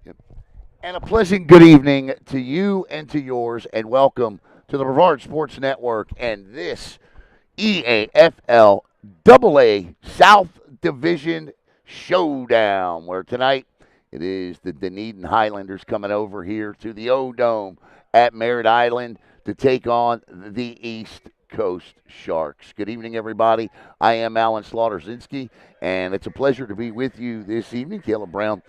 And a pleasant good evening to you and to yours, and welcome to the Brevard Sports Network and this EAFL AA South Division Showdown, where tonight it is the Dunedin Highlanders coming over here to the O-Dome at Merritt Island to take on the East Coast Sharks. Good evening, everybody. I am Alan Slaughterzinski, and it's a pleasure to be with you this evening. Caleb Brown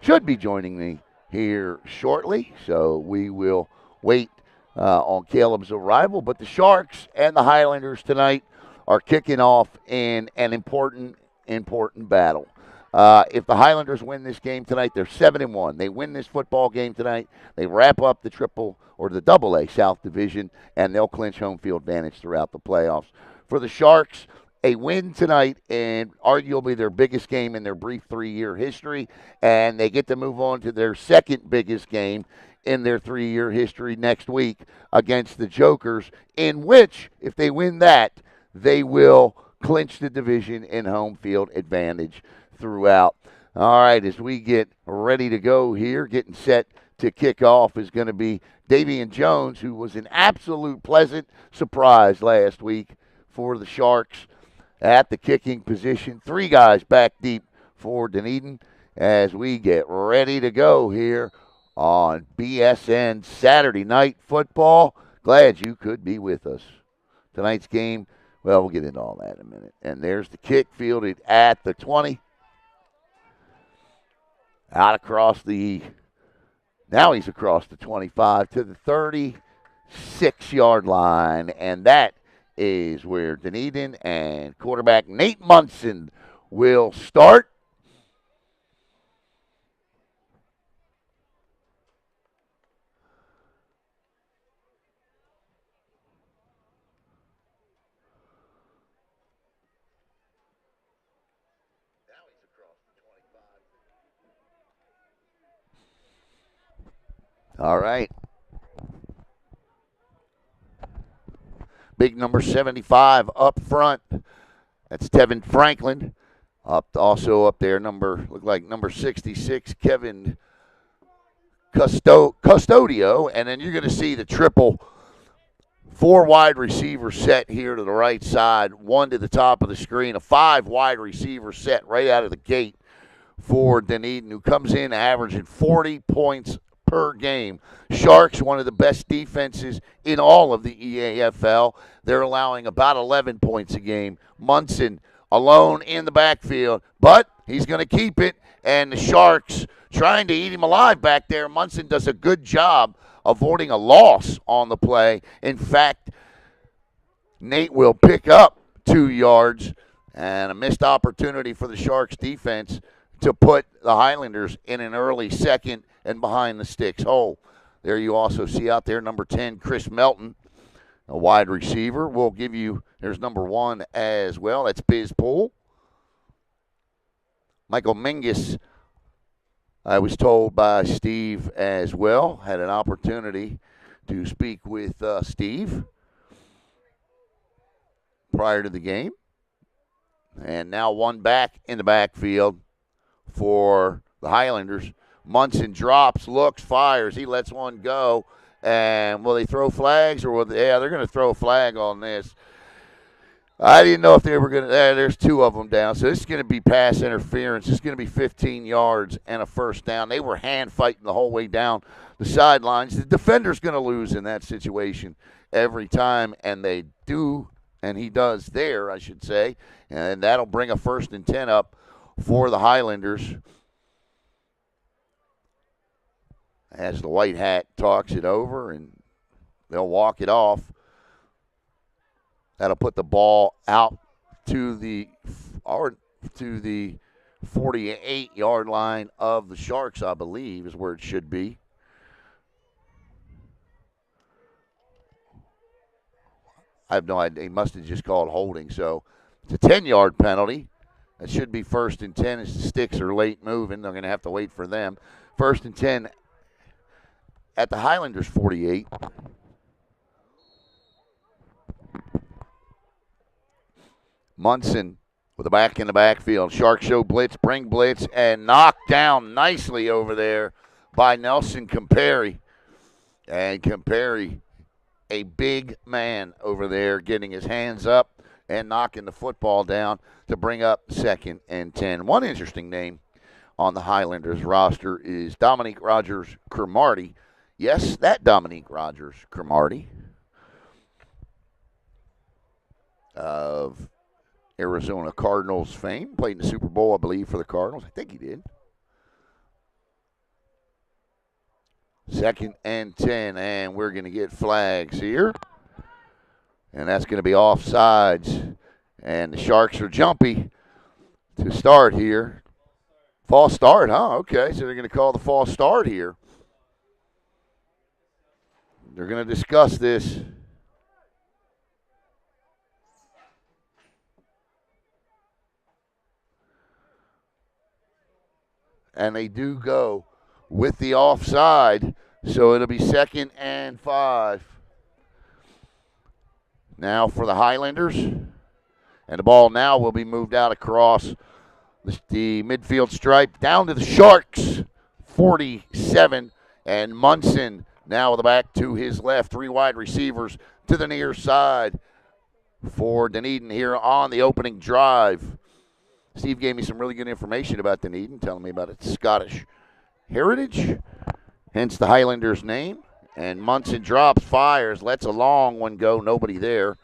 should be joining me here shortly, so we will wait on Caleb's arrival. But the Sharks and the Highlanders tonight are kicking off in an important battle. If the Highlanders win this game tonight, they're 7-1. They win this football game tonight. They wrap up the triple or the double A South Division, and they'll clinch home field advantage throughout the playoffs. For the Sharks, a win tonight and arguably their biggest game in their brief 3-year history, and they get to move on to their second biggest game in their 3-year history next week against the Jokers, in which, if they win that, they will clinch the division in home field advantage throughout. All right, as we get ready to go here, getting set to kick off is going to be Davian Jones, who was an absolute pleasant surprise last week for the Sharks at the kicking position. 3 guys back deep for Dunedin as we get ready to go here on BSN Saturday Night Football. Glad you could be with us. Tonight's game, well, we'll get into all that in a minute. And there's the kick fielded at the 20. Out across now he's across the 25 to the 36-yard line. And that is where Dunedin and quarterback Nate Munson will start. All right. Big number 75 up front. That's Tevin Franklin. Also up there, look like number 66, Kevin Custodio. And then you're going to see the triple 4 wide receiver set here to the right side, 1 to the top of the screen, a 5 wide receiver set right out of the gate for Dunedin, who comes in averaging 40 points per game. Sharks, one of the best defenses in all of the EAFL. They're allowing about 11 points a game. Munson alone in the backfield, but he's going to keep it, and the Sharks trying to eat him alive back there. Munson does a good job avoiding a loss on the play. In fact, Nate will pick up 2 yards, and a missed opportunity for the Sharks defense to put the Highlanders in an early second and behind the sticks hole. There you also see out there number 10, Chris Melton, a wide receiver. We'll give you, there's number 1 as well. That's Biz Poole. Michael Mingus, I was told by Steve as well, had an opportunity to speak with Steve prior to the game. And now 1 back in the backfield for the Highlanders. Munson drops, looks, fires. He lets one go. And will they throw flags? Or they're going to throw a flag on this. I didn't know if they were going to. There's 2 of them down. So this is going to be pass interference. This is going to be 15 yards and a first down. They were hand fighting the whole way down the sidelines. The defender's going to lose in that situation every time, and they do, and he does there, I should say. And that'll bring a 1st and 10 up for the Highlanders as the white hat talks it over, and they'll walk it off. That'll put the ball out to the 48-yard line of the Sharks, I believe, is where it should be. I have no idea. He must have just called holding. So it's a 10-yard penalty. That should be 1st and 10 as the sticks are late moving. They're going to have to wait for them. 1st and 10 at the Highlanders 48. Munson with a back in the backfield. Sharks show blitz, bring blitz, and knocked down nicely over there by Nelson Comperi. And Comperi, a big man over there, getting his hands up and knocking the football down to bring up 2nd and 10. One interesting name on the Highlanders roster is Dominique Rogers-Cromartie. Yes, that Dominique Rogers-Cromartie of Arizona Cardinals fame. Played in the Super Bowl, I believe, for the Cardinals. I think he did. 2nd and 10, and we're going to get flags here. And that's going to be offsides. And the Sharks are jumpy to start here. False start, huh? Okay, so they're going to call the false start here. They're going to discuss this. And they do go with the offside, so it'll be 2nd and 5. Now for the Highlanders. And the ball now will be moved out across the midfield stripe down to the Sharks, 47. And Munson now with the back to his left. 3 wide receivers to the near side for Dunedin here on the opening drive. Steve gave me some really good information about Dunedin, telling me about its Scottish heritage, hence the Highlanders name. And Munson drops, fires, lets a long one go, nobody there,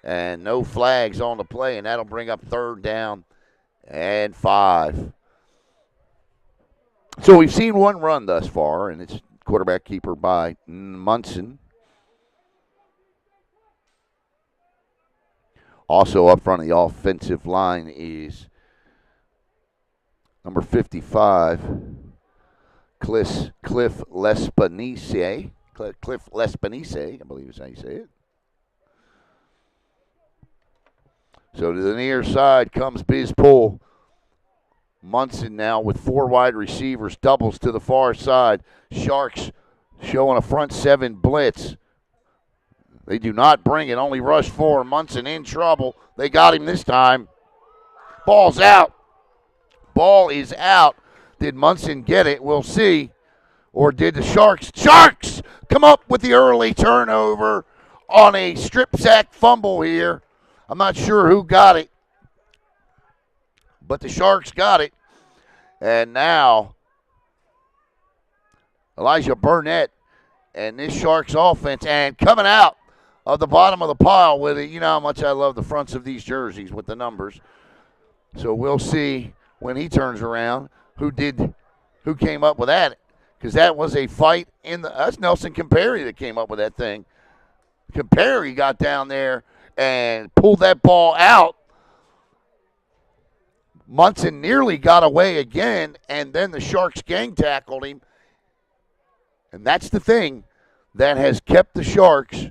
and no flags on the play, and that'll bring up 3rd down and 5. So we've seen one run thus far, and it's quarterback keeper by Munson. Also up front of the offensive line is number 55, Cliff Lespanice. Cliff Lespanice, I believe is how you say it. So to the near side comes Biz Poole. Munson now with 4 wide receivers, doubles to the far side. Sharks showing a front 7 blitz. They do not bring it, only rush 4. Munson in trouble. They got him this time. Ball's out. Ball is out. Did Munson get it? We'll see. Or did the Sharks come up with the early turnover on a strip sack fumble here? I'm not sure who got it, but the Sharks got it. And now Elijah Burnett and this Sharks offense, and coming out of the bottom of the pile with it. You know how much I love the fronts of these jerseys with the numbers. So we'll see when he turns around who came up with that, because that was a fight that's Nelson Comperi that came up with that thing. Comperi got down there and pulled that ball out. Munson nearly got away again, and then the Sharks gang tackled him. And that's the thing that has kept the Sharks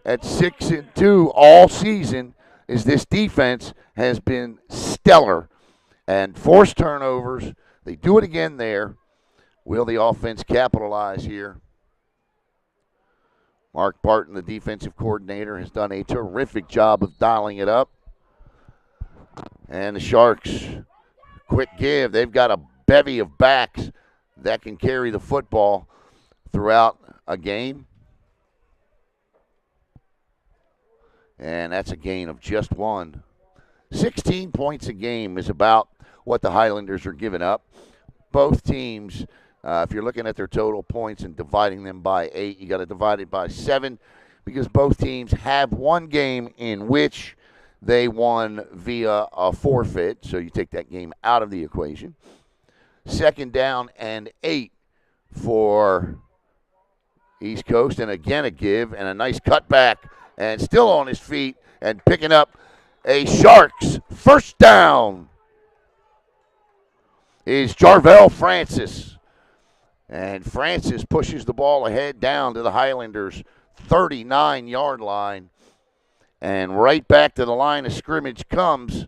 at 6-2 all season, is this defense has been stellar. And forced turnovers, they do it again there. Will the offense capitalize here? Mark Barton, the defensive coordinator, has done a terrific job of dialing it up. And the Sharks, quick give. They've got a bevy of backs that can carry the football throughout a game. And that's a gain of just 1. 16 points a game is about what the Highlanders are giving up. Both teams, if you're looking at their total points and dividing them by 8, you got to divide it by 7, because both teams have one game in which they won via a forfeit, so you take that game out of the equation. 2nd down and 8 for East Coast, and again a give and a nice cutback, and still on his feet and picking up a Sharks first down is Jarvell Francis. And Francis pushes the ball ahead down to the Highlanders' 39-yard line. And right back to the line of scrimmage comes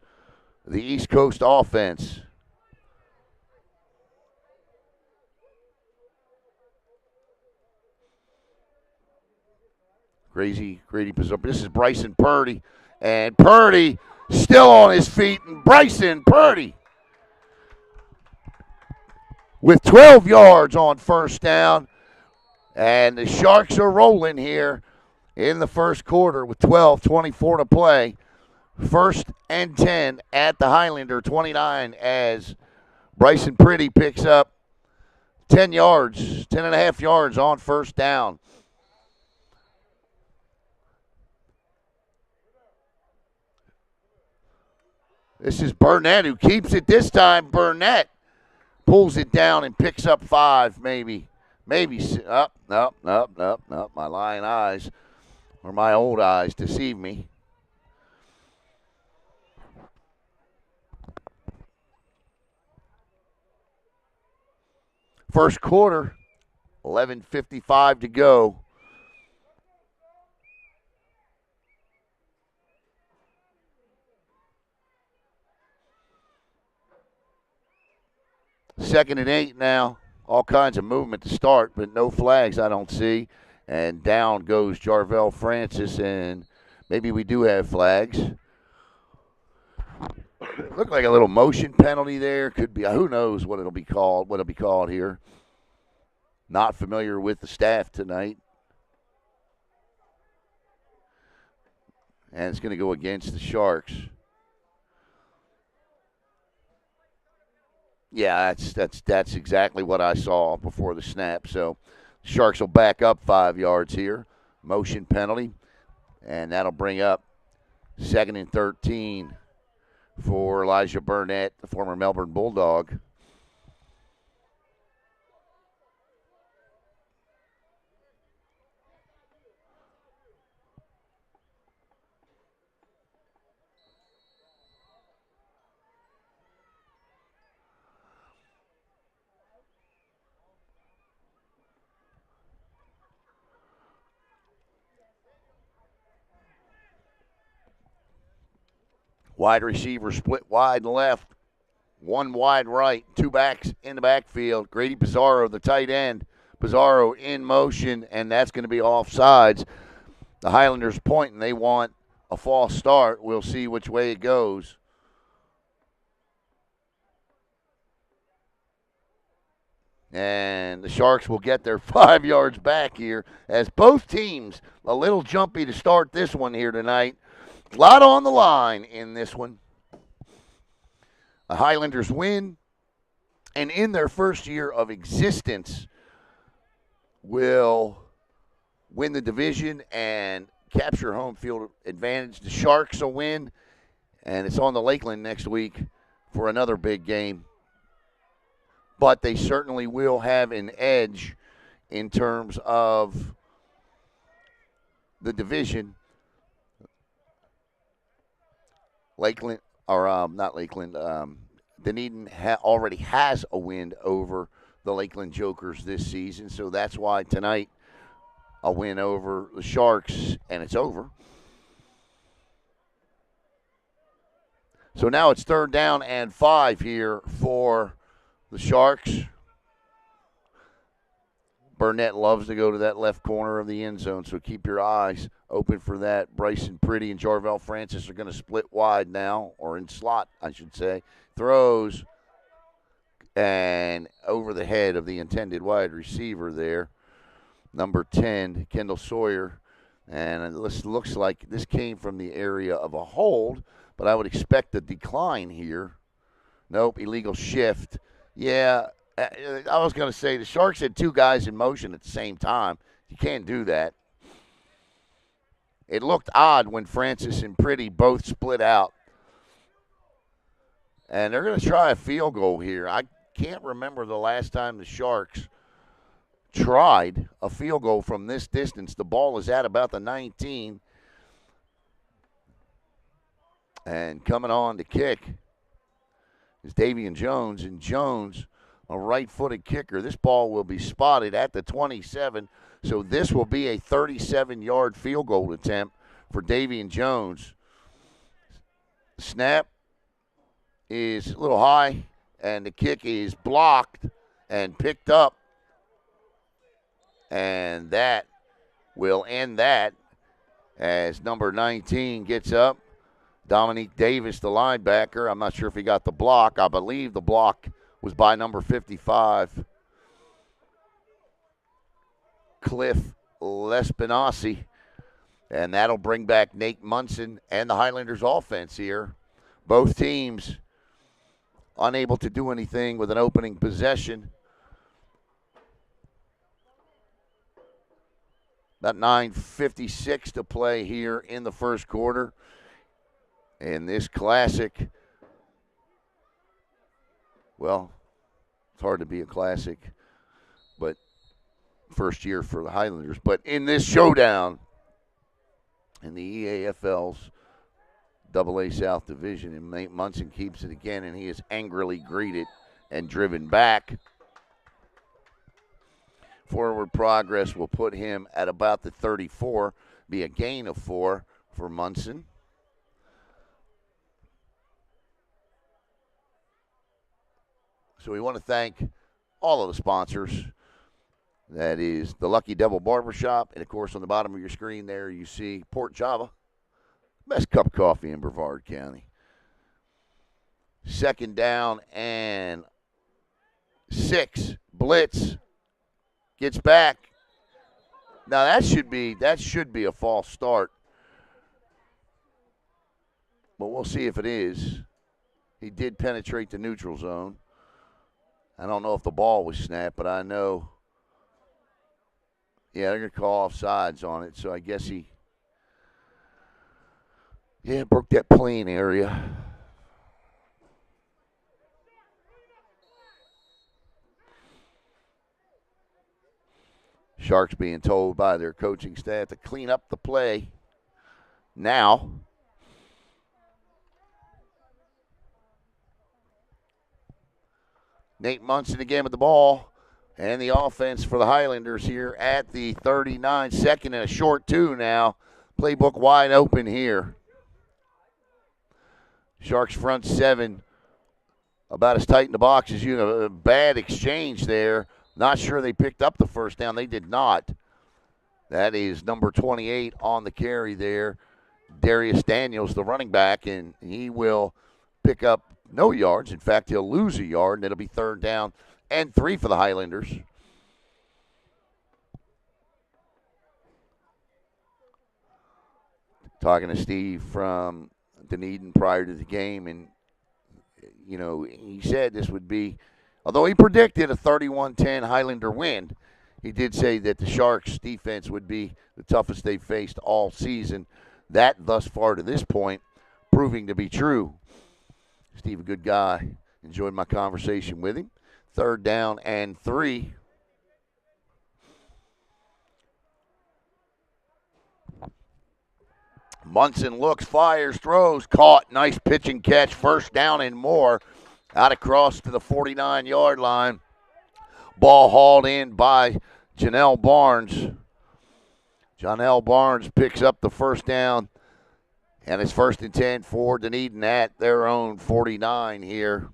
the East Coast offense. Grady position. This is Bryson Purdy. And Purdy still on his feet. And Bryson Purdy with 12 yards on first down. And the Sharks are rolling here in the first quarter with 12:24 to play. First and 10 at the Highlander 29 as Bryson Pretty picks up 10 yards, 10 and a half yards on first down. This is Burnett who keeps it this time. Burnett pulls it down and picks up 5, maybe. Up. My lying eyes or my old eyes deceive me. First quarter, 11:55 to go. Second and 8 now. All kinds of movement to start, but no flags I don't see. And down goes Jarvell Francis, and maybe we do have flags. Looked like a little motion penalty there. Could be. Who knows what it'll be called? What it'll be called here. Not familiar with the staff tonight. And it's going to go against the Sharks. Yeah, that's exactly what I saw before the snap. So Sharks will back up 5 yards here. Motion penalty. And that'll bring up 2nd and 13 for Elijah Burnett, the former Melbourne Bulldog. Wide receiver split wide left, one wide right, 2 backs in the backfield. Grady Pizarro, the tight end. Pizarro in motion, and that's going to be offsides. The Highlanders point, and they want a false start. We'll see which way it goes. And the Sharks will get their 5 yards back here as both teams a little jumpy to start this one here tonight. A lot on the line in this one. The Highlanders win, and in their first year of existence will win the division and capture home field advantage. The Sharks will win, and it's on the Lakeland next week for another big game. But they certainly will have an edge in terms of the division. Lakeland, or not Lakeland, Dunedin already has a win over the Lakeland Jokers this season, so that's why tonight a win over the Sharks, and it's over. So now it's 3rd down and 5 here for the Sharks. Burnett loves to go to that left corner of the end zone, so keep your eyes open for that. Bryson Pretty and Jarvell Francis are going to split wide now, or in slot, I should say. Throws, and over the head of the intended wide receiver there, number 10, Kendall Sawyer. And it looks like this came from the area of a hold, but I would expect a decline here. Nope, illegal shift. Yeah, I was going to say the Sharks had 2 guys in motion at the same time. You can't do that. It looked odd when Francis and Pretty both split out. And they're going to try a field goal here. I can't remember the last time the Sharks tried a field goal from this distance. The ball is at about the 19. And coming on to kick is Davian Jones. And Jones, a right-footed kicker. This ball will be spotted at the 27. So this will be a 37-yard field goal attempt for Davian Jones. Snap is a little high, and the kick is blocked and picked up. And that will end that as number 19 gets up. Dominique Davis, the linebacker. I'm not sure if he got the block. I believe the block was by number 55, Cliff Lespinaci. And that'll bring back Nate Munson and the Highlanders offense here. Both teams unable to do anything with an opening possession. About 9:56 to play here in the first quarter. And this classic, well, it's hard to be a classic, but first year for the Highlanders. But in this showdown in the EAFL's AA South Division, and Nate Munson keeps it again, and he is angrily greeted and driven back. Forward progress will put him at about the 34, be a gain of 4 for Munson. So we want to thank all of the sponsors. That is the Lucky Devil Barbershop. And, of course, on the bottom of your screen there you see Port Java. Best cup of coffee in Brevard County. Second down and 6. Blitz. Gets back. Now that should be a false start. But we'll see if it is. He did penetrate the neutral zone. I don't know if the ball was snapped, but I know. Yeah, they're going to call offsides on it, so I guess he broke that plane area. Sharks being told by their coaching staff to clean up the play now. Nate Munson again with the ball. And the offense for the Highlanders here at the 39. Second and a short 2 now. Playbook wide open here. Sharks front 7 about as tight in the box as you know. A bad exchange there. Not sure they picked up the first down. They did not. That is number 28 on the carry there. Darius Daniels, the running back, and he will pick up no yards. In fact, he'll lose a yard, and it'll be third down and 3 for the Highlanders. Talking to Steve from Dunedin prior to the game, and, you know, he said this would be, although he predicted a 31-10 Highlander win, he did say that the Sharks' defense would be the toughest they've faced all season. That, thus far to this point, proving to be true. Steve, a good guy. Enjoyed my conversation with him. Third down and 3. Munson looks, fires, throws, caught. Nice pitch and catch. First down and more. Out across to the 49-yard line. Ball hauled in by Janelle Barnes. Janelle Barnes picks up the first down. And it's 1st and 10 for Dunedin at their own 49 here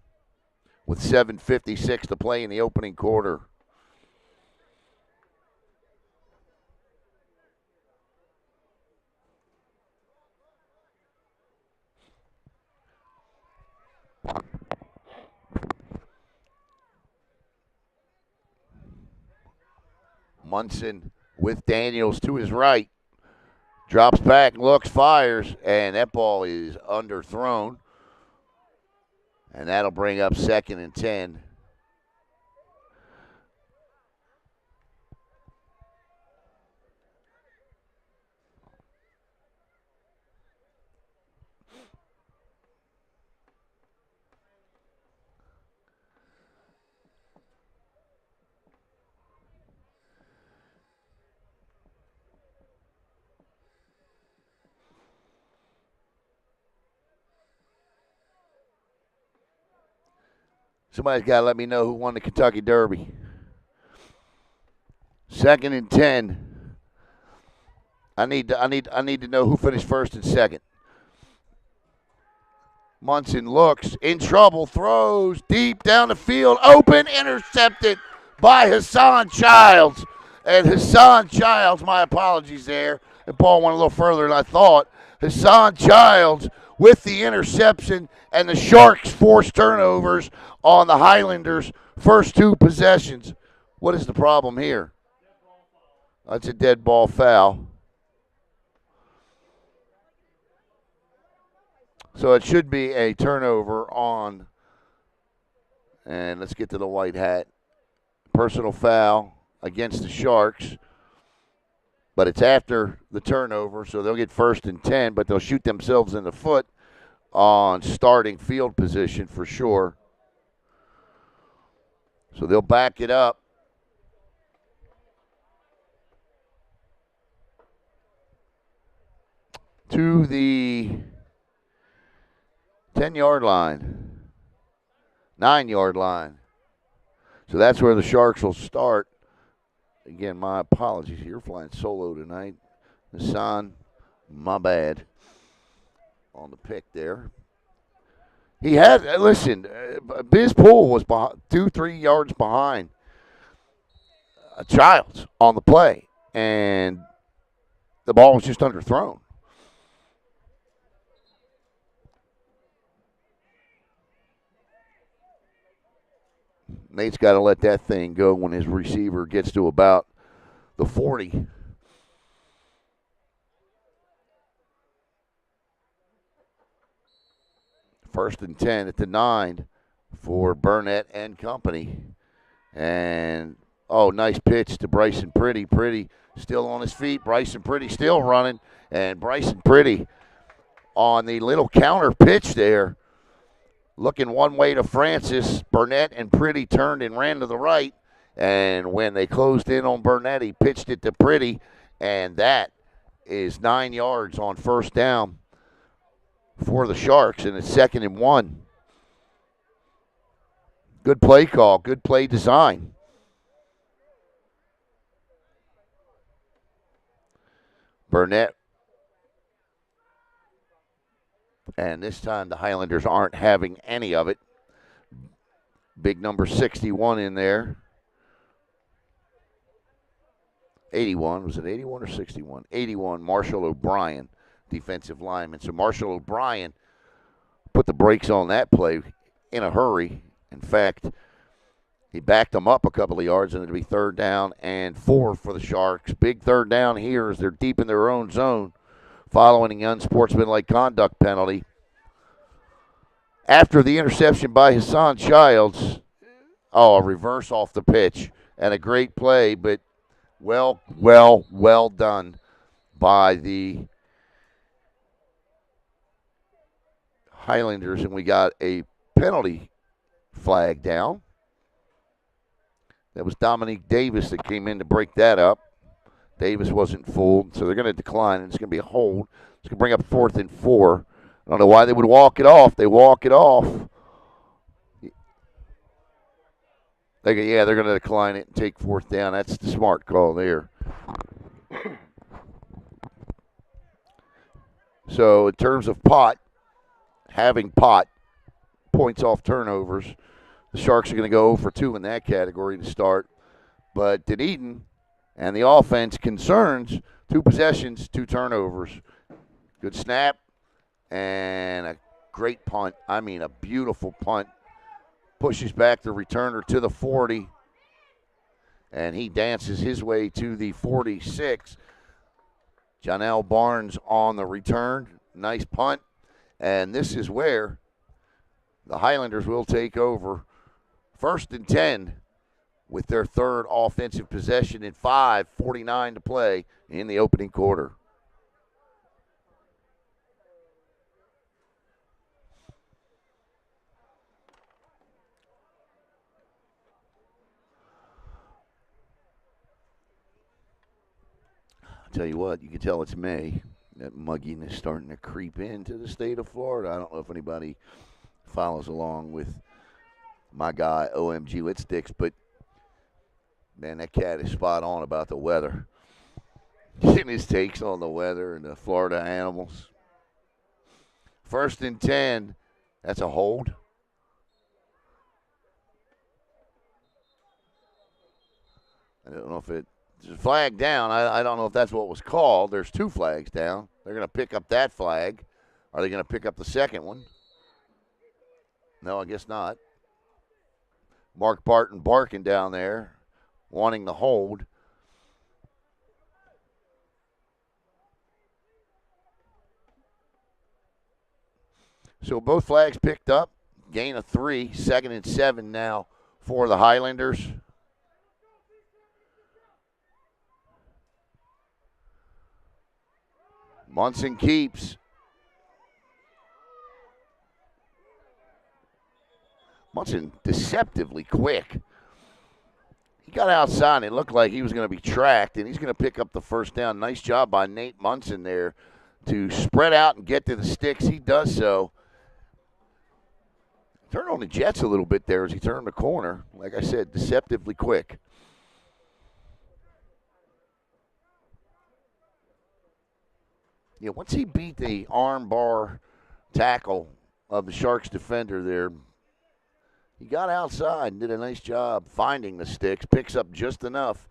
with 7:56 to play in the opening quarter. Munson with Daniels to his right. Drops back, looks, fires, and that ball is underthrown. And that'll bring up 2nd and 10. Somebody's got to let me know who won the Kentucky Derby. 2nd and 10. I need to know who finished first and second. Munson looks, in trouble, throws deep down the field, open, intercepted by Hassan Childs. And Hassan Childs, my apologies there. The ball went a little further than I thought. Hassan Childs with the interception, and the Sharks force turnovers on the Highlanders' first two possessions. What is the problem here? That's a dead ball foul. So it should be a turnover on, and let's get to the white hat. Personal foul against the Sharks, but it's after the turnover, so they'll get 1st and 10, but they'll shoot themselves in the foot on starting field position for sure. So they'll back it up. To the 10-yard line, 9-yard line. So that's where the Sharks will start. Again, my apologies. You're flying solo tonight. Hassan, my bad on the pick there. He had, listen, Biz Poole was 2-3 yards behind Childs on the play, and the ball was just underthrown. Nate's got to let that thing go when his receiver gets to about the 40. First and 10 at the 9 for Burnett and company. And, nice pitch to Bryson Priddy. Priddy still on his feet. Bryson Priddy still running. And Bryson Priddy on the little counter pitch there. Looking one way to Francis. Burnett and Priddy turned and ran to the right. And when they closed in on Burnett, he pitched it to Priddy. And that is 9 yards on first down for the Sharks, and it's 2nd and 1. Good play call, good play design. Burnett. And this time the Highlanders aren't having any of it. Big number 61 in there. 81. Was it 81 or 61? 81, Marshall O'Brien, defensive lineman. So Marshall O'Brien put the brakes on that play in a hurry. In fact, he backed them up a couple of yards, and it'll be 3rd down and 4 for the Sharks. Big 3rd down here as they're deep in their own zone following an unsportsmanlike conduct penalty. After the interception by Hassan Childs, a reverse off the pitch and a great play, but well done by the Highlanders, and we got a penalty flag down. That was Dominique Davis that came in to break that up. Davis wasn't fooled, so they're going to decline, and it's going to be a hold. It's going to bring up 4th and 4. I don't know why they would walk it off. They walk it off. They're going to decline it and take 4th down. That's the smart call there. So in terms of having points off turnovers, the Sharks are going to go 0 for 2 in that category to start. But Dunedin and the offense concerns 2 possessions, 2 turnovers. Good snap and a great punt. I mean, a beautiful punt. Pushes back the returner to the 40, and he dances his way to the 46. Jonell Barnes on the return. Nice punt. And this is where the Highlanders will take over. 1st and 10 with their 3rd offensive possession in 5:49 to play in the opening quarter. I'll tell you what, you can tell it's May. That mugginess starting to creep into the state of Florida. I don't know if anybody follows along with my guy, OMG Litsticks, but, man, that cat is spot on about the weather. Getting his takes on the weather and the Florida animals. 1st and 10. That's a hold. I don't know if it's a flag down. I don't know if that's what was called. There's 2 flags down. They're going to pick up that flag. Are they going to pick up the second one? No, I guess not. Mark Barton barking down there, wanting the hold. So both flags picked up. Gain of 3, 2nd and 7 now for the Highlanders. Munson keeps. Munson deceptively quick. He got outside and it looked like he was going to be tracked, and he's going to pick up the first down. Nice job by Nate Munson there to spread out and get to the sticks. He does so. Turn on the jets a little bit there as he turned the corner. Like I said, deceptively quick. Yeah, once he beat the arm bar tackle of the Sharks defender there, he got outside and did a nice job finding the sticks, picks up just enough,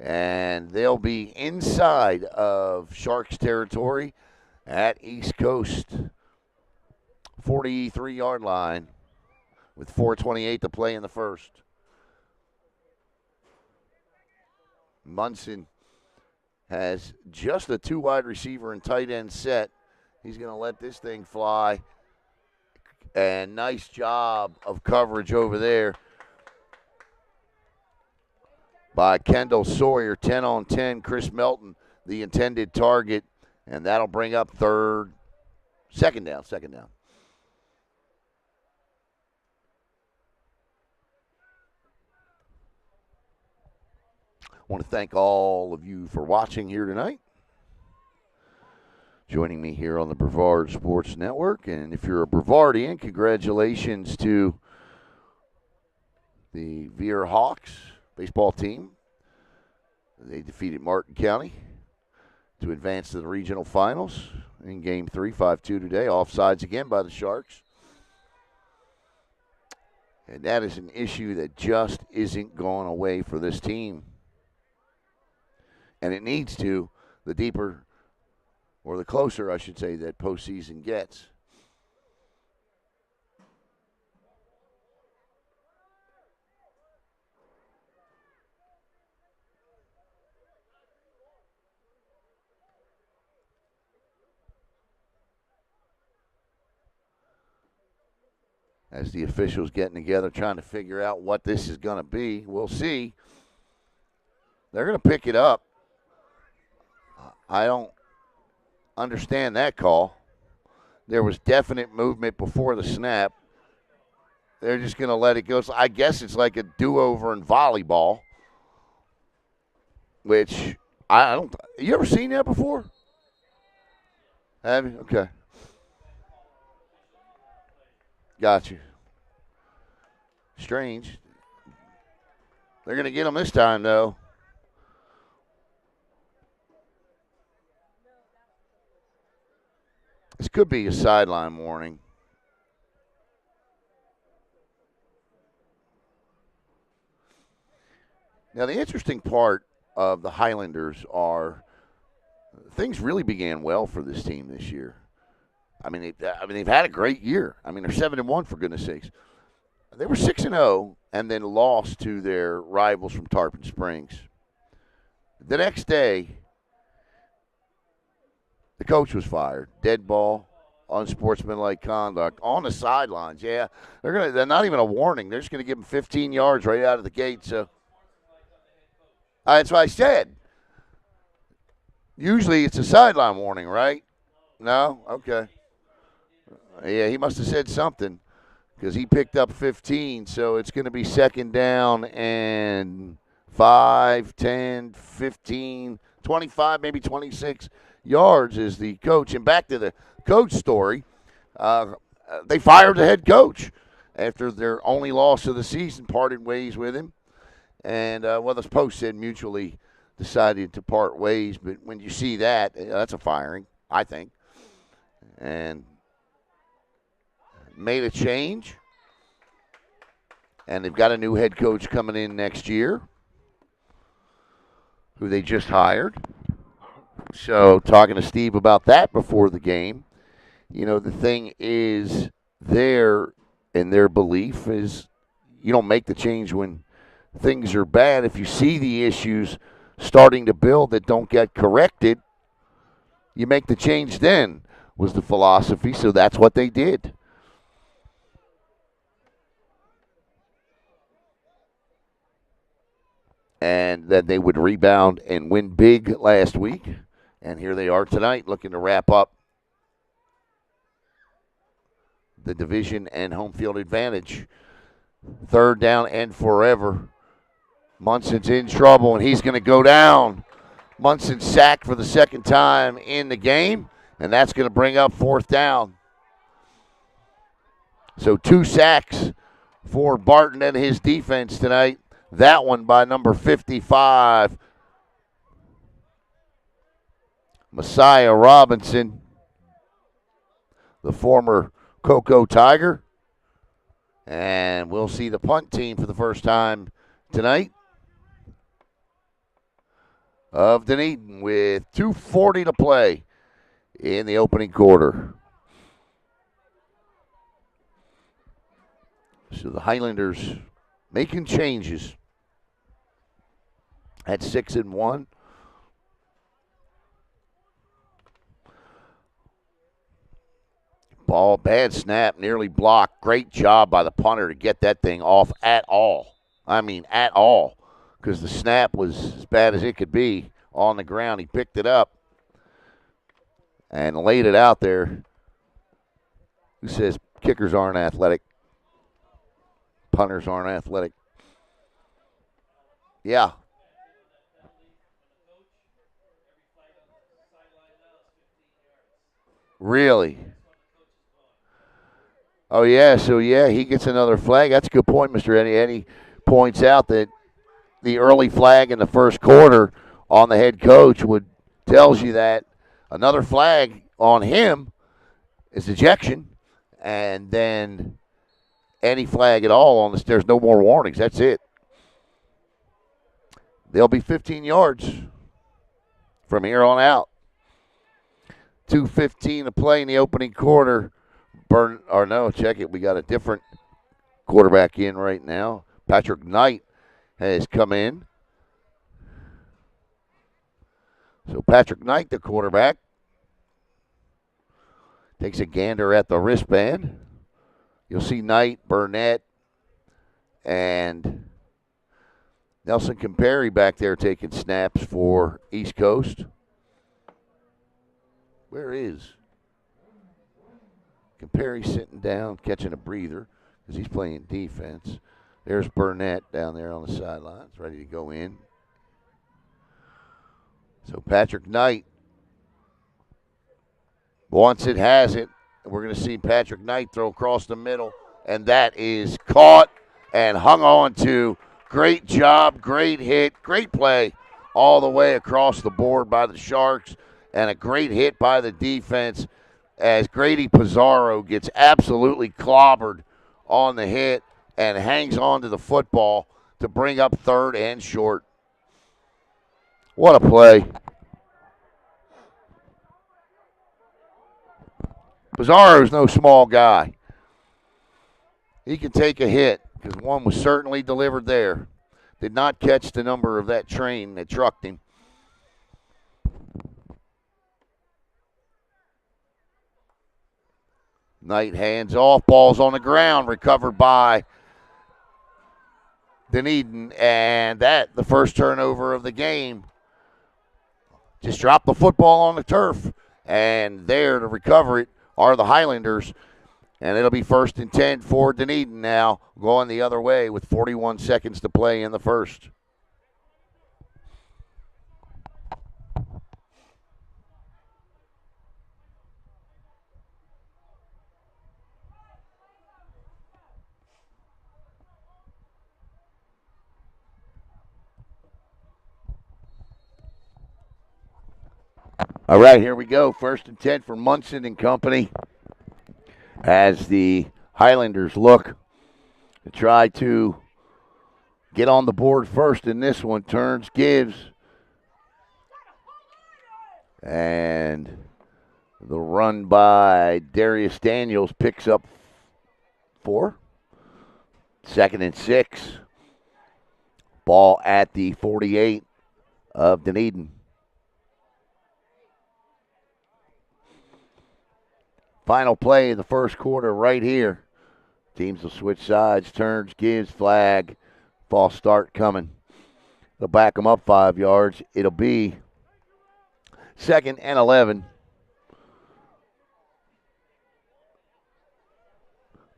and they'll be inside of Sharks territory at East Coast 43-yard line with 4:28 to play in the first. Munson has just a 2 wide receiver and tight end set. He's going to let this thing fly. And nice job of coverage over there by Kendall Sawyer. 10 on 10. Chris Melton, the intended target. And that'll bring up second down. I want to thank all of you for watching here tonight. Joining me here on the Brevard Sports Network. And if you're a Brevardian, congratulations to the Veer Hawks baseball team. They defeated Martin County to advance to the regional finals in Game 3, 5-2 today. Offsides again by the Sharks. And that is an issue that just isn't going away for this team. And it needs to, the deeper, or the closer, I should say, that postseason gets. As the officials getting together, trying to figure out what this is going to be. We'll see. They're going to pick it up. I don't understand that call. There was definite movement before the snap. They're just going to let it go. So I guess it's like a do-over in volleyball, which I don't. You ever seen that before? Have you? Okay. Got you. Strange. They're going to get them this time, though. This could be a sideline warning. Now, the interesting part of the Highlanders are things really began well for this team this year. They've had a great year. They're 7-1 for goodness sakes. They were 6-0 and then lost to their rivals from Tarpon Springs. The next day, the coach was fired. Dead ball, unsportsmanlike conduct on the sidelines. Yeah, they're not even a warning. They're just going to give him 15 yards right out of the gate. So that's what I said. Usually it's a sideline warning, right? No? Okay. Yeah, he must have said something because he picked up 15. So it's going to be second down and 5, 10, 15, 25, maybe 26 yards is the coach. And back to the coach story, they fired the head coach after their only loss of the season, parted ways with him. And, the Post said mutually decided to part ways. But when you see that, that's a firing, I think. And made a change. And they've got a new head coach coming in next year who they just hired. So talking to Steve about that before the game, the thing is there, and their belief is you don't make the change when things are bad. If you see the issues starting to build that don't get corrected, you make the change then, was the philosophy. So that's what they did. And then they would rebound and win big last week. And here they are tonight looking to wrap up the division and home field advantage. Third down and forever. Munson's in trouble, and he's going to go down. Munson sacked for the second time in the game, and that's going to bring up fourth down. So 2 sacks for Barton and his defense tonight. That one by number 55, Messiah Robinson, the former Cocoa Tiger. And we'll see the punt team for the first time tonight of Dunedin with 2:40 to play in the opening quarter. So the Highlanders making changes at 6-1. Ball, bad snap, nearly blocked. Great job by the punter to get that thing off at all. I mean, at all. Because the snap was as bad as it could be on the ground. He picked it up and laid it out there. Who says kickers aren't athletic? Punters aren't athletic. Yeah. Really? Oh, yeah. So, yeah, he gets another flag. That's a good point, Mr. Eddie. Eddie points out that the early flag in the first quarter on the head coach tells you that another flag on him is ejection, and then any flag at all on this, there's no more warnings. That's it. They'll be 15 yards from here on out. 2:15 to play in the opening quarter. Check it. We got a different quarterback in right now. Patrick Knight has come in. So Patrick Knight, the quarterback, takes a gander at the wristband. You'll see Knight, Burnett, and Nelson Campari back there taking snaps for East Coast. Where is Campari sitting down, catching a breather because he's playing defense. There's Burnett down there on the sidelines, ready to go in. So Patrick Knight, once it has it, we're going to see Patrick Knight throw across the middle, and that is caught and hung on to. Great job, great hit, great play all the way across the board by the Sharks, and a great hit by the defense as Grady Pizarro gets absolutely clobbered on the hit and hangs on to the football to bring up third and short. What a play. Pizarro's no small guy. He can take a hit because one was certainly delivered there. Did not catch the number of that train that trucked him. Knight hands off, ball's on the ground, recovered by Dunedin, and that, the first turnover of the game. Just dropped the football on the turf, and there to recover it are the Highlanders, and it'll be 1st and 10 for Dunedin now, going the other way with 41 seconds to play in the first. All right, here we go. 1st and 10 for Munson and company as the Highlanders look to try to get on the board first in this one. Turns, gives, and The run by Darius Daniels picks up 4. 2nd and 6. Ball at the 48 of Dunedin. Final play in the first quarter right here. Teams will switch sides, turns, gives, flag. False start coming. They'll back them up 5 yards. It'll be 2nd and 11.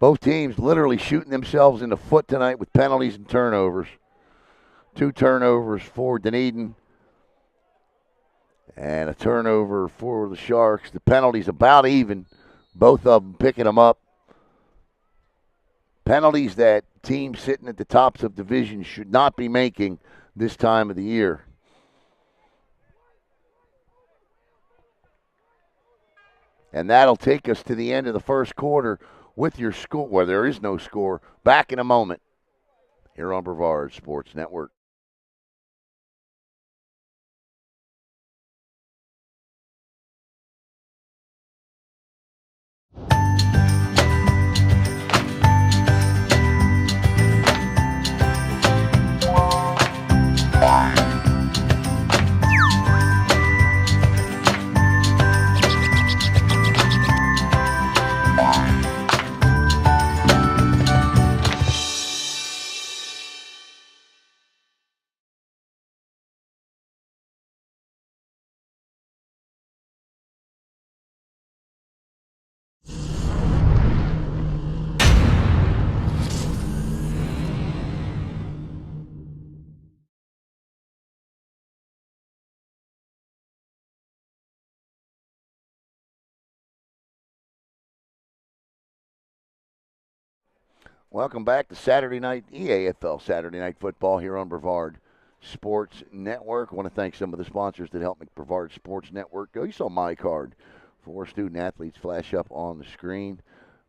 Both teams literally shooting themselves in the foot tonight with penalties and turnovers. 2 turnovers for Dunedin and a turnover for the Sharks. The penalties about even. Both of them picking them up. Penalties that teams sitting at the tops of divisions should not be making this time of the year. And that'll take us to the end of the first quarter with your score, where there is no score. Back in a moment here on Brevard Sports Network. Welcome back to Saturday night, Eafl Saturday Night Football here on Brevard Sports Network. I want to thank some of the sponsors that helped make Brevard Sports Network go. You saw my card for student athletes flash up on the screen.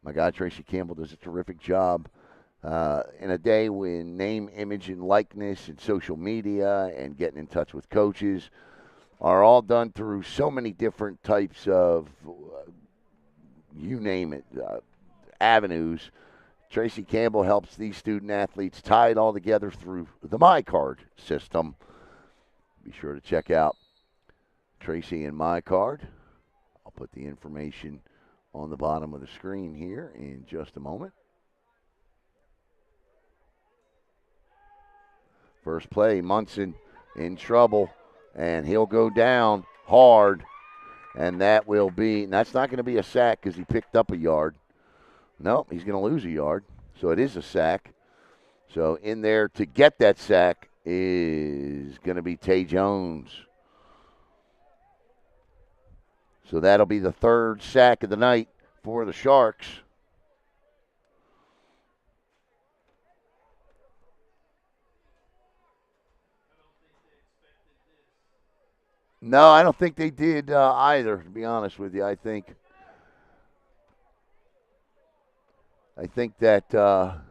My guy Tracy Campbell does a terrific job in a day when name, image, and likeness and social media and getting in touch with coaches are all done through so many different types of, you name it, avenues. Tracy Campbell helps these student athletes tie it all together through the MyCard system. Be sure to check out Tracy and MyCard. I'll put the information on the bottom of the screen here in just a moment. First play, Munson in trouble, and he'll go down hard, and that's not going to be a sack because he picked up a yard. No, he's going to lose a yard, so it is a sack. So in there to get that sack is going to be Tay Jones. So that'll be the 3rd sack of the night for the Sharks. No, I don't think they did either, to be honest with you. I think that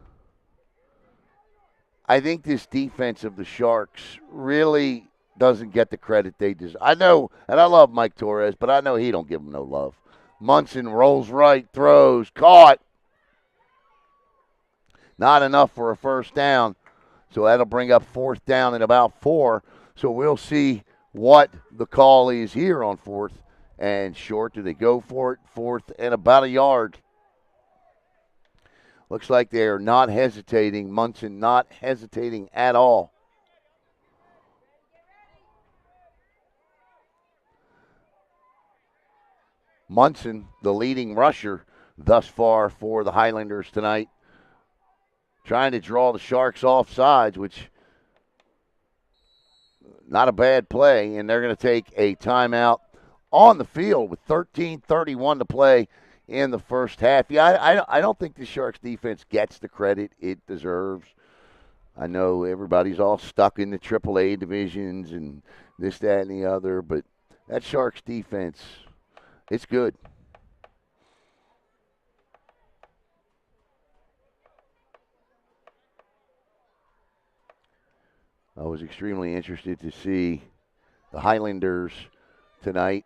I think this defense of the Sharks really doesn't get the credit they deserve. I know, and I love Mike Torres, but I know he don't give them no love. Munson rolls right, throws, caught. Not enough for a first down, so that'll bring up 4th down and about 4. So we'll see what the call is here on 4th and short. Do they go for it? 4th and about a yard. Looks like they're not hesitating. Munson not hesitating at all. Munson, the leading rusher thus far for the Highlanders tonight, trying to draw the Sharks off sides, which not a bad play, and they're going to take a timeout on the field with 13:31 to play in the first half. Yeah, I don't think the Sharks defense gets the credit it deserves. I know everybody's all stuck in the AAA divisions and this, that, and the other, but that Sharks defense, it's good. I was extremely interested to see the Highlanders tonight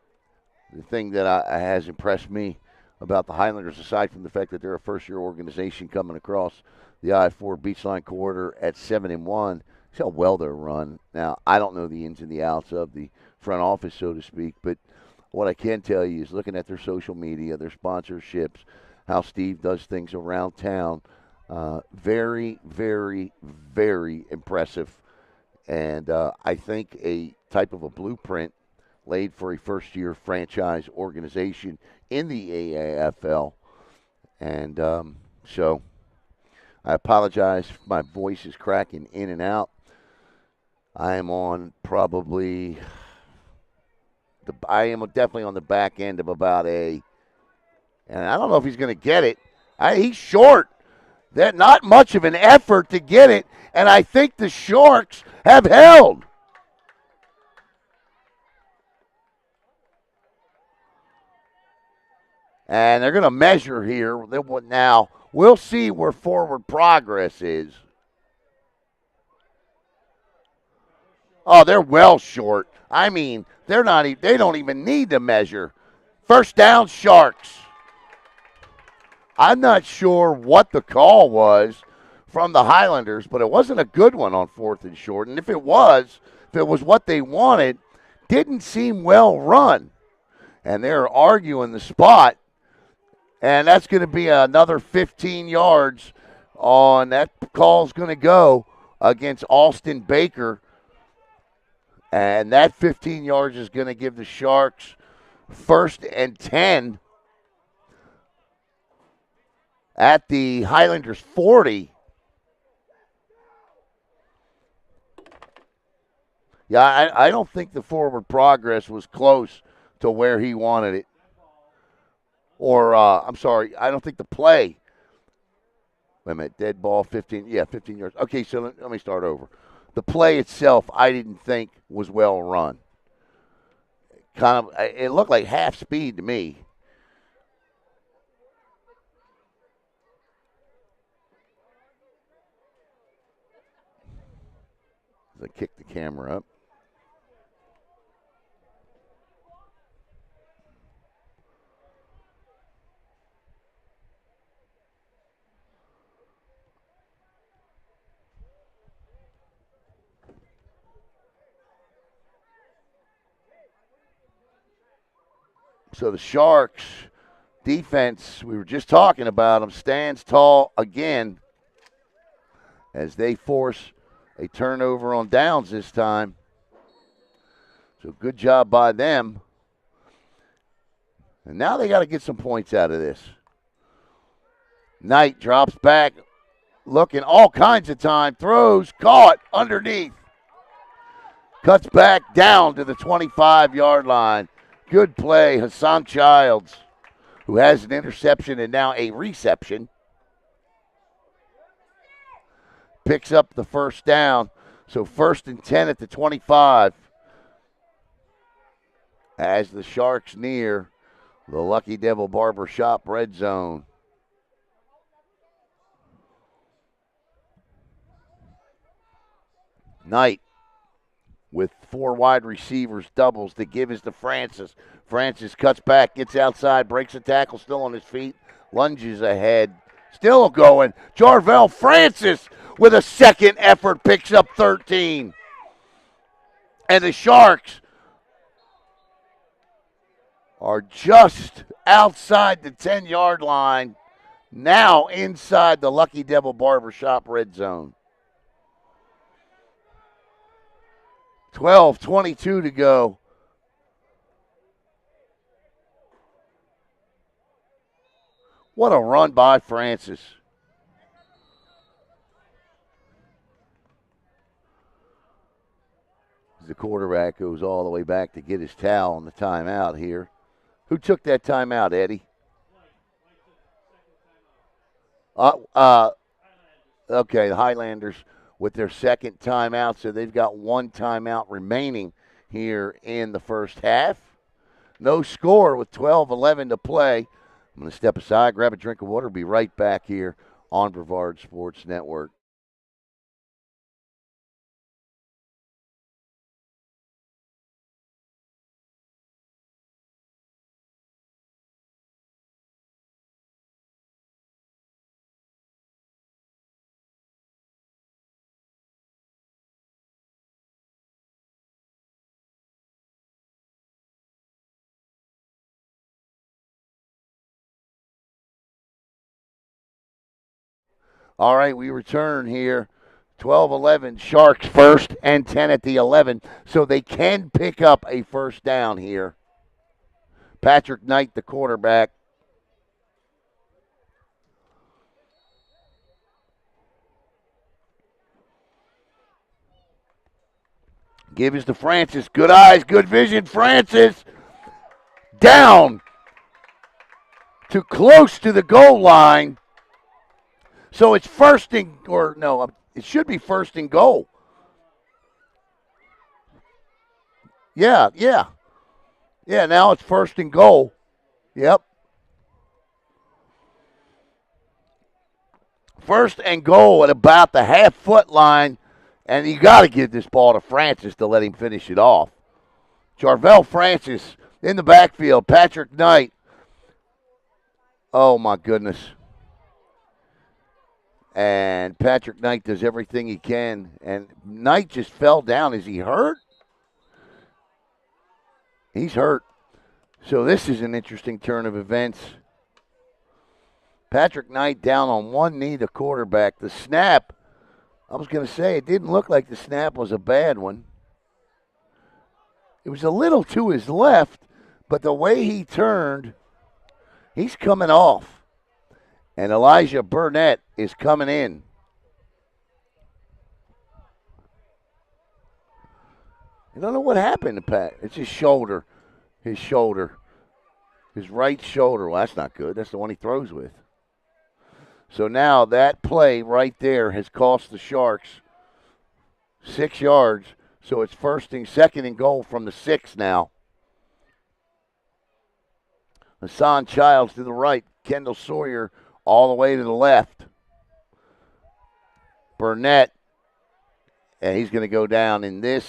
The thing that has impressed me about the Highlanders, aside from the fact that they're a first-year organization coming across the I-4 beach line corridor at 7-1, is how well they're run. Now, I don't know the ins and the outs of the front office, so to speak, but what I can tell you is looking at their social media, their sponsorships, how Steve does things around town, very, very, very impressive. And I think a type of a blueprint laid for a first-year franchise organization in the AAFL. And so I apologize if my voice is cracking in and out. I am on probably I am definitely on the back end of about and I don't know if he's going to get it. He's short. That not much of an effort to get it, and I think the Sharks have held. And they're going to measure here. Now, we'll see where forward progress is. Oh, they're well short. I mean, they're not. They don't even need to measure. First down, Sharks. I'm not sure what the call was from the Highlanders, but it wasn't a good one on 4th and short. And if it was what they wanted, didn't seem well run. And they're arguing the spot. And that's going to be another 15 yards on that call's going to go against Alston Baker. And that 15 yards is going to give the Sharks 1st and 10 at the Highlanders 40. Yeah, I don't think the forward progress was close to where he wanted it. Or, I'm sorry, I don't think the play. Wait a minute, dead ball, 15 yards. Okay, so let me start over. The play itself, I didn't think was well run. It looked like half speed to me. As I kick the camera up. So the Sharks defense, we were just talking about them, stands tall again as they force a turnover on downs this time. So good job by them. And now they got to get some points out of this. Knight drops back, looking all kinds of time, throws, caught underneath. Cuts back down to the 25-yard line. Good play, Hassan Childs, who has an interception and now a reception. Picks up the first down. So 1st and 10 at the 25. As the Sharks near the Lucky Devil Barber Shop red zone. Knight with 4 wide receivers, doubles. The give is to Francis. Francis cuts back, gets outside, breaks a tackle, still on his feet, lunges ahead, still going. Jarvell Francis with a second effort picks up 13. And the Sharks are just outside the 10-yard line, now inside the Lucky Devil Barbershop red zone. 12:22 to go. What a run by Francis. The quarterback goes all the way back to get his towel on the timeout here. Who took that timeout, Eddie? Okay, the Highlanders with their second timeout, so they've got 1 timeout remaining here in the first half. No score with 12:11 to play. I'm going to step aside, grab a drink of water, be right back here on Brevard Sports Network. All right, we return here. 12-11, Sharks first and 10 at the 11, so they can pick up a first down here. Patrick Knight, the quarterback. Gives to Francis. Good eyes, good vision. Francis down to close to the goal line. So it's it should be first and goal. Yeah. Yeah, now it's first and goal. Yep. First and goal at about the half-foot line, and you got to give this ball to Francis to let him finish it off. Jarvell Francis in the backfield. Patrick Knight. Oh, my goodness. And Patrick Knight does everything he can. And Knight just fell down. Is he hurt? He's hurt. So this is an interesting turn of events. Patrick Knight down on one knee, the quarterback. The snap, I was going to say, it didn't look like the snap was a bad one. It was a little to his left, but the way he turned, he's coming off. And Elijah Burnett is coming in. I don't know what happened to Pat. It's his shoulder. His right shoulder. Well, that's not good. That's the one he throws with. So now that play right there has cost the Sharks 6 yards. So it's second and goal from the 6 now. Hassan Childs to the right. Kendall Sawyer all the way to the left. Burnett, and he's going to go down, and this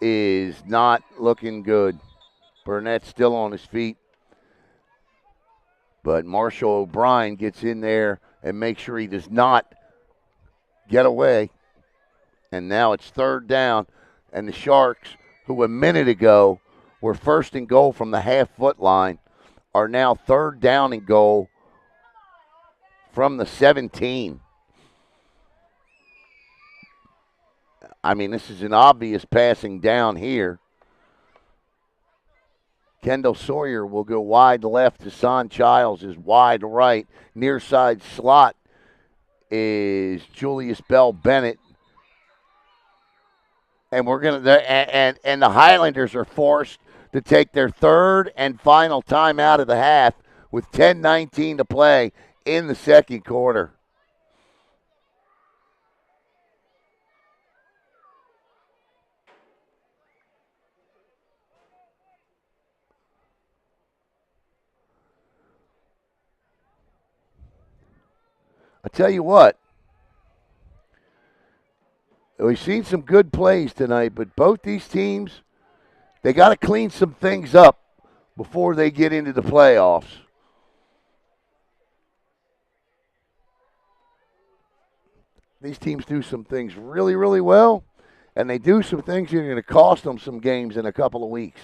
is not looking good. Burnett's still on his feet. But Marshall O'Brien gets in there and makes sure he does not get away. And now it's third down. And the Sharks, who a minute ago were first and goal from the half-foot line, are now third down and goal from the 17. I mean, this is an obvious passing down here. Kendall Sawyer will go wide left. Hassan Childs is wide right. Near side slot is Julius Bell Bennett. And and the Highlanders are forced to take their third and final time out of the half with 10:19 to play in the second quarter. I tell you what, we've seen some good plays tonight, but both these teams, they got to clean some things up before they get into the playoffs. These teams do some things really, really well, and they do some things that are going to cost them some games in a couple of weeks.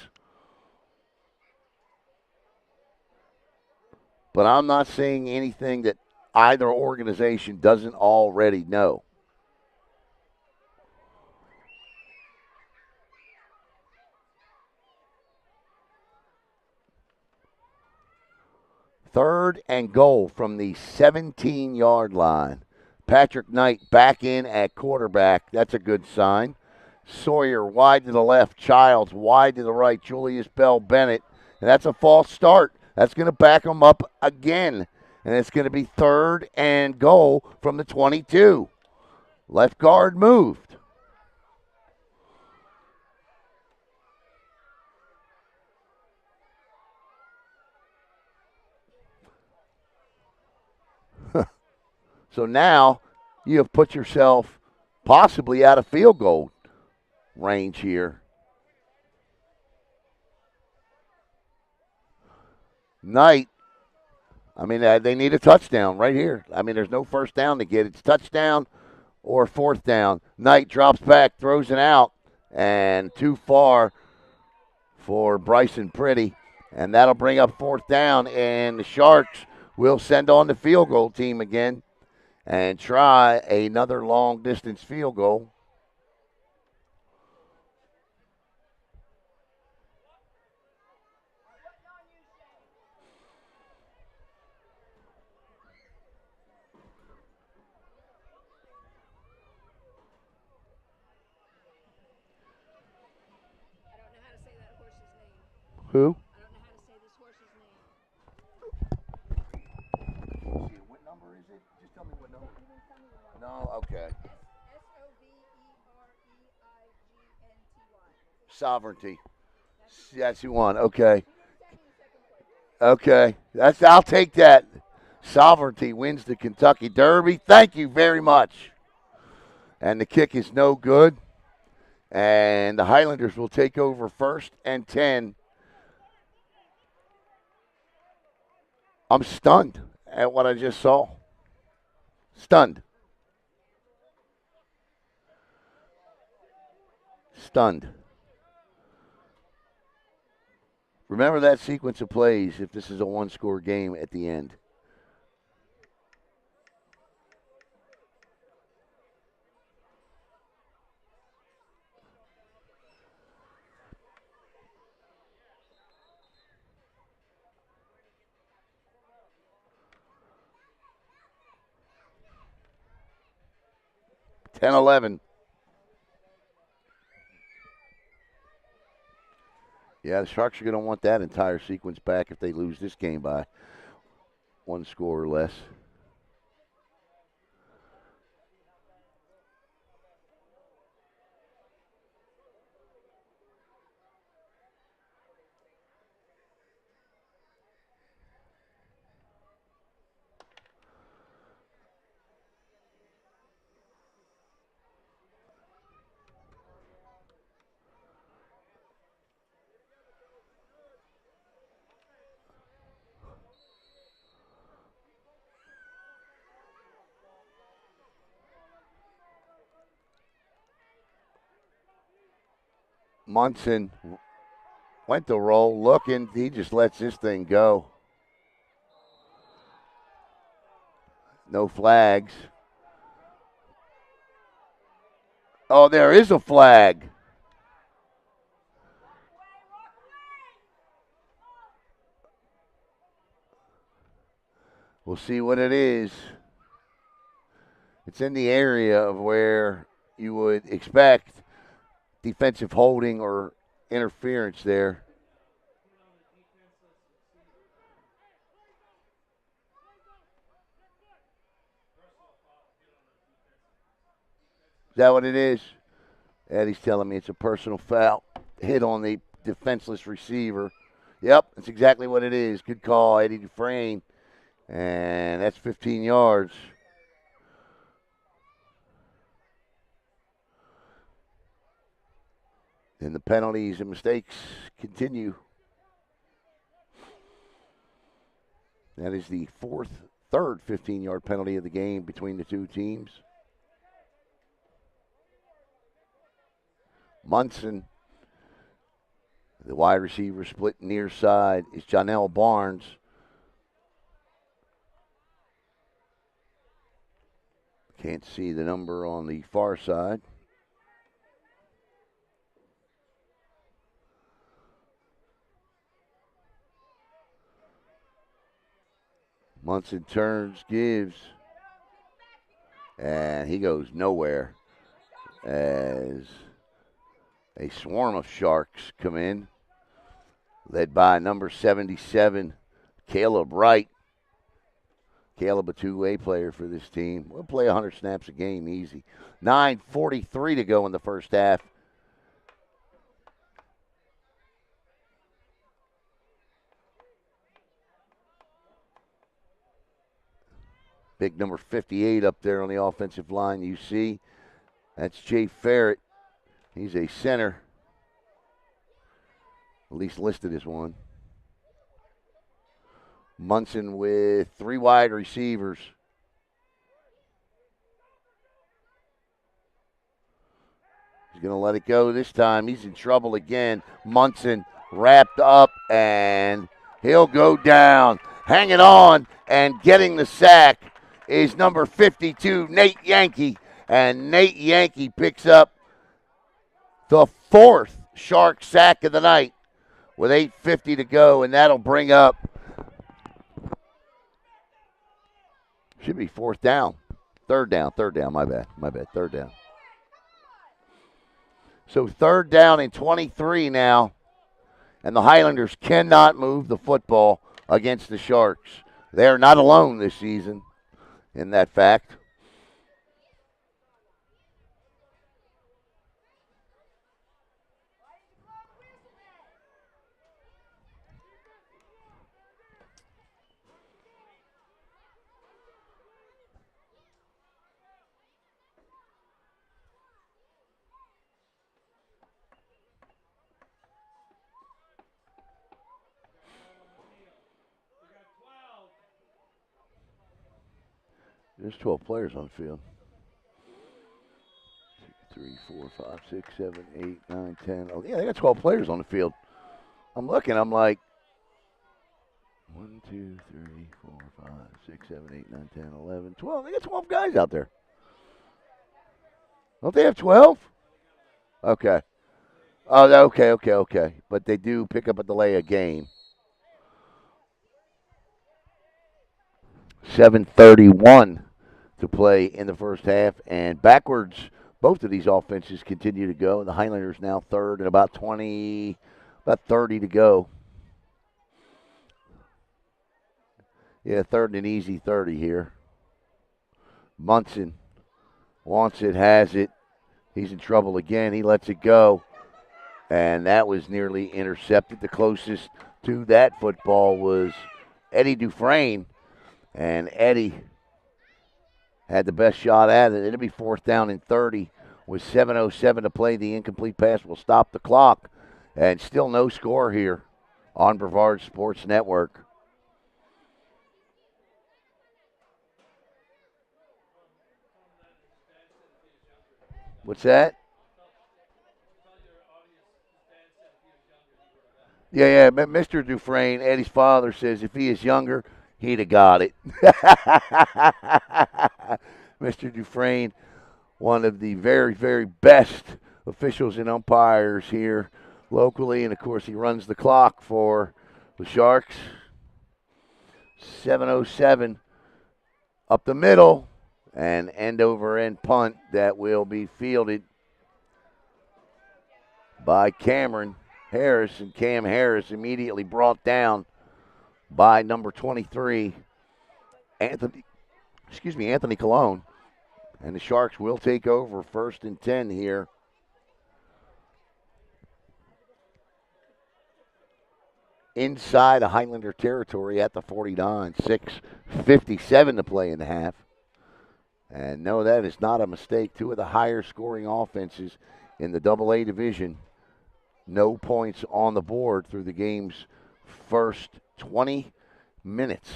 But I'm not seeing anything that either organization doesn't already know. Third and goal from the 17-yard line. Patrick Knight back in at quarterback. That's a good sign. Sawyer wide to the left. Childs wide to the right. Julius Bell Bennett. And that's a false start. That's going to back them up again. And it's going to be third and goal from the 22. Left guard moved. So now you have put yourself possibly out of field goal range here. Knight, I mean, they need a touchdown right here. I mean, there's no first down to get. It's touchdown or fourth down. Knight drops back, throws it out, and too far for Bryson Pretty. And that'll bring up fourth down, and the Sharks will send on the field goal team again. and try another long-distance field goal. Who? I don't know how to say this horse's name. What number is it? Just tell me what number. No, okay. Sovereignty. Sovereignty. That's who won. Okay. Okay. I'll take that. Sovereignty wins the Kentucky Derby. Thank you very much. And the kick is no good. And the Highlanders will take over 1st and 10. I'm stunned at what I just saw. Stunned. Remember that sequence of plays if this is a one-score game at the end. Ten 11. Yeah, the Sharks are going to want that entire sequence back if they lose this game by one score or less. Munson went to roll, looking. He just lets this thing go. No flags. Oh, there is a flag. We'll see what it is. It's in the area of where you would expect defensive holding or interference there. Is that what it is? Eddie's telling me it's a personal foul. Hit on the defenseless receiver. Yep, that's exactly what it is. Good call, Eddie Dufresne. And that's 15 yards. And the penalties and mistakes continue. That is the third 15-yard penalty of the game between the two teams. Munson, the wide receiver split near side, is Jonell Barnes. Can't see the number on the far side. Munson turns, gives, and he goes nowhere as a swarm of Sharks come in, led by number 77, Caleb Wright. Caleb, a two-way player for this team. We'll play 100 snaps a game easy. 9:43 to go in the first half. Big number 58 up there on the offensive line, you see. That's Jay Ferret. He's a center, at least listed as one. Munson with 3 wide receivers. He's going to let it go this time. He's in trouble again. Munson wrapped up, and he'll go down. Hanging on and getting the sack is number 52, Nate Yankee. And Nate Yankee picks up the fourth Shark sack of the night with 8:50 to go, and that'll bring up, should be fourth down. Third down, my bad, third down. So third down and 23 now, and the Highlanders cannot move the football against the Sharks. They're not alone this season in that fact. There's 12 players on the field. 2, 3, 4, 5, 6, 7, 8, 9, 10. Oh, yeah, they got 12 players on the field. I'm looking, I'm like, 1, 2, 3, 4, 5, 6, 7, 8, 9, 10, 11, 12. They got 12 guys out there. Don't they have 12? Okay. Oh, okay. But they do pick up a delay of game. 7:31 to play in the first half, and backwards, both of these offenses continue to go. The Highlanders now third and about 30 to go. Yeah, third and an easy 30 here. Munson wants it, has it. He's in trouble again. He lets it go, and that was nearly intercepted. The closest to that football was Eddie Dufresne, and Eddie had the best shot at it. It'll be fourth down and 30 with 7:07 to play. The incomplete pass will stop the clock, and still no score here on Brevard Sports Network. What's that? Yeah, Mr. Dufresne, Eddie's father, says if he is younger, he'd have got it. Mr. Dufresne, one of the very, very best officials and umpires here locally, and of course he runs the clock for the Sharks. 7:07 up the middle, and end over end punt that will be fielded by Cameron Harris, and Cam Harris immediately brought down by number 23, Anthony Colon. And the Sharks will take over first and 10 here. Inside of Highlander territory at the 49. 6:57 to play in the half. And no, that is not a mistake. Two of the higher scoring offenses in the AA division. No points on the board through the game's first 20 minutes.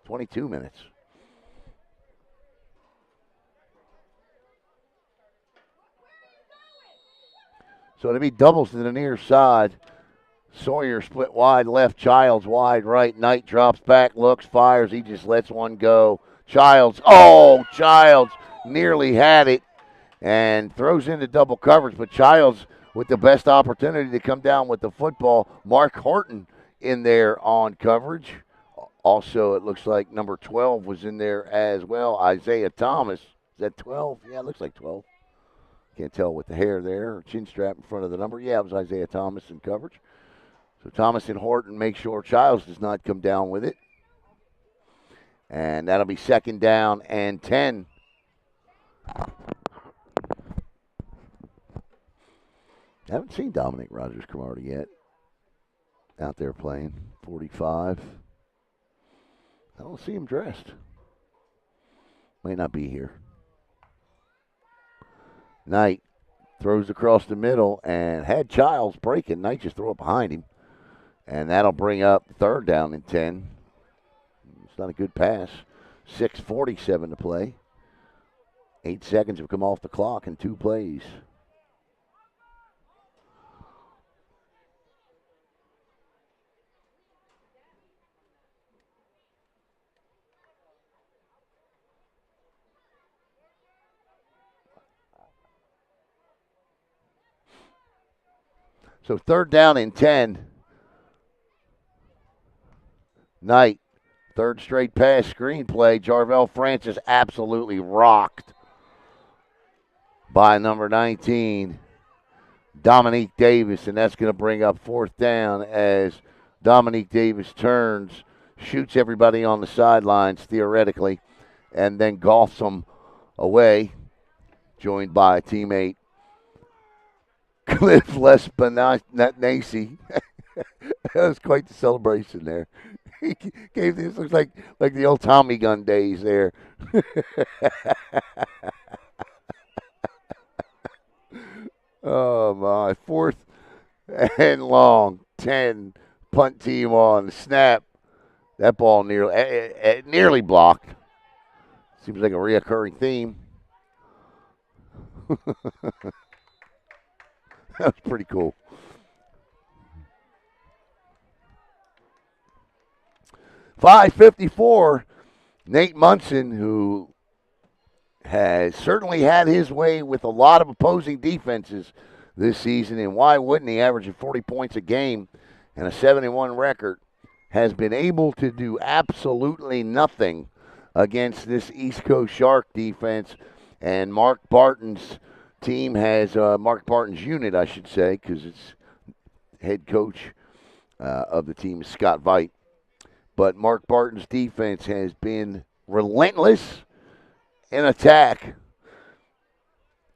22 minutes. So it'll be doubles to the near side. Sawyer split wide left, Childs wide right. Knight drops back, looks, fires. He just lets one go. Childs nearly had it and throws into double coverage, but Childs with the best opportunity to come down with the football. Mark Horton in there on coverage. Also, it looks like number 12 was in there as well. Isaiah Thomas. Is that 12? Yeah, it looks like 12. Can't tell with the hair there, or chin strap in front of the number. Yeah, it was Isaiah Thomas in coverage. So Thomas and Horton make sure Childs does not come down with it. And that'll be second down and 10. Haven't seen Dominic Rogers-Cromartie yet. Out there playing. 45. I don't see him dressed. Might not be here. Knight throws across the middle and had Childs breaking. Knight just threw it behind him. And that'll bring up third down and 10. It's not a good pass. 6:47 to play. 8 seconds have come off the clock in 2 plays. So 3rd down and 10. Knight, 3rd straight pass screenplay. Jarvell Francis absolutely rocked by number 19, Dominique Davis, and that's going to bring up 4th down as Dominique Davis turns, shoots everybody on the sidelines theoretically, and then golfs them away, joined by a teammate, Cliff Lespanasi. That was quite the celebration there. He gave this, looks like the old Tommy gun days there. Oh my! 4th and long, 10. Punt team on snap. That ball nearly blocked. Seems like a reoccurring theme. That was pretty cool. 5:54. Nate Munson, who has certainly had his way with a lot of opposing defenses this season, and why wouldn't he, averaging 40 points a game and a 7-1 record, has been able to do absolutely nothing against this East Coast Shark defense. And Mark Barton's team has, Mark Barton's unit, I should say, because it's head coach of the team is Scott Veit. But Mark Barton's defense has been relentless in attack.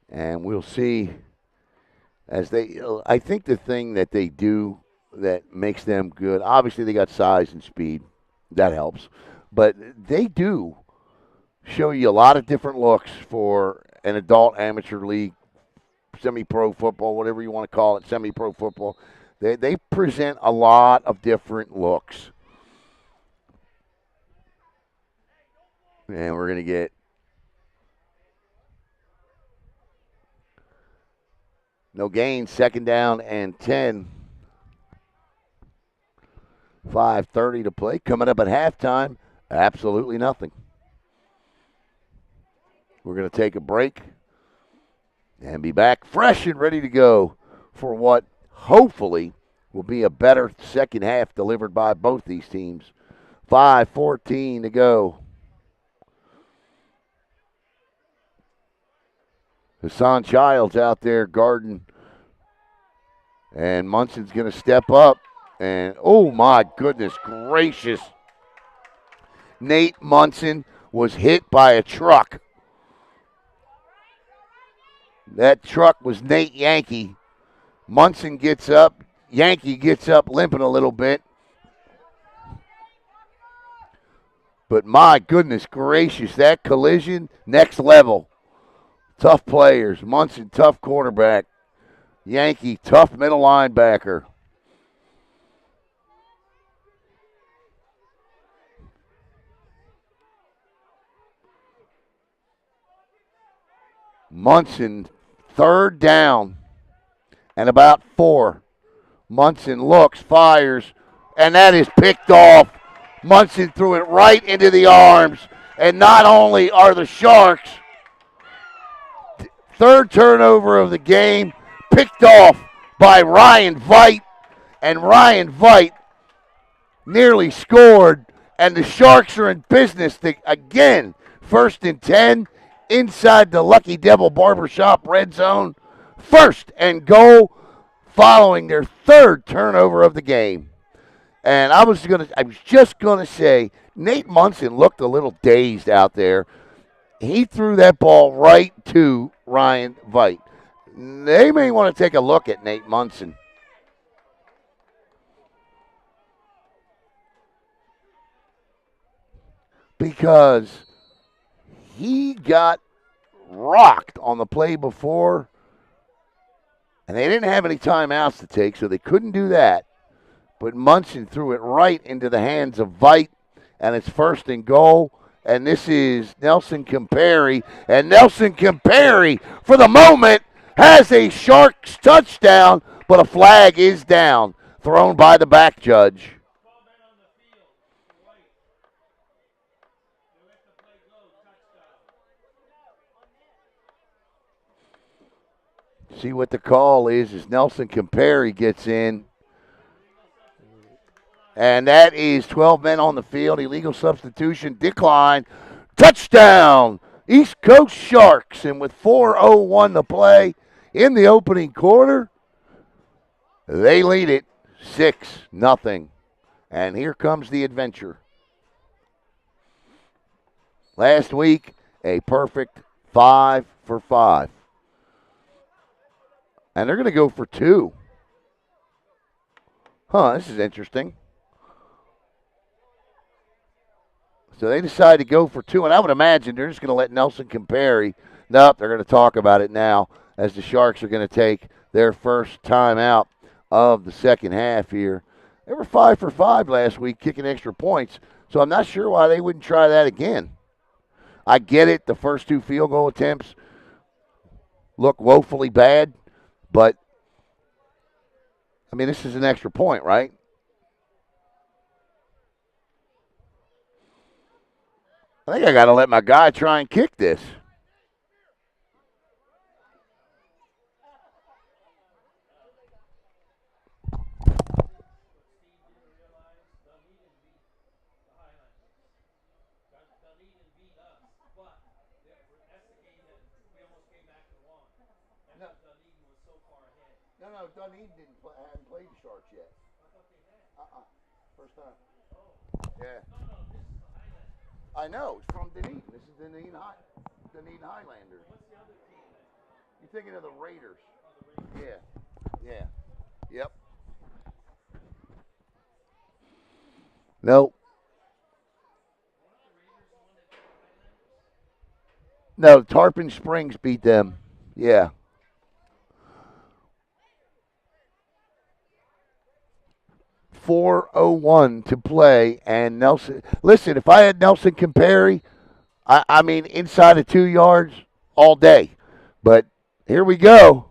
And we'll see as I think the thing that they do that makes them good, obviously they got size and speed. That helps. But they do show you a lot of different looks for an adult amateur league, semi-pro football, whatever you want to call it, semi-pro football. They present a lot of different looks. And we're going to get no gain, 2nd down and 10. 5:30 to play. Coming up at halftime, absolutely nothing. We're going to take a break and be back fresh and ready to go for what hopefully will be a better second half delivered by both these teams. 5:14 to go. Hassan Childs out there guarding, and Munson's going to step up. And, oh, my goodness gracious. Nate Munson was hit by a truck. That truck was Nate Yankee. Munson gets up. Yankee gets up limping a little bit. But, my goodness gracious, that collision, next level. Tough players. Munson, tough quarterback. Yankee, tough middle linebacker. Munson, 3rd down and about 4. Munson looks, fires, and that is picked off. Munson threw it right into the arms. And not only are the Sharks, 3rd turnover of the game, picked off by Ryan Veit. And Ryan Veit nearly scored. And the Sharks are in business again. 1st and 10 inside the Lucky Devil Barbershop red zone. 1st and goal following their 3rd turnover of the game. And I was just gonna say, Nate Munson looked a little dazed out there. He threw that ball right to Ryan Veit. They may want to take a look at Nate Munson. Because he got rocked on the play before, and they didn't have any timeouts to take, so they couldn't do that. But Munson threw it right into the hands of Veit, and it's 1st and goal. And this is Nelson Campari. And Nelson Campari, for the moment, has a Sharks touchdown, but a flag is down, thrown by the back judge. See what the call is as Nelson Comperi gets in. And that is 12 men on the field. Illegal substitution decline. Touchdown, East Coast Sharks. And with 4:01 to play in the opening quarter, they lead it 6-0. And here comes the adventure. Last week, a perfect 5 for 5. And they're going to go for 2. This is interesting. So they decide to go for 2, and I would imagine they're just going to let Nelson Comperi. Nope, they're going to talk about it now as the Sharks are going to take their first time out of the second half here. They were 5 for 5 last week, kicking extra points, so I'm not sure why they wouldn't try that again. I get it, the first 2 field goal attempts look woefully bad, but, I mean, this is an extra point, right? I think I got to let my guy try and kick this. No, Dunedin hadn't played the Sharks yet. First time. Yeah. I know. It's from Dunedin. This is Dunedin Highlanders. You're thinking of the Raiders. Yeah. Yep. No, Tarpon Springs beat them. Yeah. .401 to play, and Nelson. Listen, if I had Nelson Comperi, I mean inside of 2 yards all day. But here we go,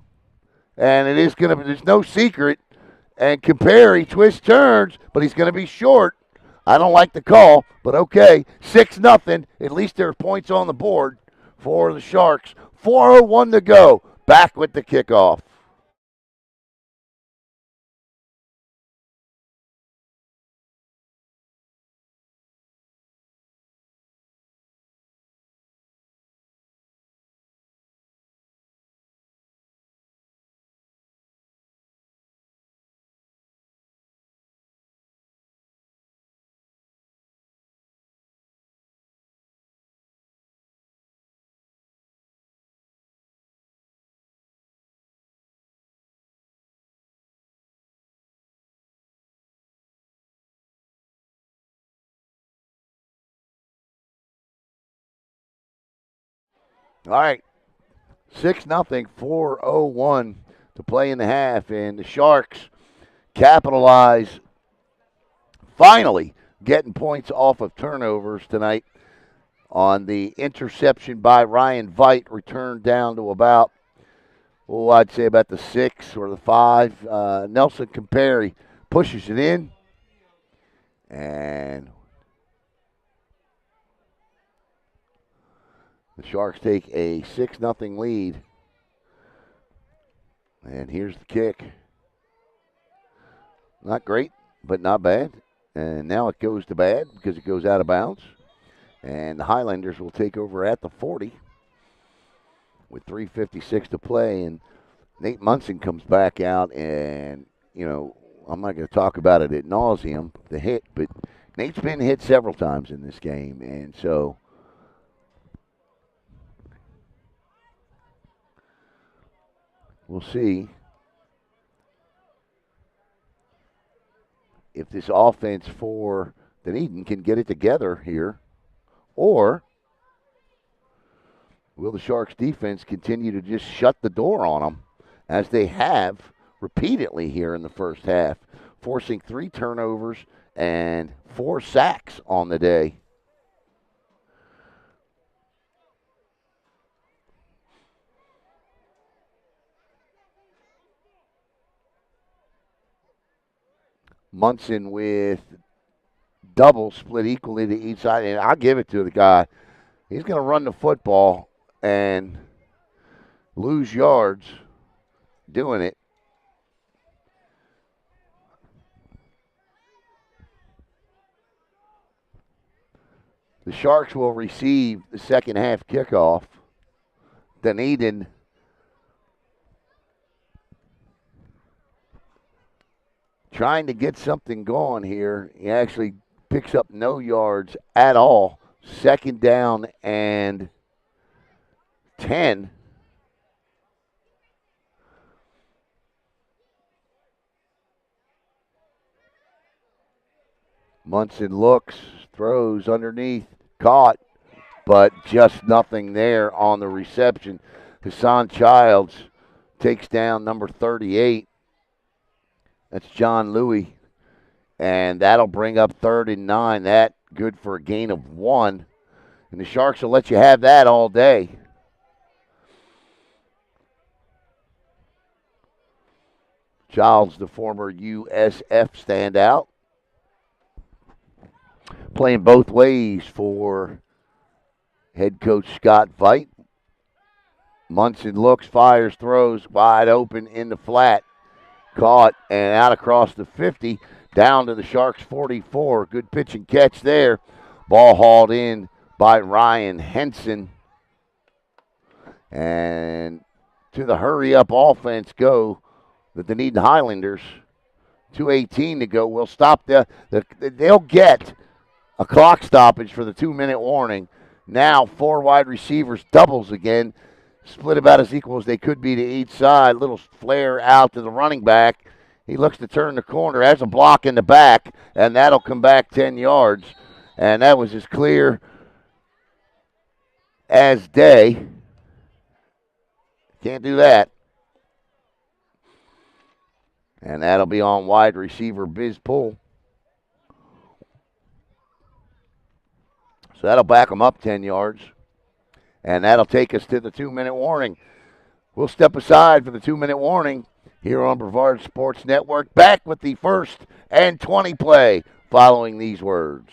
and it is going to. There's no secret. And Comperi twists turns, but he's going to be short. I don't like the call, but okay. 6-0. At least there are points on the board for the Sharks. 4:01 to go. Back with the kickoff. All right. 6-0, 4:01 to play in the half, and the Sharks capitalize, finally getting points off of turnovers tonight on the interception by Ryan Veit, returned down to about, I'd say about the 6 or the 5. Nelson Comperi pushes it in, and the Sharks take a 6-0 lead. And here's the kick. Not great, but not bad. And now it goes to bad because it goes out of bounds. And the Highlanders will take over at the 40 with 3:56 to play. And Nate Munson comes back out, and, I'm not going to talk about it ad nauseum, the hit, but Nate's been hit several times in this game. And so we'll see if this offense for Dunedin can get it together here, or will the Sharks defense continue to just shut the door on them, as they have repeatedly here in the first half, forcing 3 turnovers and 4 sacks on the day. Munson with double split equally to each side, and I'll give it to the guy. He's going to run the football and lose yards doing it. The Sharks will receive the second half kickoff. Dunedin trying to get something going here. He actually picks up no yards at all. Second down and 10. Munson looks, throws underneath, caught, but just nothing there on the reception. Hassan Childs takes down number 38. That's John Louie. And that'll bring up 3rd and 9. That good for a gain of 1. And the Sharks will let you have that all day. Childs, the former USF standout, playing both ways for head coach Scott Veit. Munson looks, fires, throws, wide open in the flat. Caught and out across the 50, down to the Sharks 44. Good pitch and catch there. Ball hauled in by Ryan Henson. And to the hurry-up offense go the Dunedin Highlanders. 2:18 to go. We'll stop they'll get a clock stoppage for the 2-minute warning. Now 4 wide receivers, doubles again. Split about as equal as they could be to each side. Little flare out to the running back. He looks to turn the corner, has a block in the back, and that'll come back 10 yards. And that was as clear as day. Can't do that. And that'll be on wide receiver Biz Poole. So that'll back them up 10 yards. And that'll take us to the 2-minute warning. We'll step aside for the 2-minute warning here on Brevard Sports Network. Back with the 1st and 20 play following these words.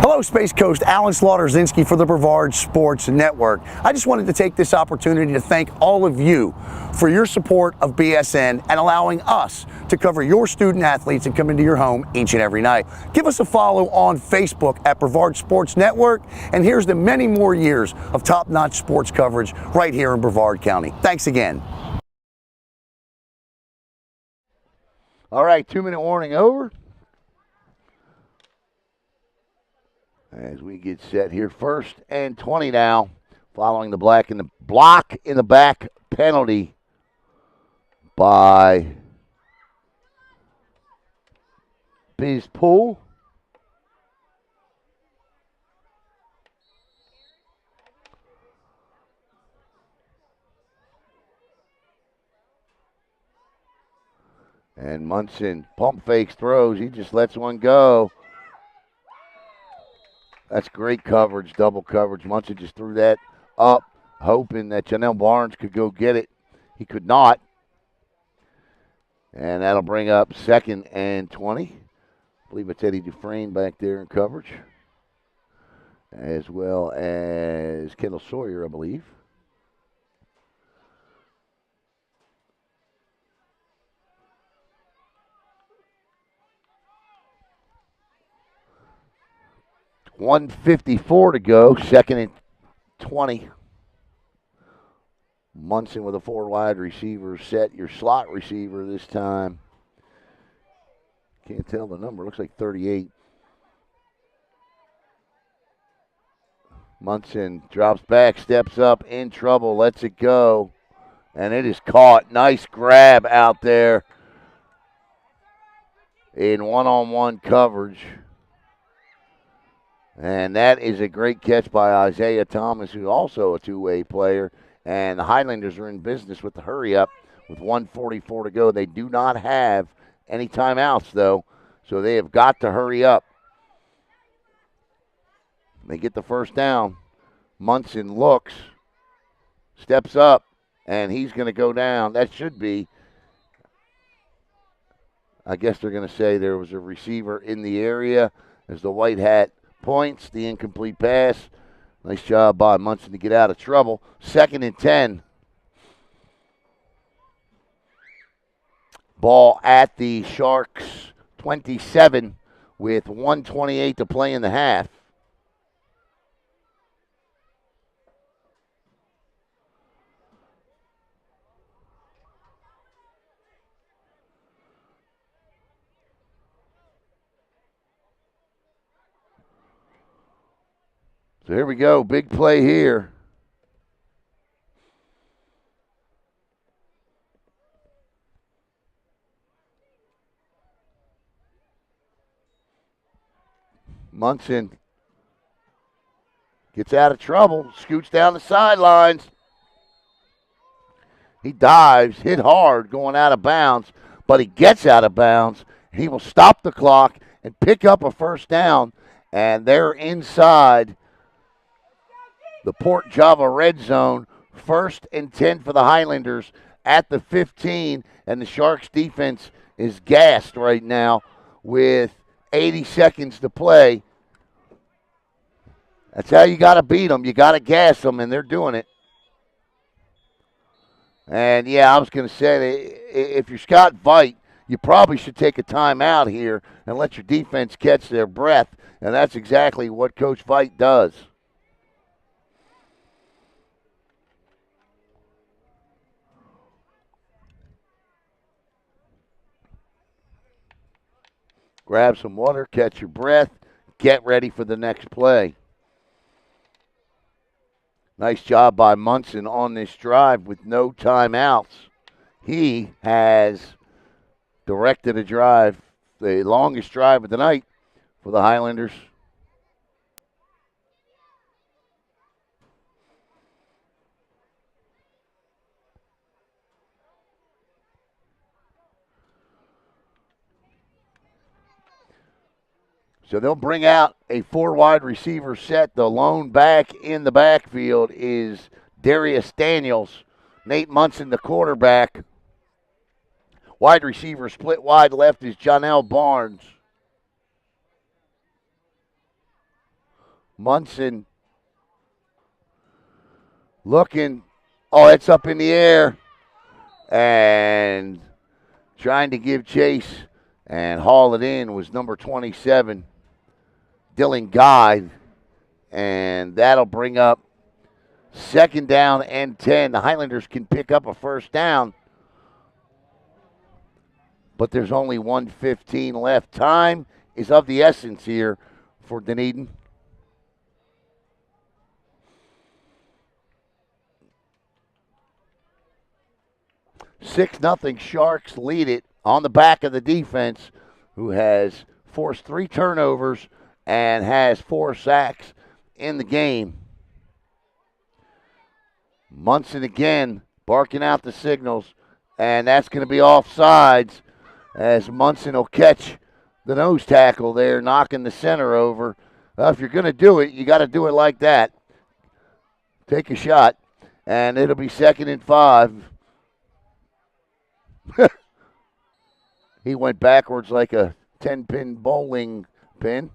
Hello, Space Coast. Alan Slaughter-Zinski for the Brevard Sports Network. I just wanted to take this opportunity to thank all of you for your support of BSN and allowing us to cover your student athletes and come into your home each and every night. Give us a follow on Facebook at Brevard Sports Network, and here's to many more years of top-notch sports coverage right here in Brevard County. Thanks again. All right, 2-minute warning over. As we get set here, 1st and 20 now, following the block in the back penalty by Biz Poole. And Munson pump fakes, throws. He just lets one go. That's great coverage, double coverage. Munson just threw that up, hoping that Janelle Barnes could go get it. He could not. And that'll bring up 2nd and 20. I believe it's Eddie Dufresne back there in coverage, as well as Kendall Sawyer, I believe. .154 to go, 2nd and 20. Munson with a 4 wide receiver set. Your slot receiver this time. Can't tell the number. Looks like 38. Munson drops back, steps up, in trouble, lets it go. And it is caught. Nice grab out there in one-on-one coverage. And that is a great catch by Isaiah Thomas, who's also a two-way player. And the Highlanders are in business with the hurry-up with 1:44 to go. They do not have any timeouts, though, so they have got to hurry up. They get the first down. Munson looks, steps up, and he's going to go down. That should be, I guess they're going to say there was a receiver in the area as the white hat points, the incomplete pass. Nice job by Munson to get out of trouble. 2nd and 10. Ball at the Sharks 27 with 1:28 to play in the half. So here we go. Big play here. Munson gets out of trouble, scoots down the sidelines. He dives, hit hard, going out of bounds, but he gets out of bounds. He will stop the clock and pick up a first down, and they're inside the Port Java red zone. 1st and 10 for the Highlanders at the 15, and the Sharks defense is gassed right now with 80 seconds to play. That's how you got to beat them. You got to gas them, and they're doing it. And, yeah, I was going to say, if you're Scott Veit, you probably should take a timeout here and let your defense catch their breath, and that's exactly what Coach Veit does. Grab some water, catch your breath, get ready for the next play. Nice job by Munson on this drive with no timeouts. He has directed a drive, the longest drive of the night for the Highlanders. So they'll bring out a 4-wide receiver set. The lone back in the backfield is Darius Daniels. Nate Munson, the quarterback. Wide receiver split wide left is Jonell Barnes. Munson looking. Oh, it's up in the air. And trying to give chase and haul it in was number 27. Dylan Guy, and that'll bring up 2nd down and 10. The Highlanders can pick up a first down, but there's only 1:15 left. Time is of the essence here for Dunedin. Six 0 Sharks lead it on the back of the defense, who has forced 3 turnovers and has 4 sacks in the game. Munson again barking out the signals, and that's going to be offsides as Munson will catch the nose tackle there, knocking the center over. If you're going to do it, you got to do it like that. Take a shot, and it'll be 2nd and 5. He went backwards like a 10-pin bowling pin.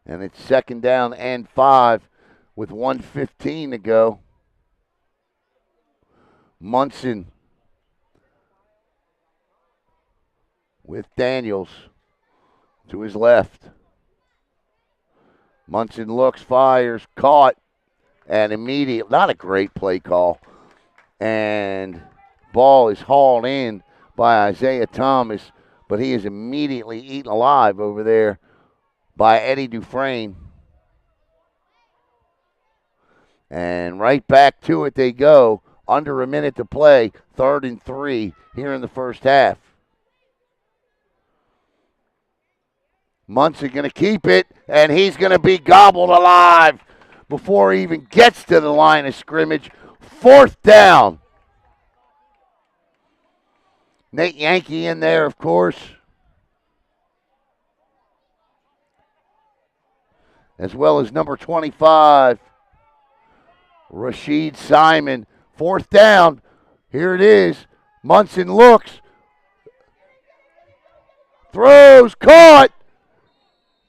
And it's 2nd down and 5 with 1:15 to go. Munson with Daniels to his left. Munson looks, fires, caught, and immediate. Not a great play call. And ball is hauled in by Isaiah Thomas, but he is immediately eaten alive over there by Eddie Dufresne. And right back to it they go. Under a minute to play. 3rd and 3 here in the first half. Munson going to keep it, and he's going to be gobbled alive before he even gets to the line of scrimmage. 4th down. Nate Yankee in there, of course, as well as number 25, Rashid Simon. 4th down. Here it is. Munson looks. Throws. Caught.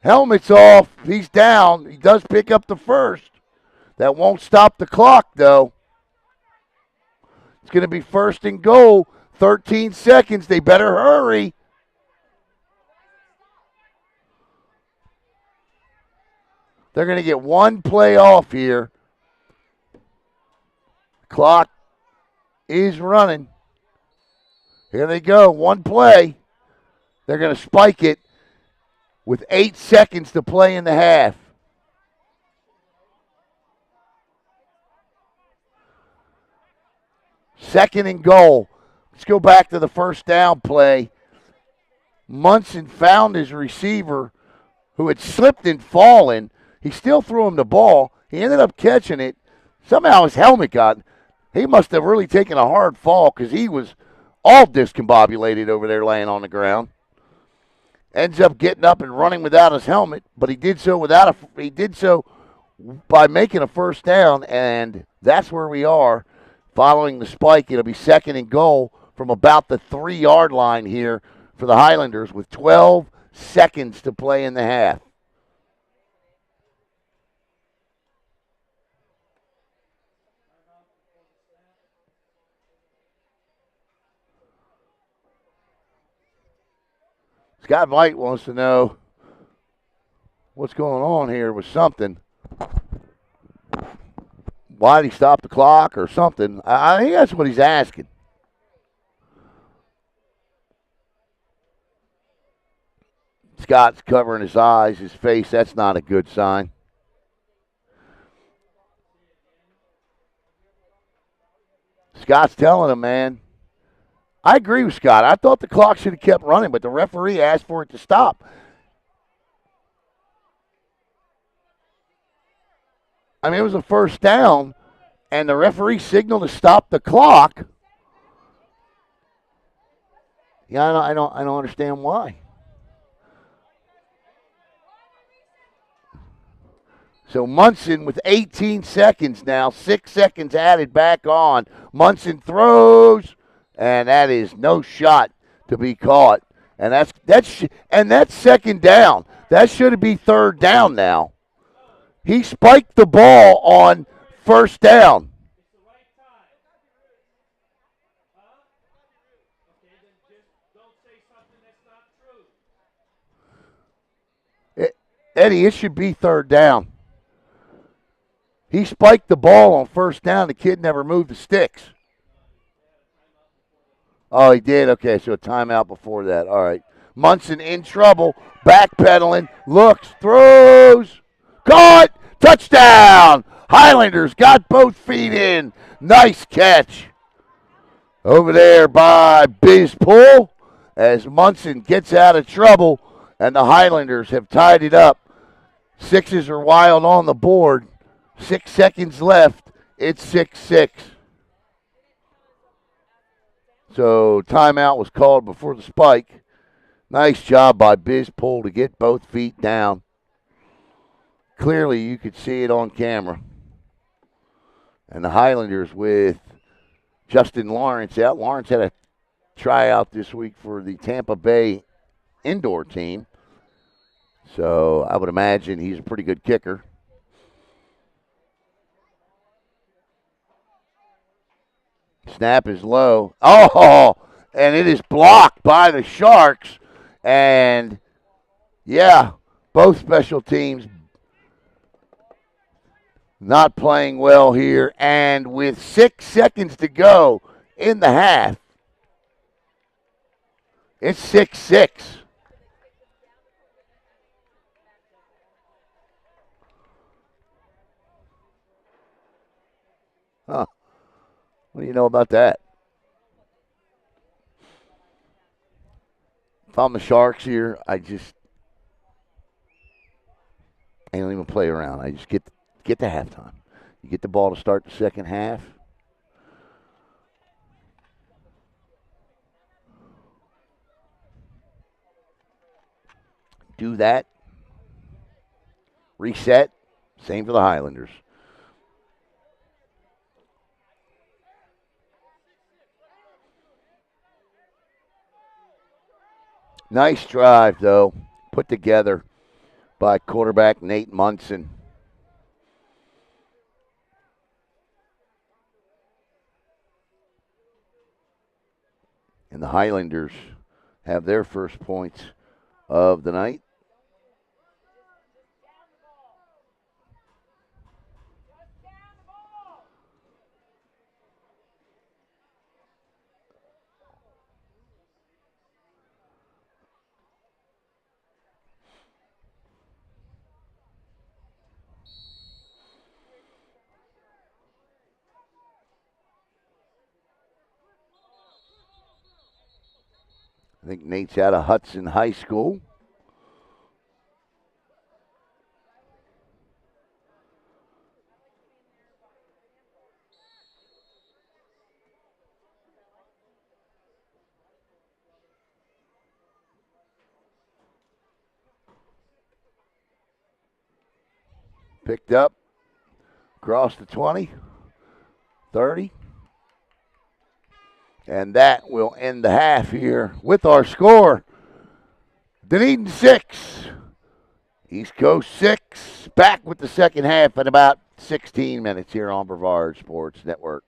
Helmet's off. He's down. He does pick up the first. That won't stop the clock, though. It's going to be 1st and goal. 13 seconds. They better hurry. They're going to get one play off here. Clock is running. Here they go. One play. They're going to spike it with 8 seconds to play in the half. Second and goal. Let's go back to the 1st down play. Munson found his receiver who had slipped and fallen. He still threw him the ball. He ended up catching it. Somehow his helmet got. He must have really taken a hard fall because he was all discombobulated over there laying on the ground. Ends up getting up and running without his helmet, but he did so by making a 1st down, and that's where we are. Following the spike, it'll be 2nd and goal from about the 3-yard line here for the Highlanders with 12 seconds to play in the half. Scott White wants to know what's going on here with something. Why did he stop the clock or something? I think that's what he's asking. Scott's covering his eyes, his face. That's not a good sign. Scott's telling him, man. I agree with Scott. I thought the clock should have kept running, but the referee asked for it to stop. I mean, it was a 1st down, and the referee signaled to stop the clock. Yeah, I don't understand why. So Munson with 18 seconds now, 6 seconds added back on. Munson throws. And that is no shot to be caught. And that's 2nd down. That should be 3rd down now. He spiked the ball on 1st down. Eddie, it should be 3rd down. He spiked the ball on 1st down. The kid never moved the sticks. Oh, he did? Okay, so a timeout before that. All right. Munson in trouble, backpedaling, looks, throws, caught, touchdown! Highlanders got both feet in. Nice catch over there by Bsn as Munson gets out of trouble, and the Highlanders have tied it up. Sixes are wild on the board. 6 seconds left. It's 6-6. So timeout was called before the spike. Nice job by Bsn to get both feet down. Clearly you could see it on camera. And the Highlanders with Justin Lawrence out. Lawrence had a tryout this week for the Tampa Bay indoor team. So I would imagine he's a pretty good kicker. Snap is low. Oh, and it is blocked by the Sharks. And, yeah, both special teams not playing well here. And with 6 seconds to go in the half, it's 6-6. Huh. What do you know about that? If I'm the Sharks here, I just I don't even play around. I just get to halftime. You get the ball to start the second half. Do that. Reset. Same for the Highlanders. Nice drive, though, put together by quarterback Nate Munson. And the Highlanders have their first points of the night. I think Nate's out of Hudson High School. Picked up, across the 20, 30. And that will end the half here with our score. Dunedin 6, East Coast 6. Back with the second half in about 16 minutes here on Brevard Sports Network.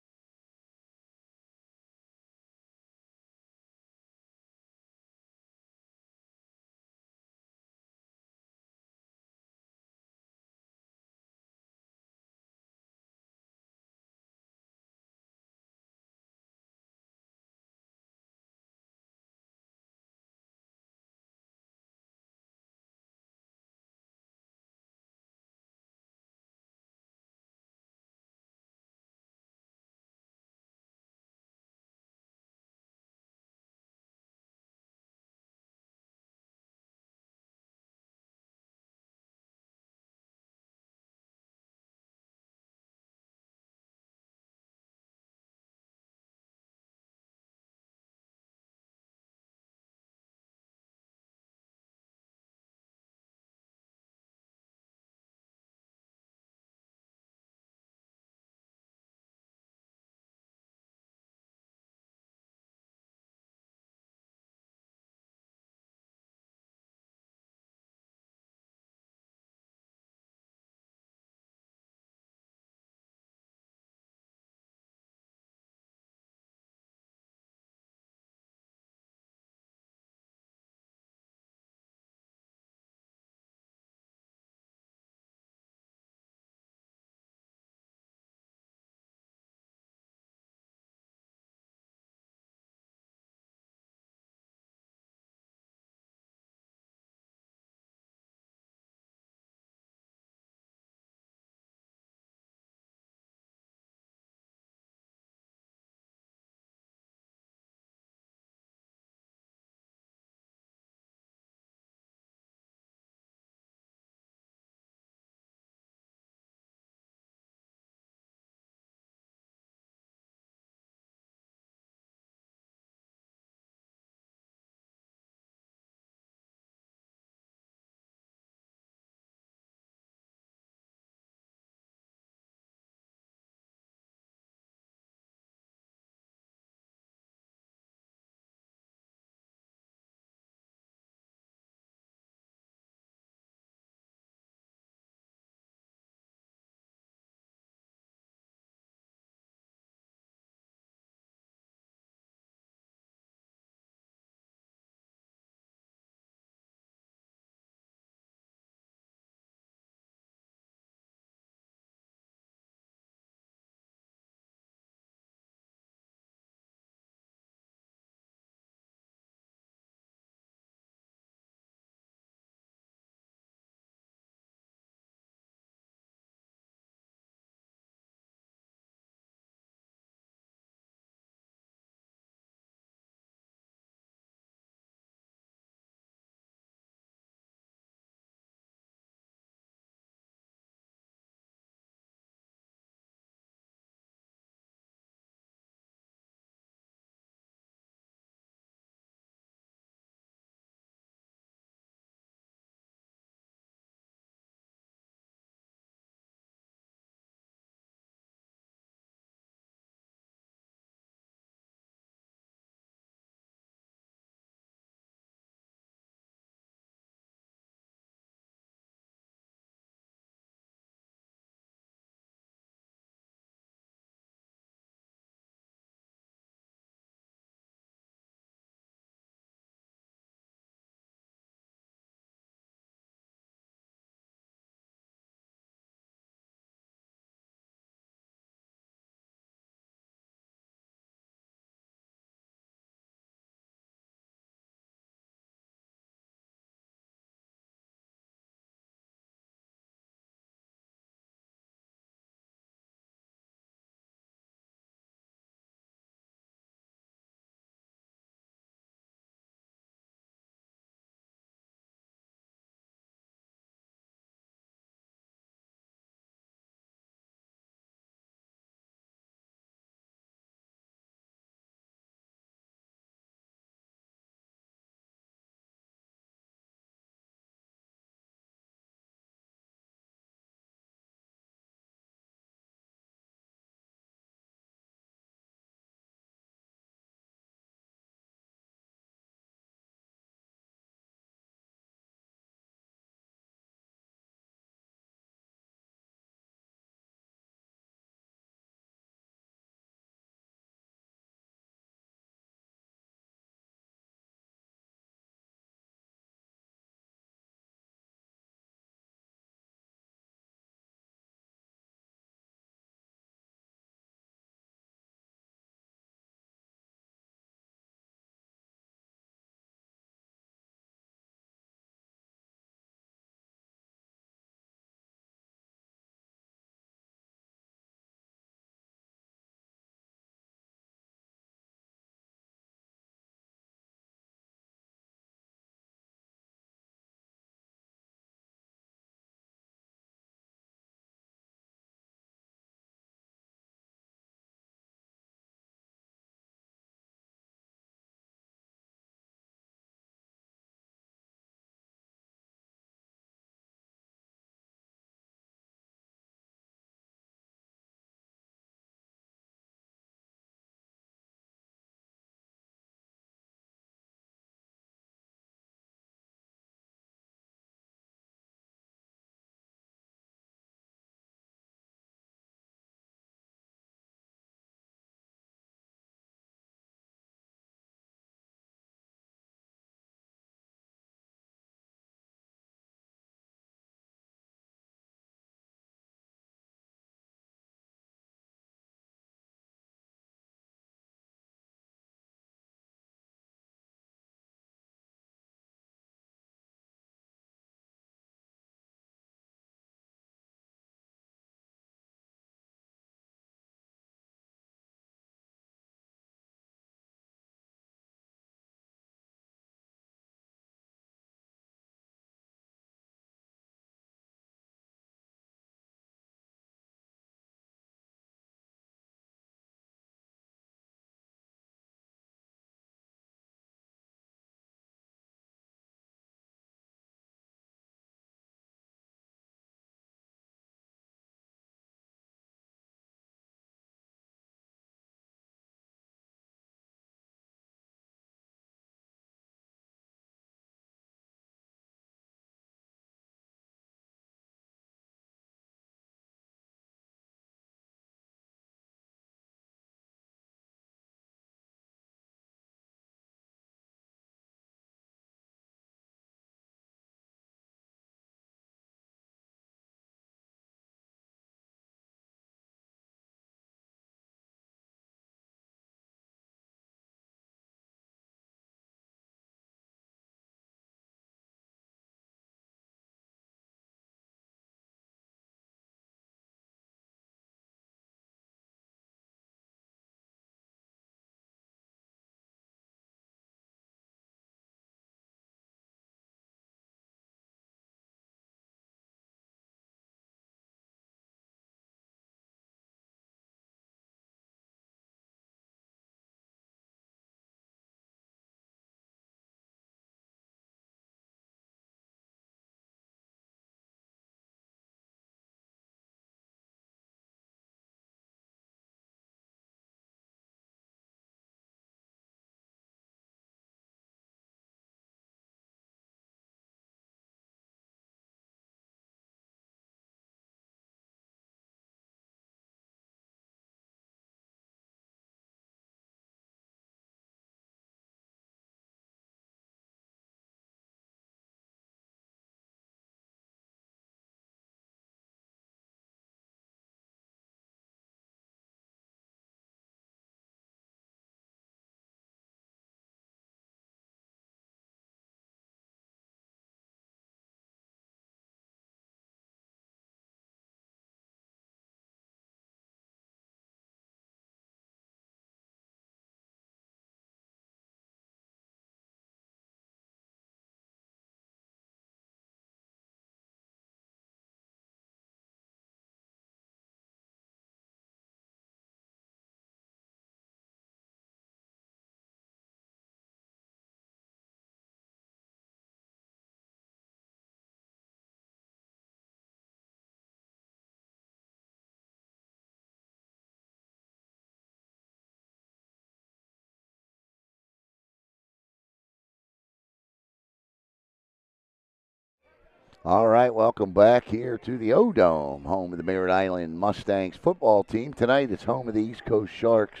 All right, welcome back here to the O-Dome, home of the Merritt Island Mustangs football team. Tonight it's home of the East Coast Sharks,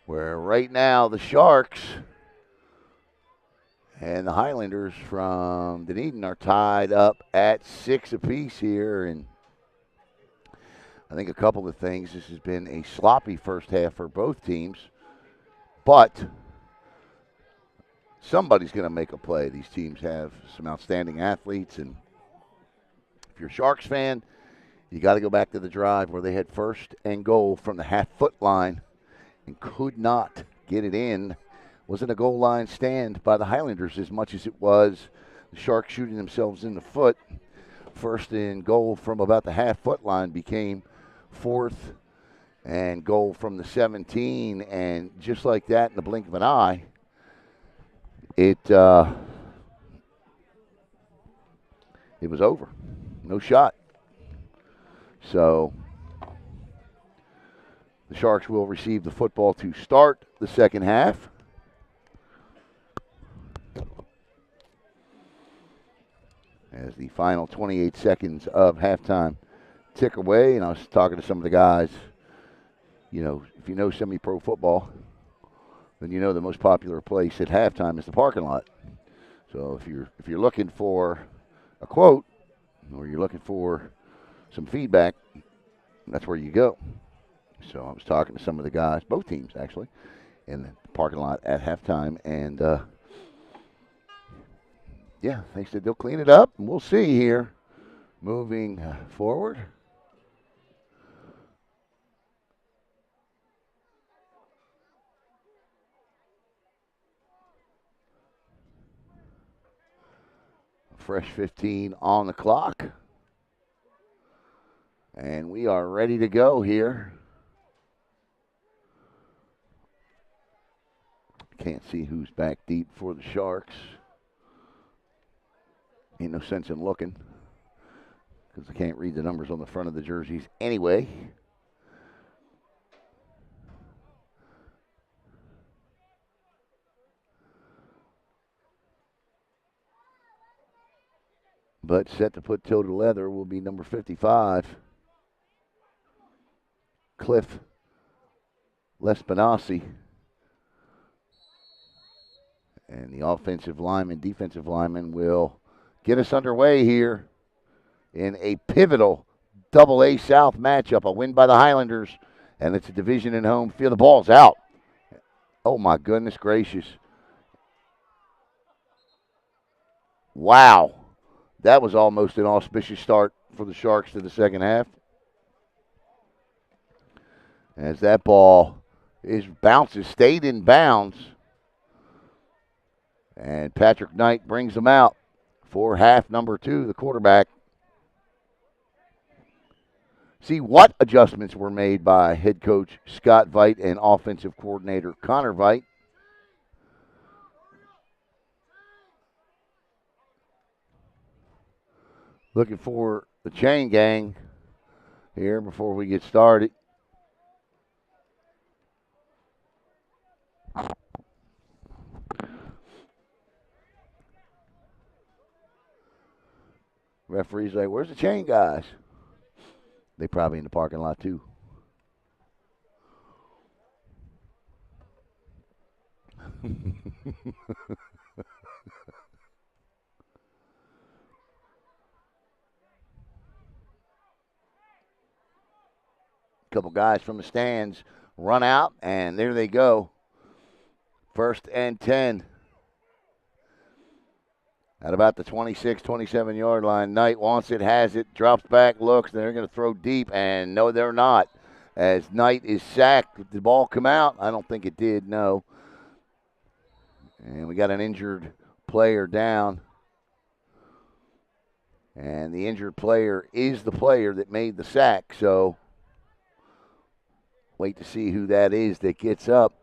where right now the Sharks and the Highlanders from Dunedin are tied up at 6 apiece here. And I think a couple of things. This has been a sloppy first half for both teams, but somebody's going to make a play. These teams have some outstanding athletes, and if you're a Sharks fan, you got to go back to the drive where they had first and goal from the half-foot line and could not get it in. Wasn't a goal line stand by the Highlanders as much as it was the Sharks shooting themselves in the foot. First and goal from about the half-foot line became fourth and goal from the 17, and just like that, in the blink of an eye, it was over. No shot. So the Sharks will receive the football to start the second half. As the final 28 seconds of halftime tick away, and I was talking to some of the guys, you know, if you know semi-pro football, then you know the most popular place at halftime is the parking lot. So if you're looking for a quote or you're looking for some feedback, that's where you go. So I was talking to some of the guys, both teams actually, in the parking lot at halftime, and yeah, they said they'll clean it up, and we'll see here moving forward. Fresh 15 on the clock. And we are ready to go here. Can't see who's back deep for the Sharks. Ain't no sense in looking because I can't read the numbers on the front of the jerseys anyway. But set to put toe to leather will be number 55, Cliff Lespanasi. And the offensive lineman, defensive lineman will get us underway here in a pivotal Double-A South matchup. A win by the Highlanders, and it's a division and home field. The ball's out. Oh, my goodness gracious. Wow. That was almost an auspicious start for the Sharks to the second half. As that ball stayed in bounds. And Patrick Knight brings them out for half number 2, the quarterback. See what adjustments were made by head coach Scott Veit and offensive coordinator Connor Veit. Looking for the chain gang here before we get started. Referee's like, where's the chain guys? They probably in the parking lot too. Couple guys from the stands run out, and there they go. 1st and 10. At about the 26, 27-yard line. Knight wants it, has it, drops back, looks. They're going to throw deep, and no, they're not. As Knight is sacked, did the ball come out? I don't think it did, no. And we got an injured player down. And the injured player is the player that made the sack, so wait to see who that is that gets up.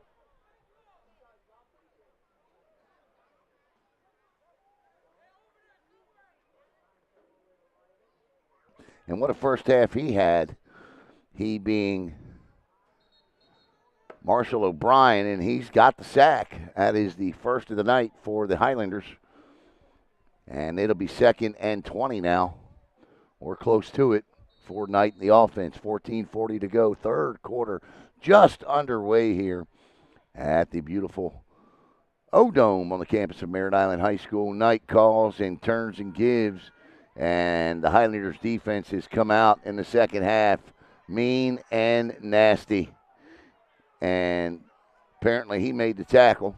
And what a first half he had, he being Marshall O'Brien, and he's got the sack. That is the first of the night for the Highlanders. And it'll be 2nd and 20 now. We're close to it for Knight in the offense. 14:40 to go. Third quarter just underway here at the beautiful O-Dome on the campus of Merritt Island High School. Knight calls and turns and gives. And the Highlanders defense has come out in the second half mean and nasty. And apparently he made the tackle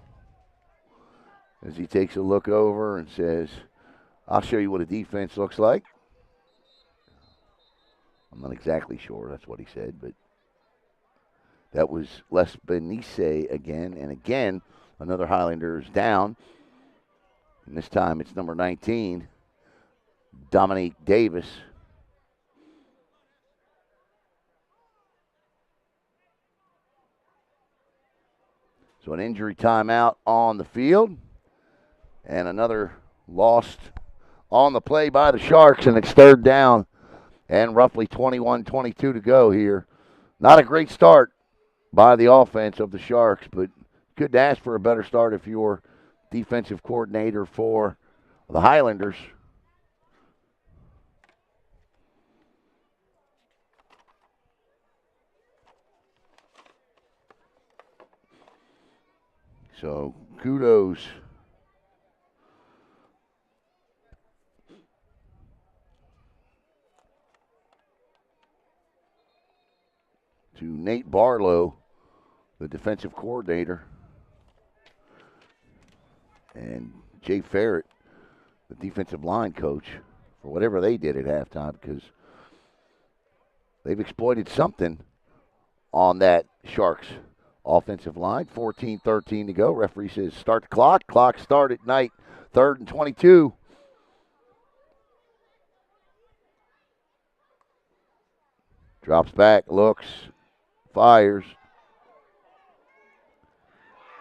as he takes a look over and says, I'll show you what a defense looks like. I'm not exactly sure that's what he said, but that was Les Benice again. And again, another Highlanders down. And this time it's number 19, Dominique Davis. So an injury timeout on the field. And another lost on the play by the Sharks, and it's 3rd down and roughly 21-22 to go here. Not a great start by the offense of the Sharks, but couldn't ask for a better start if you're defensive coordinator for the Highlanders. So kudos to Nate Barlow, the defensive coordinator, and Jay Ferrett, the defensive line coach, for whatever they did at halftime, because they've exploited something on that Sharks offensive line. 14:13 to go. Referee says start the clock. Clock start at Knight. 3rd and 22. Drops back, looks, fires.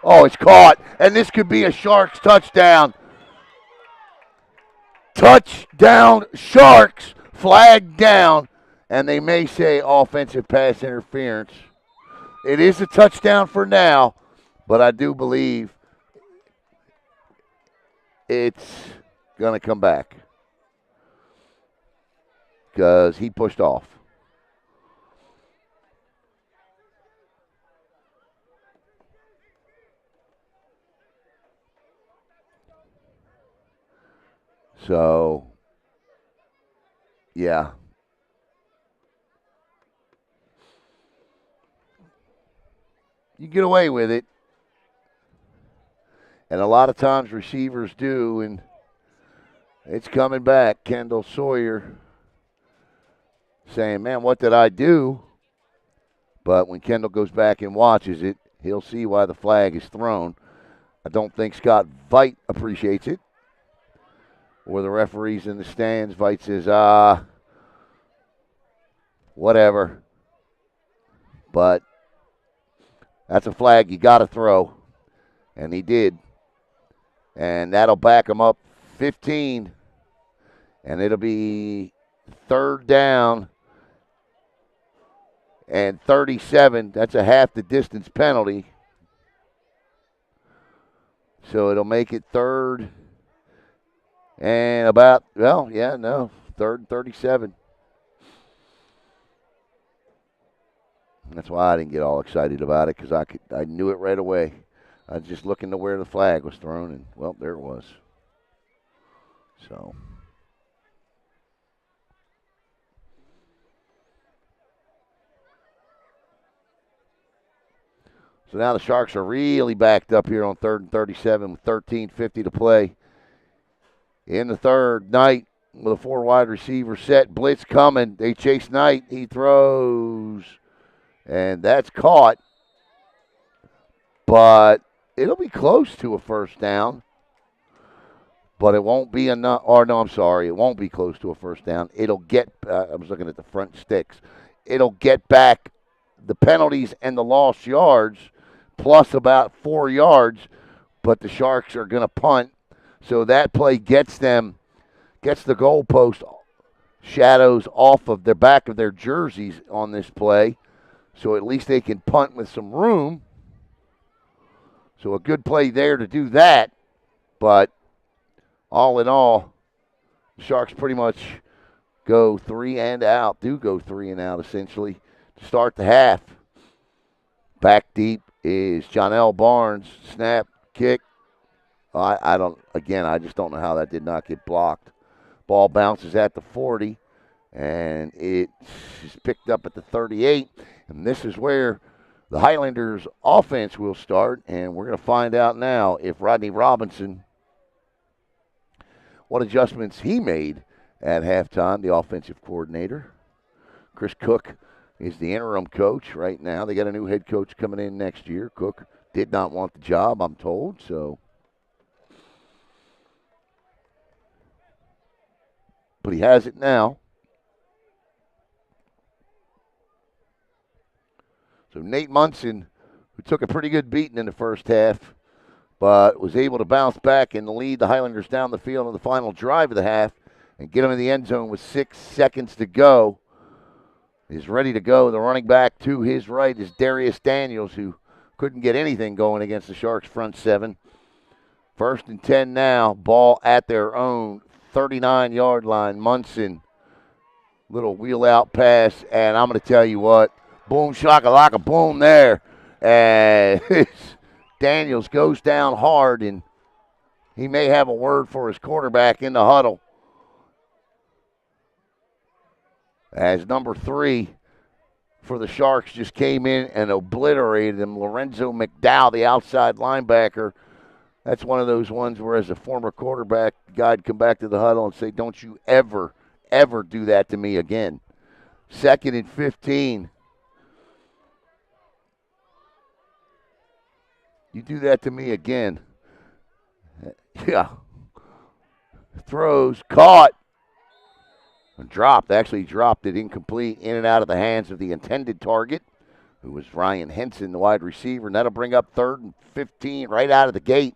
Oh, it's caught, and this could be a Sharks touchdown. Touchdown, Sharks, flag down, and they may say offensive pass interference. It is a touchdown for now, but I do believe it's going to come back because he pushed off. So, yeah. You get away with it. And a lot of times receivers do, and it's coming back. Kendall Sawyer saying, man, what did I do? But when Kendall goes back and watches it, he'll see why the flag is thrown. I don't think Scott Veit appreciates it. Or the referees in the stands. Veit says, whatever. But that's a flag you got to throw. And he did. And that'll back him up 15. And it'll be 3rd down and 37. That's a half the distance penalty. So it'll make it 3rd and about, 3rd and 37. That's why I didn't get all excited about it, because I knew it right away. I was just looking to where the flag was thrown, and, well, there it was. So now the Sharks are really backed up here on 3rd and 37 with 13:50 to play. In the third, Knight with a 4 wide receiver set. Blitz coming. They chase Knight. He throws. And that's caught. But it'll be close to a 1st down. But it won't be enough. Or no, I'm sorry. It won't be close to a 1st down. It'll get, I was looking at the front sticks. It'll get back the penalties and the lost yards plus about 4 yards. But the Sharks are going to punt. So that play gets the goalpost shadows off of the back of their jerseys on this play. So at least they can punt with some room. So a good play there to do that. But all in all, The Sharks pretty much go 3 and out, essentially, to start the half. Back deep is Jonell Barnes. Snap, kick. I just don't know how that did not get blocked. Ball bounces at the 40, and it's picked up at the 38. And this is where the Highlanders offense will start, and we're going to find out now if Rodney Robinson, what adjustments he made at halftime, the offensive coordinator. Chris Cook is the interim coach right now. They got a new head coach coming in next year. Cook did not want the job, I'm told, so. But he has it now. So Nate Munson, who took a pretty good beating in the first half, but was able to bounce back and lead the Highlanders down the field on the final drive of the half and get them in the end zone with 6 seconds to go. He's ready to go. The running back to his right is Darius Daniels, who couldn't get anything going against the Sharks' front seven. 1st and 10 now. Ball at their own 39-yard line. Munson, little wheel-out pass, and I'm going to tell you what, boom, shaka-laka, boom there. And Daniels goes down hard, and he may have a word for his quarterback in the huddle. As number 3 for the Sharks just came in and obliterated him. Lorenzo McDowell, the outside linebacker. That's one of those ones where, as a former quarterback, I'd come back to the huddle and say, don't you ever, ever do that to me again. 2nd and 15. You do that to me again. Yeah. Throws, caught. Dropped, actually dropped it incomplete, in and out of the hands of the intended target, who was Ryan Henson, the wide receiver. And that'll bring up 3rd and 15 right out of the gate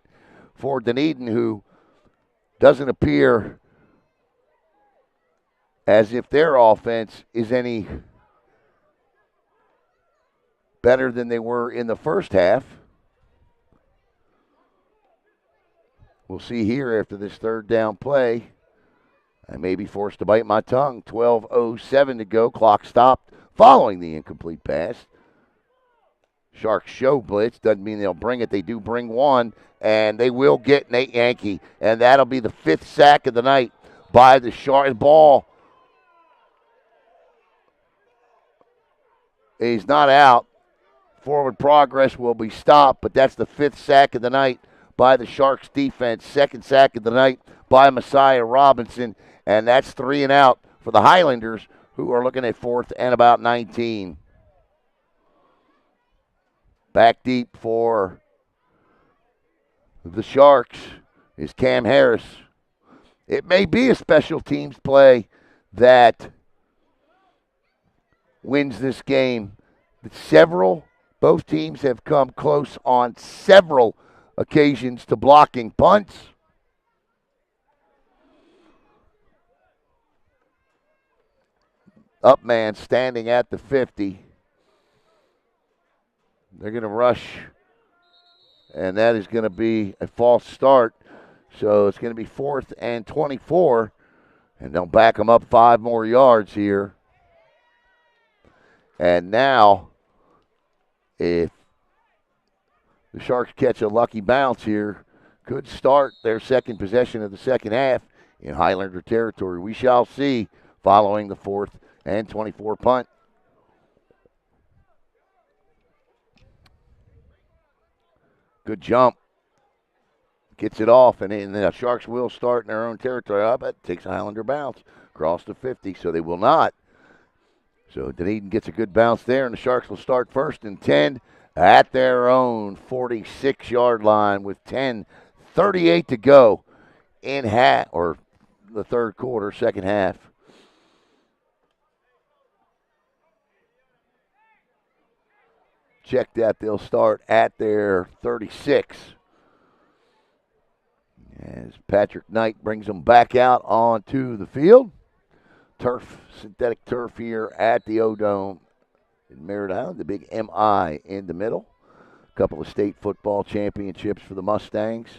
for Dunedin, who doesn't appear as if their offense is any better than they were in the first half. We'll see here after this 3rd down play. I may be forced to bite my tongue. 12:07 to go. Clock stopped following the incomplete pass. Sharks show blitz. Doesn't mean they'll bring it. They do bring one, and they will get Nate Yankee. And that'll be the 5th sack of the night by the Sharks. Ball is not out. Forward progress will be stopped, but that's the 5th sack of the night by the Sharks defense. 2nd sack of the night by Messiah Robinson. And that's 3 and out for the Highlanders, who are looking at 4th and about 19. Back deep for the Sharks is Cam Harris. It may be a special teams play that wins this game. Both teams have come close on several occasions to blocking punts. Up man standing at the 50. They're going to rush, and that is going to be a false start. So it's going to be 4th and 24, and they'll back them up 5 more yards here. And now, if the Sharks catch a lucky bounce here, could start their 2nd possession of the 2nd half in Highlander territory. We shall see following the 4th and 24 punt. Good jump. Gets it off, and the Sharks will start in their own territory. I bet it takes a Highlander bounce across the 50, so they will not. So Dunedin gets a good bounce there, and the Sharks will start 1st and 10 at their own 46-yard line with 10:38 to go in the 3rd quarter, 2nd half. Check that. They'll start at their 36. As Patrick Knight brings them back out onto the field. Synthetic turf here at the O-Dome in Merritt Island. The big MI in the middle. A couple of state football championships for the Mustangs.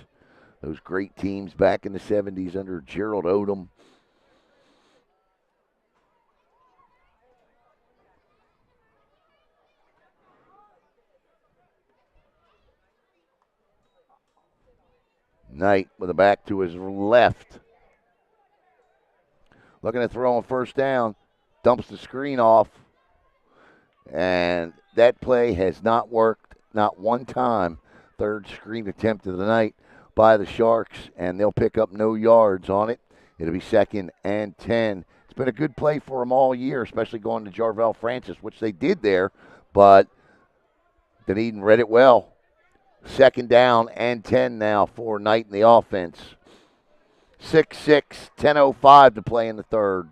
Those great teams back in the 70s under Gerald Odom Knight with a back to his left. Looking to throw on first down. Dumps the screen off. And that play has not worked, not one time. Third screen attempt of the night by the Sharks, and they'll pick up no yards on it. It'll be 2nd and 10. It's been a good play for them all year, especially going to Jarvell Francis, which they did there, but Dunedin read it well. 2nd down and 10 now for Knight in the offense. 6-6, 10:05 to play in the third.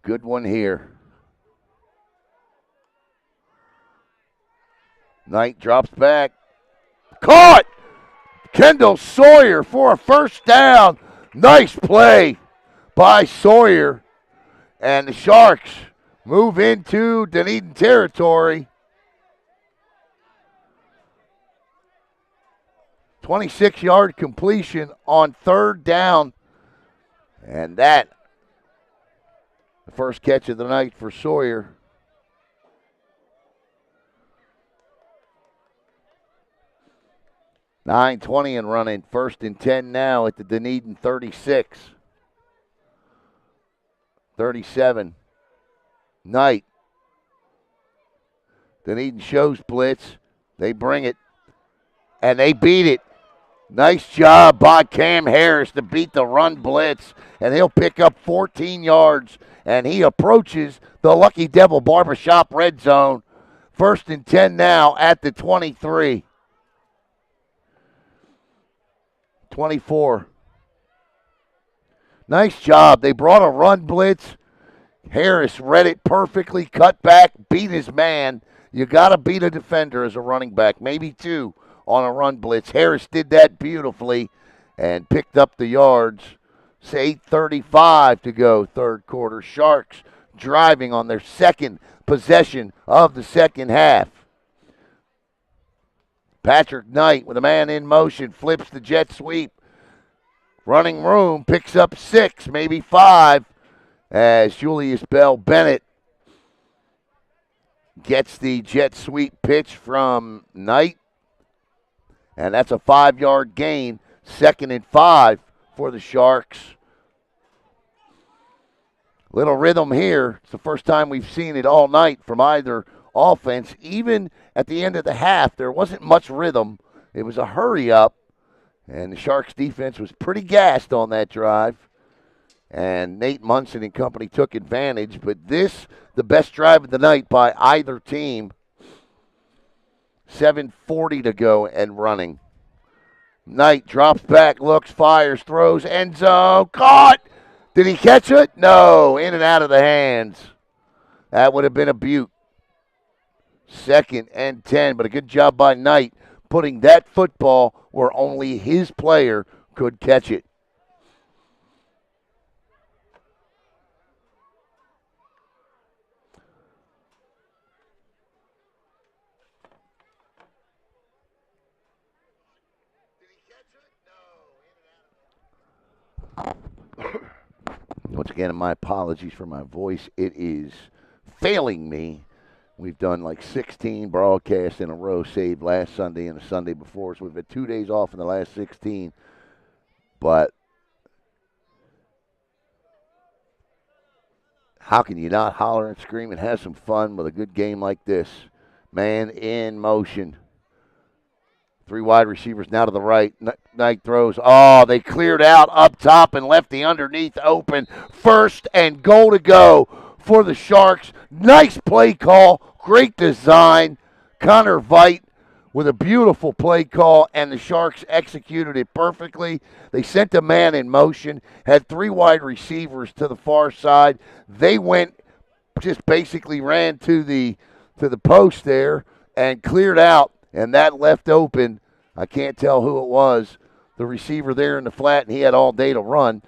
Good one here. Knight drops back. Caught! Kendall Sawyer for a first down. Nice play by Sawyer. And the Sharks move into Dunedin territory. 26-yard completion on 3rd down. And that, the first catch of the night for Sawyer. .9:20 and running. 1st and 10 now at the Dunedin 36. 37. Knight. Dunedin shows blitz. They bring it. And they beat it. Nice job by Cam Harris to beat the run blitz. And he'll pick up 14 yards. And he approaches the Lucky Devil Barbershop red zone. 1st and 10 now at the 23. 24. Nice job. They brought a run blitz. Harris read it perfectly, cut back, beat his man. You got to beat a defender as a running back, maybe 2 on a run blitz. Harris did that beautifully and picked up the yards. It's 8:35 to go, 3rd quarter. Sharks driving on their 2nd possession of the 2nd half. Patrick Knight with a man in motion, flips the jet sweep. Running room, picks up 6, maybe 5, as Julius Bell Bennett gets the jet sweep pitch from Knight. And that's a 5-yard gain, 2nd and 5 for the Sharks. Little rhythm here. It's the first time we've seen it all night from either offense. Even at the end of the half, there wasn't much rhythm. It was a hurry up, and the Sharks defense was pretty gassed on that drive. And Nate Munson and company took advantage. But this, the best drive of the night by either team. 7:40 to go and running. Knight drops back, looks, fires, throws, end zone, caught! Did he catch it? No, in and out of the hands. That would have been a beaut. 2nd and 10, but a good job by Knight putting that football where only his player could catch it. Once again, my apologies for my voice. It is failing me. We've done like 16 broadcasts in a row, save last Sunday and the Sunday before. So we've had 2 days off in the last 16. But how can you not holler and scream and have some fun with a good game like this? Man in motion. 3 wide receivers now to the right. Knight throws. Oh, they cleared out up top and left the underneath open. 1st and goal to go for the Sharks. Nice play call. Great design. Connor Veit with a beautiful play call, and the Sharks executed it perfectly. They sent a man in motion, had 3 wide receivers to the far side. They went, just basically ran to the post there and cleared out. And that left open, I can't tell who it was, the receiver there in the flat, and he had all day to run.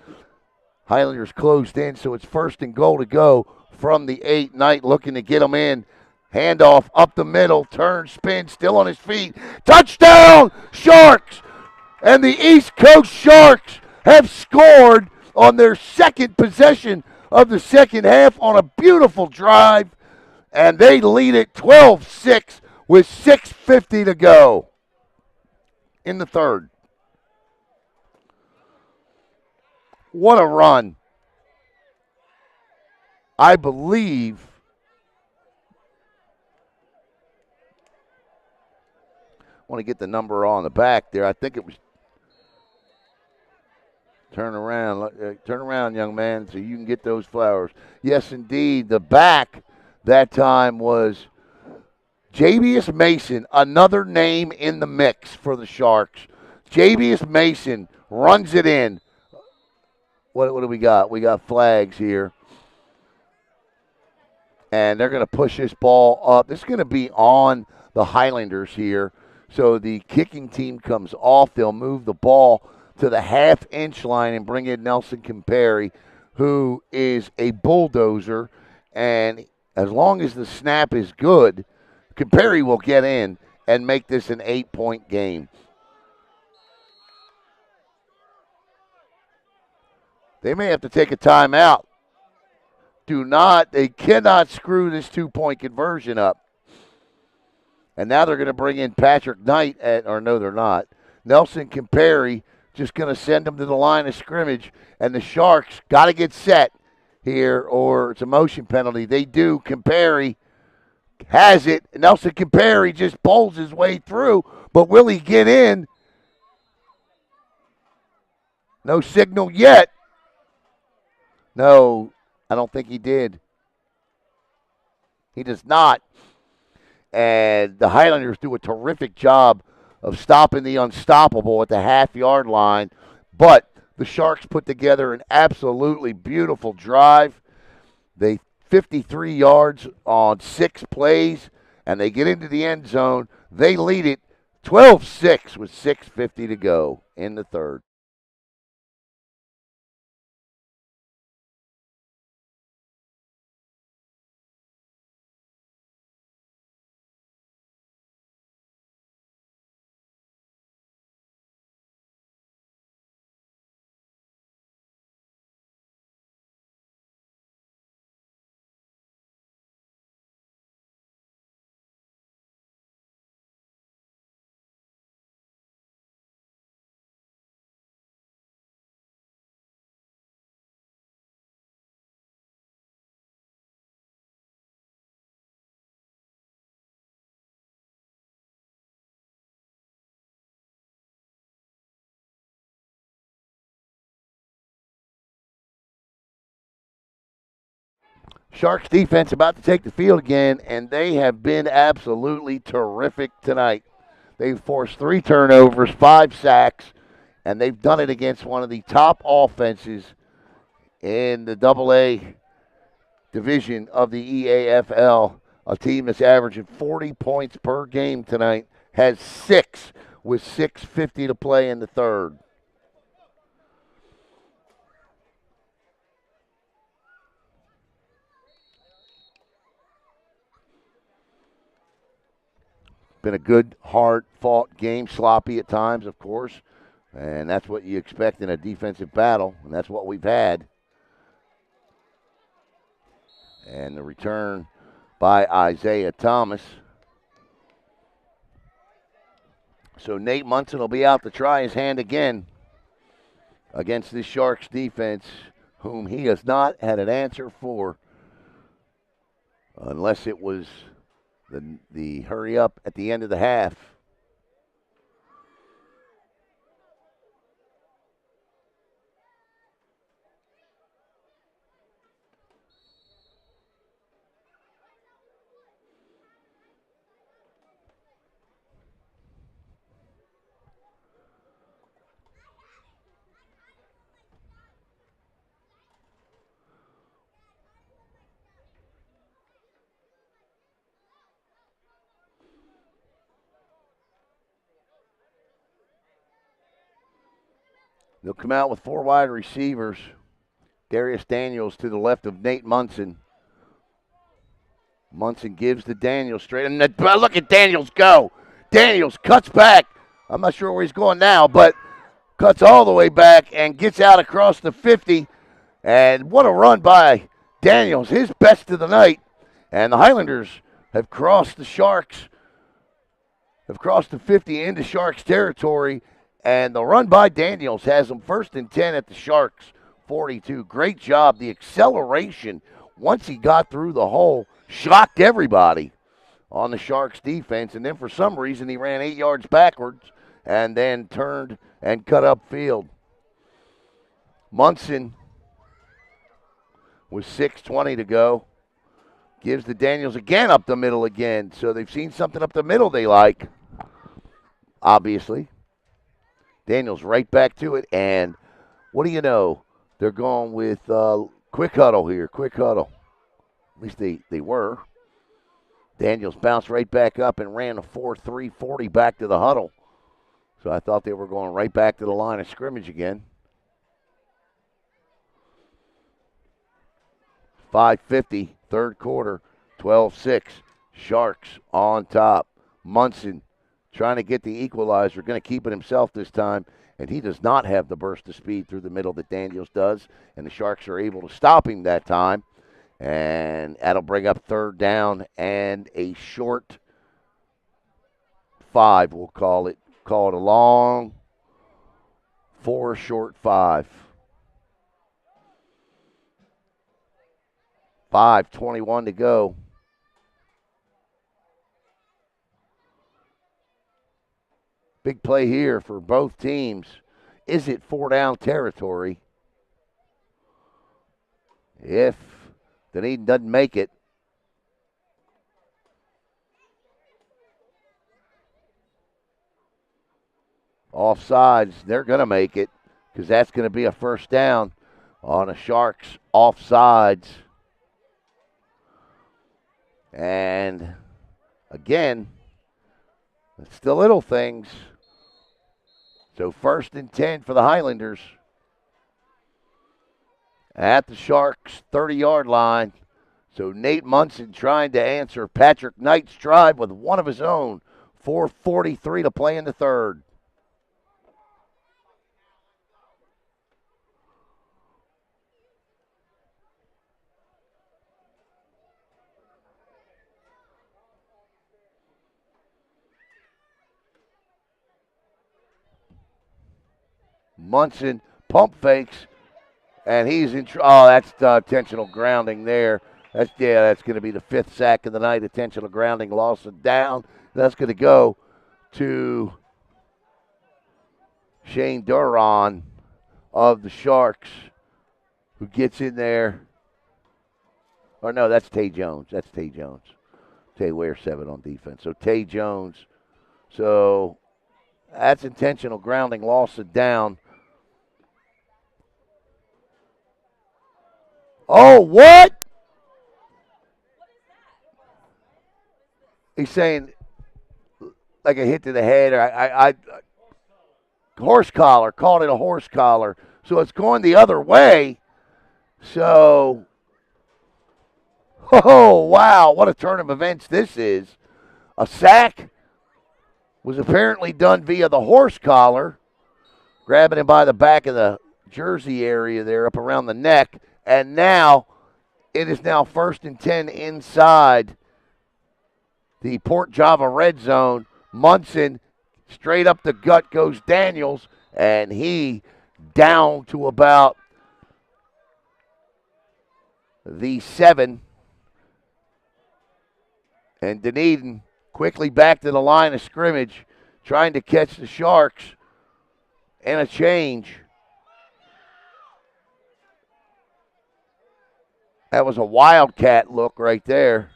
Highlanders closed in, so it's 1st and goal to go from the 8. Knight looking to get him in. Handoff up the middle, turn, spin, still on his feet. Touchdown, Sharks! And the East Coast Sharks have scored on their second possession of the second half on a beautiful drive, and they lead it 12-6 with 6:50 to go in the third. What a run. I believe I want to get the number on the back there. I think it was turn around, young man, so you can get those flowers. Yes, indeed. The back that time was Javius Mason, another name in the mix for the Sharks. Javius Mason runs it in. What do we got? We got flags here. And they're going to push this ball up. This is going to be on the Highlanders here. So the kicking team comes off. They'll move the ball to the half-inch line and bring in Nelson Campari, who is a bulldozer. And as long as the snap is good, Campari will get in and make this an 8-point game. They may have to take a timeout. They cannot screw this 2-point conversion up. And now they're going to bring in Patrick Knight, no, they're not. Nelson Campari just going to send them to the line of scrimmage, and the Sharks got to get set here, or it's a motion penalty. They do. Campari has it. Nelson Campari just pulls his way through, but will he get in? No signal yet. No, I don't think he did. He does not. And the Highlanders do a terrific job of stopping the unstoppable at the half-yard line. But the Sharks put together an absolutely beautiful drive. They 53 yards on 6 plays, and they get into the end zone. They lead it 12-6 with 6:50 to go in the third. Sharks defense about to take the field again, and they have been absolutely terrific tonight. They've forced 3 turnovers, 5 sacks, and they've done it against one of the top offenses in the AA division of the EAFL. A team that's averaging 40 points per game tonight has 6 with 6:50 to play in the third. Been a good, hard-fought game, sloppy at times, of course, and that's what you expect in a defensive battle, and that's what we've had. And the return by Isaiah Thomas. So Nate Munson will be out to try his hand again against this Sharks defense, whom he has not had an answer for, unless it was the hurry up at the end of the half. They'll come out with 4 wide receivers. Darius Daniels to the left of Nate Munson. Munson gives to Daniels straight. And look at Daniels go. Daniels cuts back. I'm not sure where he's going now, but cuts all the way back and gets out across the 50. And what a run by Daniels, his best of the night. And the Highlanders have crossed the Sharks, have crossed the 50 into Sharks territory. And the run by Daniels has them 1st and 10 at the Sharks 42. Great job. The acceleration, once he got through the hole, shocked everybody on the Sharks defense. And then for some reason he ran 8 yards backwards and then turned and cut upfield. Munson with 6:20 to go gives the Daniels again up the middle again. So they've seen something up the middle they like, obviously. Daniels right back to it, and what do you know? They're going with quick huddle here, quick huddle. At least they were. Daniels bounced right back up and ran a 4.3 40 back to the huddle. So I thought they were going right back to the line of scrimmage again. 5:50, third quarter, 12-6. Sharks on top. Munson trying to get the equalizer, going to keep it himself this time, and he does not have the burst of speed through the middle that Daniels does, and the Sharks are able to stop him that time, and that'll bring up third down and a short 5, we'll call it. Call it a long 4, short 5. 5:21 to go. Big play here for both teams. Is it 4-down territory? If Dunedin doesn't make it, offsides, they're going to make it because that's going to be a first down on a Sharks offsides. And again, it's the little things. So 1st and 10 for the Highlanders at the Sharks 30-yard line. So Nate Munson trying to answer Patrick Knight's drive with one of his own. 4:43 to play in the third. Munson pump fakes, and he's in. That's intentional grounding there. That's going to be the 5th sack of the night. Intentional grounding, loss of down. That's going to go to Shane Duran of the Sharks, who gets in there. Or no, that's Tay Jones. That's Tay Jones. Tay Ware 7 on defense. So Tay Jones. So that's intentional grounding, loss of down. Oh, what? He's saying like a hit to the head, or I horse collar, called it a horse collar. So it's going the other way. So, oh, wow, what a turn of events this is. A sack was apparently done via the horse collar, grabbing him by the back of the jersey area there, up around the neck. And now it is now 1st and 10 inside the Port Java red zone. Munson, straight up the gut goes Daniels, and he down to about the 7. And Dunedin quickly back to the line of scrimmage, trying to catch the Sharks, and a change. That was a wildcat look right there.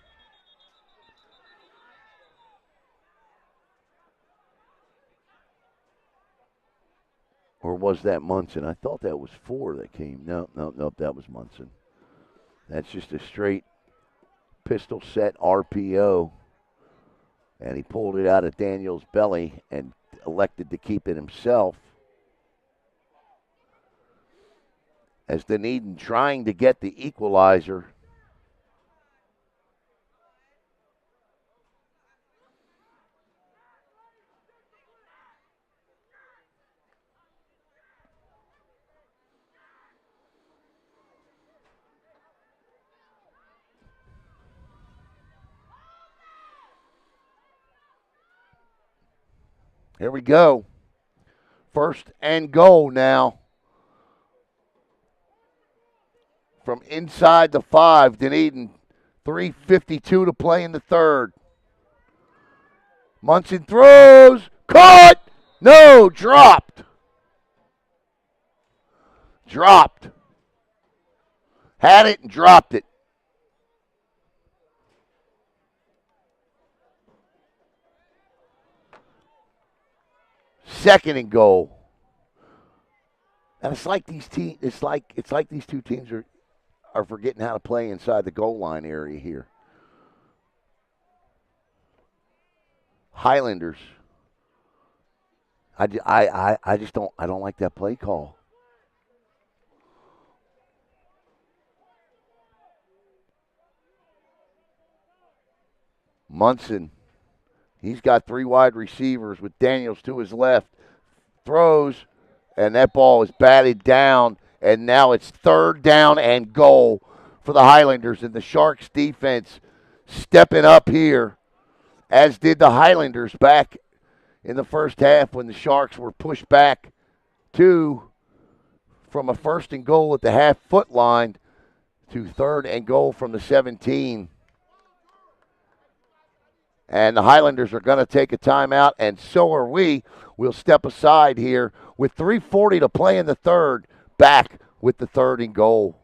Or was that Munson? I thought that was 4 that came. No, that was Munson. That's just a straight pistol set RPO. And he pulled it out of Daniel's belly and elected to keep it himself. As Dunedin trying to get the equalizer. Here we go. First and goal now. From inside the 5, Dunedin. 3:52 to play in the third. Munson throws. Caught! No, dropped. Dropped. Had it and dropped it. Second and goal. And it's like these these two teams are forgetting how to play inside the goal line area here. Highlanders. I don't like that play call. Munson. He's got 3 wide receivers with Daniels to his left. Throws, and that ball is batted down, and now it's third down and goal for the Highlanders. And the Sharks defense stepping up here, as did the Highlanders back in the first half when the Sharks were pushed back from a first and goal at the half-foot line to third and goal from the 17. And the Highlanders are going to take a timeout, and so are we. We'll step aside here with 3:40 to play in the third, back with the third and goal.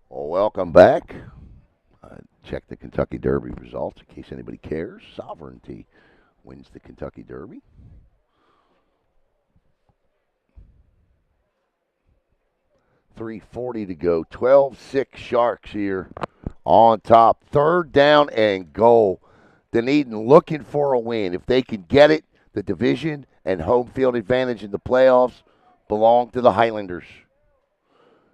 Well, welcome back. Check the Kentucky Derby results in case anybody cares. Sovereignty wins the Kentucky Derby. .340 to go. 12-6 Sharks here on top. Third down and goal. Dunedin looking for a win. If they can get it, the division and home field advantage in the playoffs belong to the Highlanders.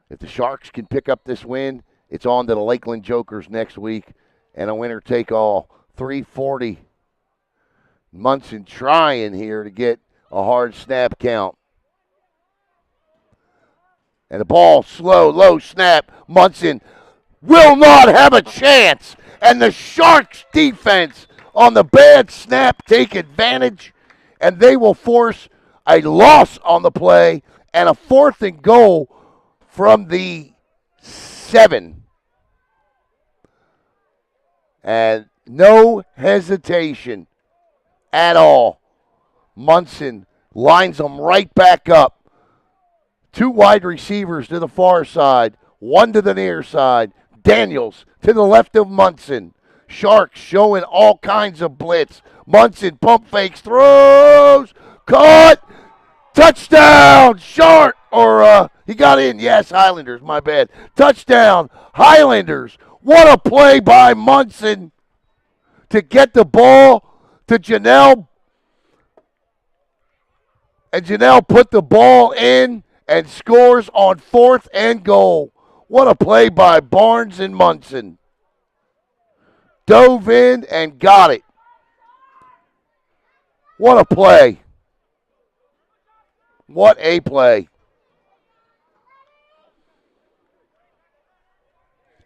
If the Sharks can pick up this win, it's on to the Lakeland Jokers next week, and a winner take all. 3:40. Munson trying here to get a hard snap count. And the ball slow, low snap. Munson will not have a chance. And the Sharks defense on the bad snap take advantage, and they will force a loss on the play and a fourth and goal from the 7. And no hesitation at all. Munson lines them right back up. 2 wide receivers to the far side, 1 to the near side. Daniels to the left of Munson. Sharks showing all kinds of blitz. Munson pump fakes, throws, caught, touchdown, Shark, he got in, yes, Highlanders, my bad. Touchdown, Highlanders. What a play by Munson to get the ball to Janelle. And Janelle put the ball in and scores on 4th and goal. What a play by Barnes and Munson. Dove in and got it. What a play. What a play.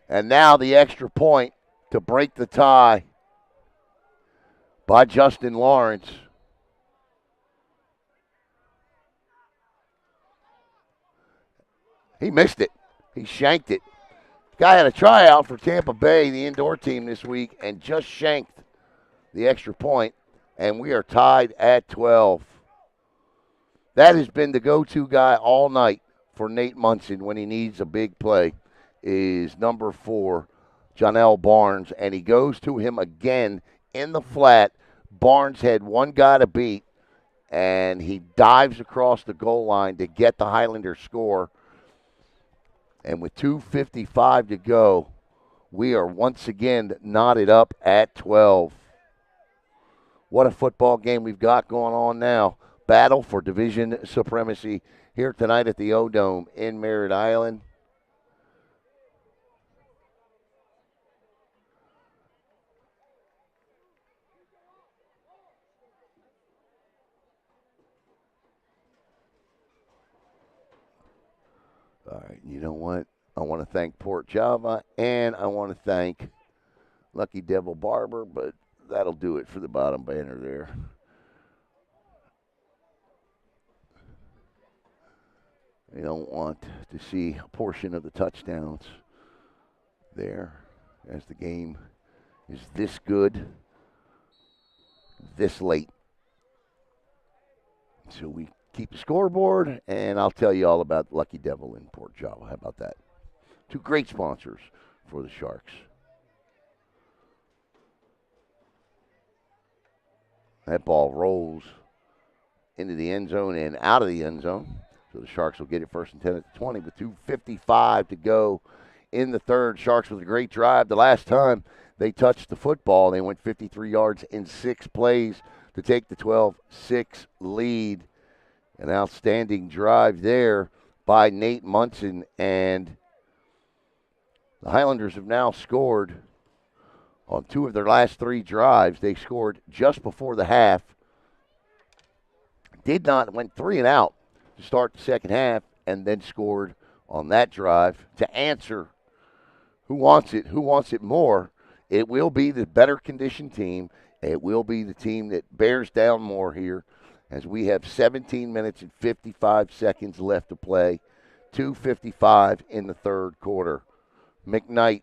And now the extra point to break the tie by Justin Lawrence. He missed it. He shanked it. Guy had a tryout for Tampa Bay, the indoor team this week, and just shanked the extra point, and we are tied at 12. That has been the go-to guy all night for Nate Munson when he needs a big play, is number 4, Janelle Barnes, and he goes to him again in the flat. Barnes had one guy to beat, and he dives across the goal line to get the Highlanders score. And with 2:55 to go, we are once again knotted up at 12. What a football game we've got going on now. Battle for division supremacy here tonight at the O-Dome in Merritt Island. All right, you know what? I want to thank Port Java, and I want to thank Lucky Devil Barber, but that'll do it for the bottom banner there. We don't want to see a portion of the touchdowns there as the game is this good, this late. So we keep the scoreboard, and I'll tell you all about Lucky Devil in Port Java. How about that? Two great sponsors for the Sharks. That ball rolls into the end zone and out of the end zone. So the Sharks will get it first and 10 at the 20 with 2:55 to go in the third. Sharks with a great drive. The last time they touched the football, they went 53 yards in 6 plays to take the 12-6 lead. An outstanding drive there by Nate Munson. And the Highlanders have now scored on 2 of their last 3 drives. They scored just before the half. Went 3 and out to start the second half, and then scored on that drive to answer who wants it more. It will be the better conditioned team. It will be the team that bears down more here, as we have 17 minutes and 55 seconds left to play. 2:55 in the third quarter. McKnight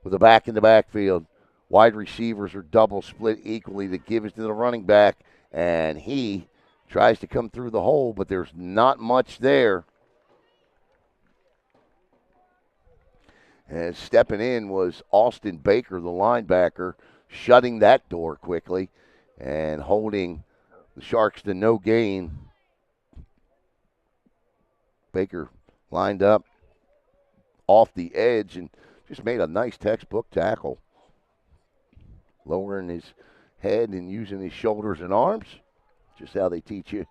with a back in the backfield. Wide receivers are double split equally to give it to the running back, and he tries to come through the hole, but there's not much there. And stepping in was Austin Baker, the linebacker, shutting that door quickly and holding the Sharks to no gain. Baker lined up off the edge and just made a nice textbook tackle, lowering his head and using his shoulders and arms. Just how they teach you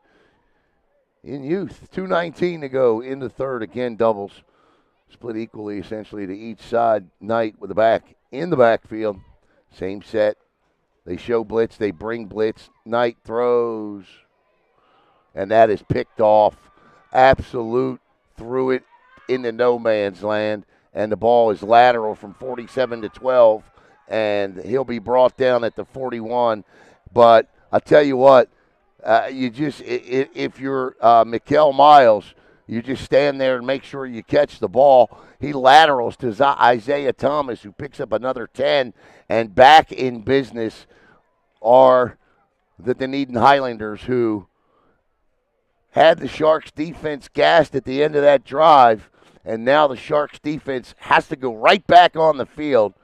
in youth. 2:19 to go in the third. Again, doubles split equally essentially to each side. Knight with the back in the backfield. Same set. They show blitz. They bring blitz. Knight throws. And that is picked off. Absolute threw it into no man's land. And the ball is lateral from 47 to 12. And he'll be brought down at the 41. But I tell you what, if you're Mikael Miles, you just stand there and make sure you catch the ball. He laterals to Isaiah Thomas, who picks up another 10. And back in business are the Dunedin Highlanders, who had the Sharks defense gassed at the end of that drive. And now the Sharks defense has to go right back on the field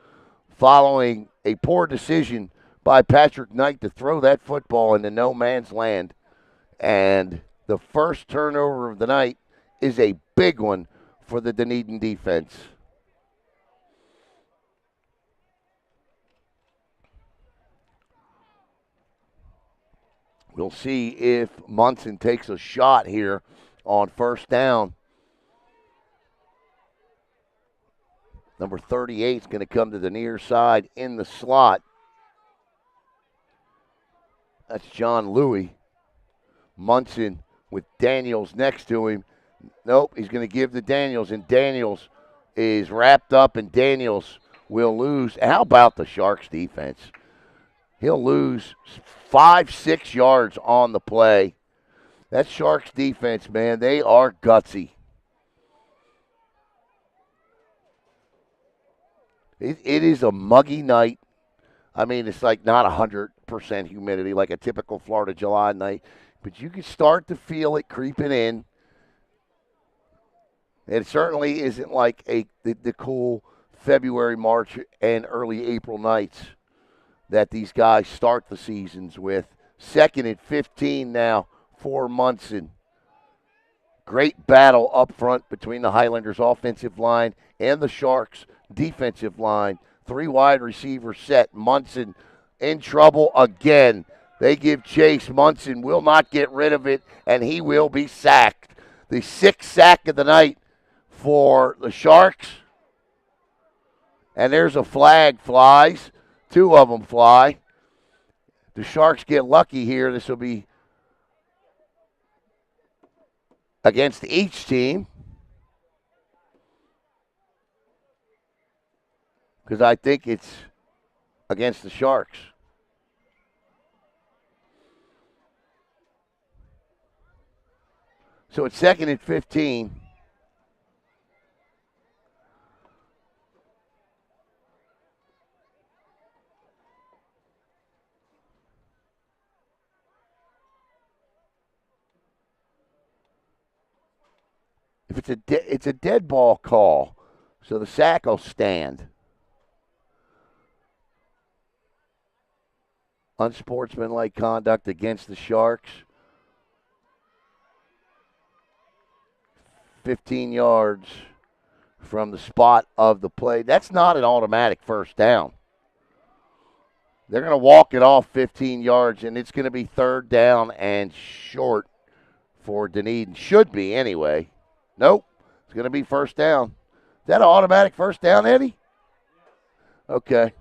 following a poor decision by Patrick Knight to throw that football into no man's land. And the first turnover of the night is a big one for the Dunedin defense. We'll see if Munson takes a shot here on first down. Number 38 is going to come to the near side in the slot. That's John Louie. Munson with Daniels next to him. Nope, he's going to give to Daniels, and Daniels is wrapped up, and Daniels will lose. How about the Sharks defense? He'll lose 5-6 yards on the play. That Sharks defense, man, they are gutsy. It is a muggy night. I mean, it's like not 100% humidity like a typical Florida July night, but you can start to feel it creeping in. It certainly isn't like the cool February, March, and early April nights that these guys start the seasons with. 2nd and 15 now for Munson. Great battle up front between the Highlanders offensive line and the Sharks defensive line. 3 wide receivers set. Munson in trouble again. They give chase. Munson will not get rid of it, and he will be sacked. The 6th sack of the night for the Sharks. And there's a flag flies. 2 of them fly. The Sharks get lucky here. This will be against each team. Because I think it's against the Sharks. So it's 2nd and 15. If it's a dead ball call, so the sack will stand. Unsportsmanlike conduct against the Sharks. 15 yards from the spot of the play. That's not an automatic first down. They're going to walk it off 15 yards, and it's going to be 3rd down and short for Dunedin. Should be anyway. Nope. It's going to be 1st down. Is that an automatic 1st down, Eddie? Okay.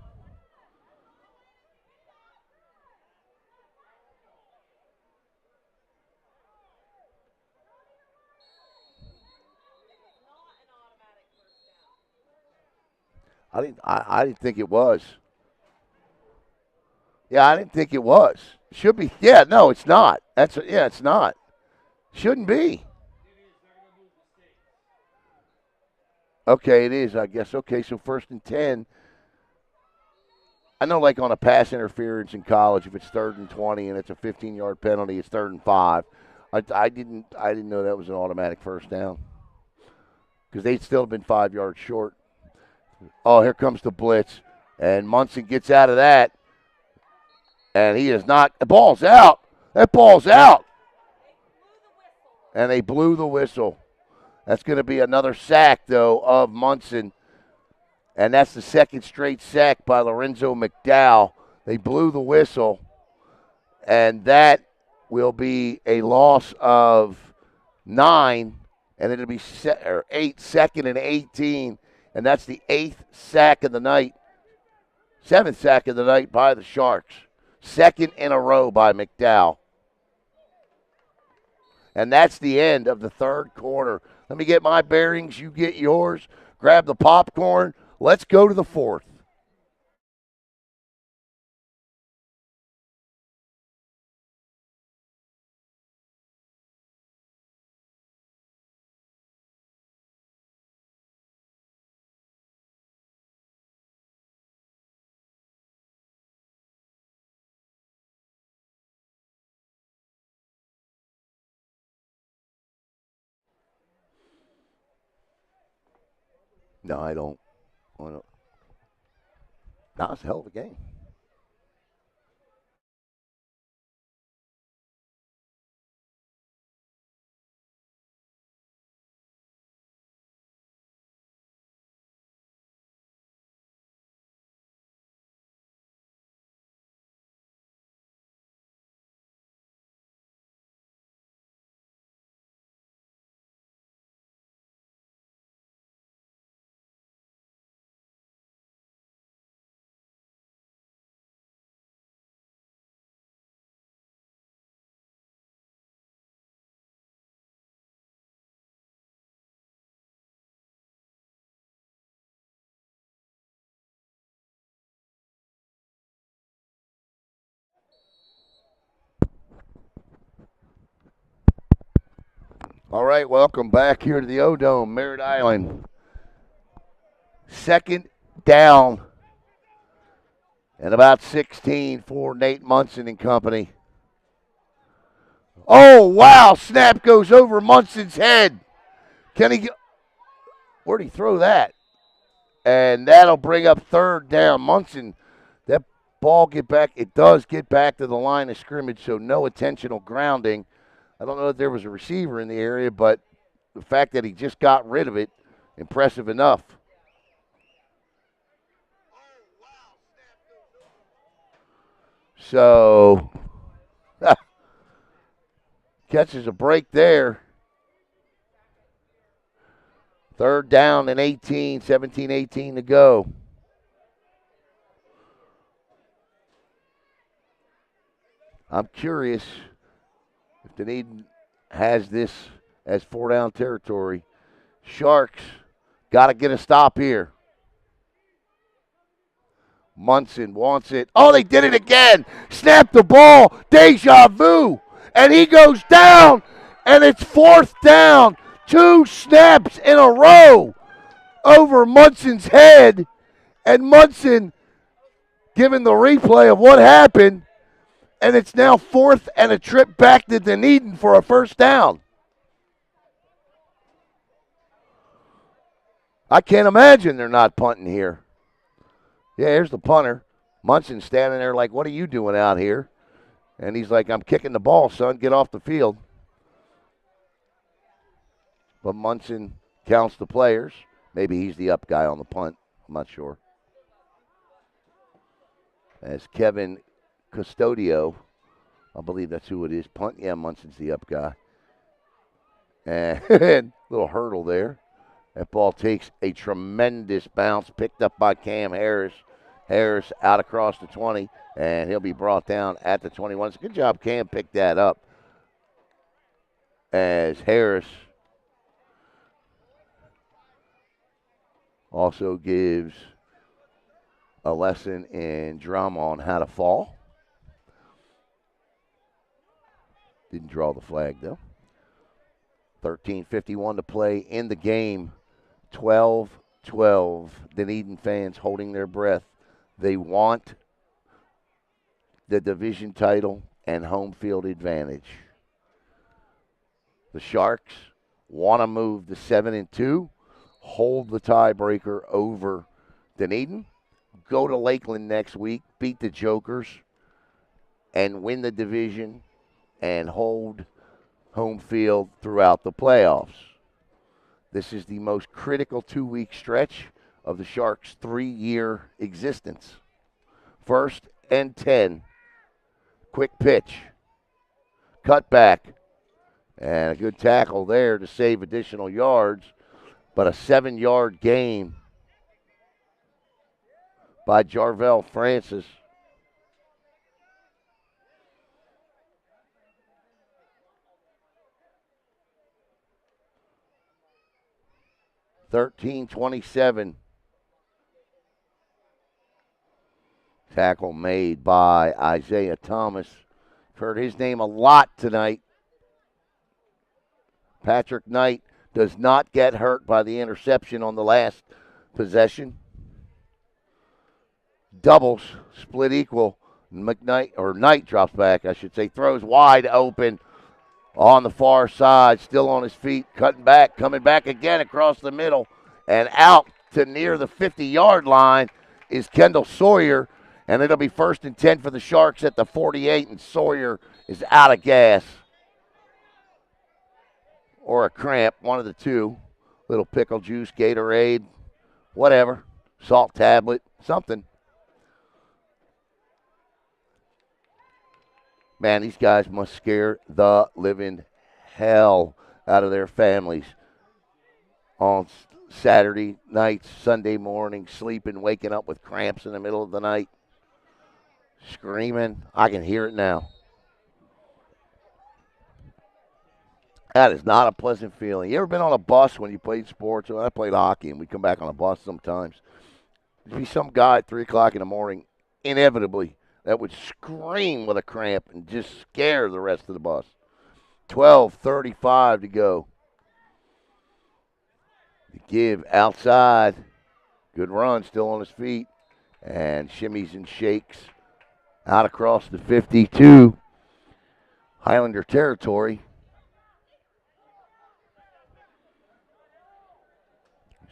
I didn't think it was. Yeah, I didn't think it was. Should be. Yeah, no, it's not. It's not. Shouldn't be. Okay, it is, I guess. Okay, so 1st and 10. I know, like on a pass interference in college, if it's 3rd and 20 and it's a 15-yard penalty, it's 3rd and 5. I didn't know that was an automatic 1st down because they'd still have been 5 yards short. Oh, here comes the blitz, and Munson gets out of that, and he is not. The ball's out. That ball's out, and they blew the whistle. That's going to be another sack, though, of Munson. And that's the 2nd straight sack by Lorenzo McDowell. They blew the whistle. And that will be a loss of 9. And it'll be 8, 2nd and 18. And that's the 8th sack of the night. 7th sack of the night by the Sharks. 2nd in a row by McDowell. And that's the end of the 3rd quarter. Let me get my bearings. You get yours. Grab the popcorn. Let's go to the 4th. No, I don't. That was a hell of a game. All right, welcome back here to the O-Dome, Merritt Island. 2nd down and about 16 for Nate Munson and company. Oh, wow, snap goes over Munson's head. Can he get, where'd he throw that? And that'll bring up 3rd down. Munson, that ball it does get back to the line of scrimmage, so no intentional grounding. I don't know if there was a receiver in the area, but the fact that he just got rid of it, impressive enough. So, catches a break there. 3rd down and 18, 17-18 to go. I'm curious if Dunedin has this as 4-down territory. Sharks got to get a stop here. Munson wants it. Oh, they did it again. Snap the ball. Deja vu. And he goes down. And it's 4th down. 2 snaps in a row over Munson's head. And Munson giving the replay of what happened. And it's now 4th and a trip back to Dunedin for a 1st down. I can't imagine they're not punting here. Yeah, here's the punter. Munson's standing there like, what are you doing out here? And he's like, I'm kicking the ball, son. Get off the field. But Munson counts the players. Maybe he's the up guy on the punt. I'm not sure. As Kevin Custodio, I believe that's who it is. Punt, yeah, Munson's the up guy. And little hurdle there. That ball takes a tremendous bounce, picked up by Cam Harris. Harris out across the 20, and he'll be brought down at the 21. It's a good job Cam picked that up. As Harris also gives a lesson in drama on how to fall. Didn't draw the flag, though. 13:51 to play in the game. 12-12. Dunedin fans holding their breath. They want the division title and home field advantage. The Sharks want to move to 7-2, hold the tiebreaker over Dunedin, go to Lakeland next week, beat the Jokers, and win the division and hold home field throughout the playoffs. This is the most critical 2-week stretch of the Sharks' 3-year existence. 1st and 10. Quick pitch. Cut back. And a good tackle there to save additional yards. But a 7-yard gain by Jarvell Francis. (13:27). Tackle made by Isaiah Thomas. Heard his name a lot tonight. Patrick Knight does not get hurt by the interception on the last possession. Doubles, split equal. Knight drops back, I should say. Throws wide open on the far side, still on his feet, cutting back, coming back again across the middle, and out to near the 50-yard line is Kendall Sawyer. And it'll be 1st and 10 for the Sharks at the 48, and Sawyer is out of gas. Or a cramp, one of the two. Little pickle juice, Gatorade, whatever. Salt tablet, something. Man, these guys must scare the living hell out of their families on Saturday nights, Sunday morning, sleeping, waking up with cramps in the middle of the night. Screaming. I can hear it now. That is not a pleasant feeling. You ever been on a bus when you played sports? Well, I played hockey, and we'd come back on a bus sometimes. There'd be some guy at 3 o'clock in the morning, inevitably, that would scream with a cramp and just scare the rest of the bus. 12:35 to go. The give outside. Good run, still on his feet. And shimmies and shakes. Out across the 52, Highlander territory.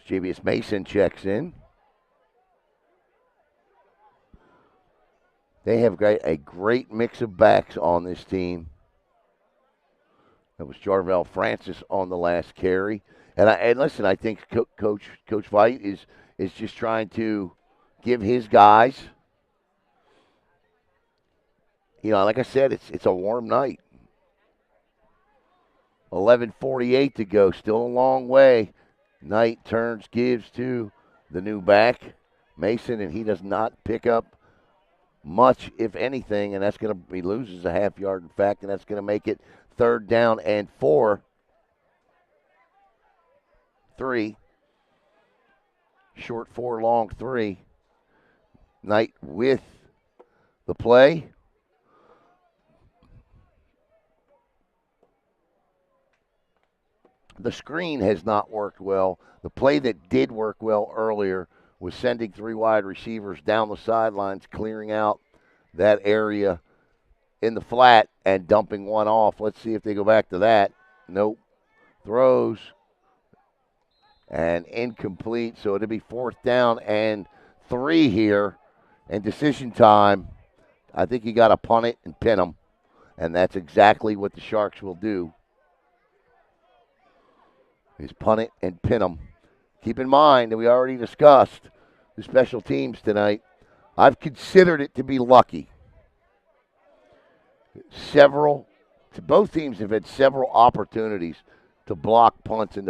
Javius Mason checks in. They have got a great mix of backs on this team. That was Jarvell Francis on the last carry. And listen, I think Coach Veit is just trying to give his guys like I said, it's a warm night. 11:48 to go. Still a long way. Knight turns, gives to the new back, Mason, and he does not pick up much, if anything, and that's going to, he loses a half yard, in fact, and that's going to make it 3rd down and 4. 3. Short 4, long 3. Knight with the play. The screen has not worked well. The play that did work well earlier was sending 3 wide receivers down the sidelines, clearing out that area in the flat and dumping one off. Let's see if they go back to that. Nope. Throws and incomplete. So it'll be 4th down and 3 here. And decision time, I think you got to punt it and pin them. And that's exactly what the Sharks will do. Is punt it and pin them. Keep in mind that we already discussed the special teams tonight. I've considered it to be lucky. Both teams have had several opportunities to block punts, and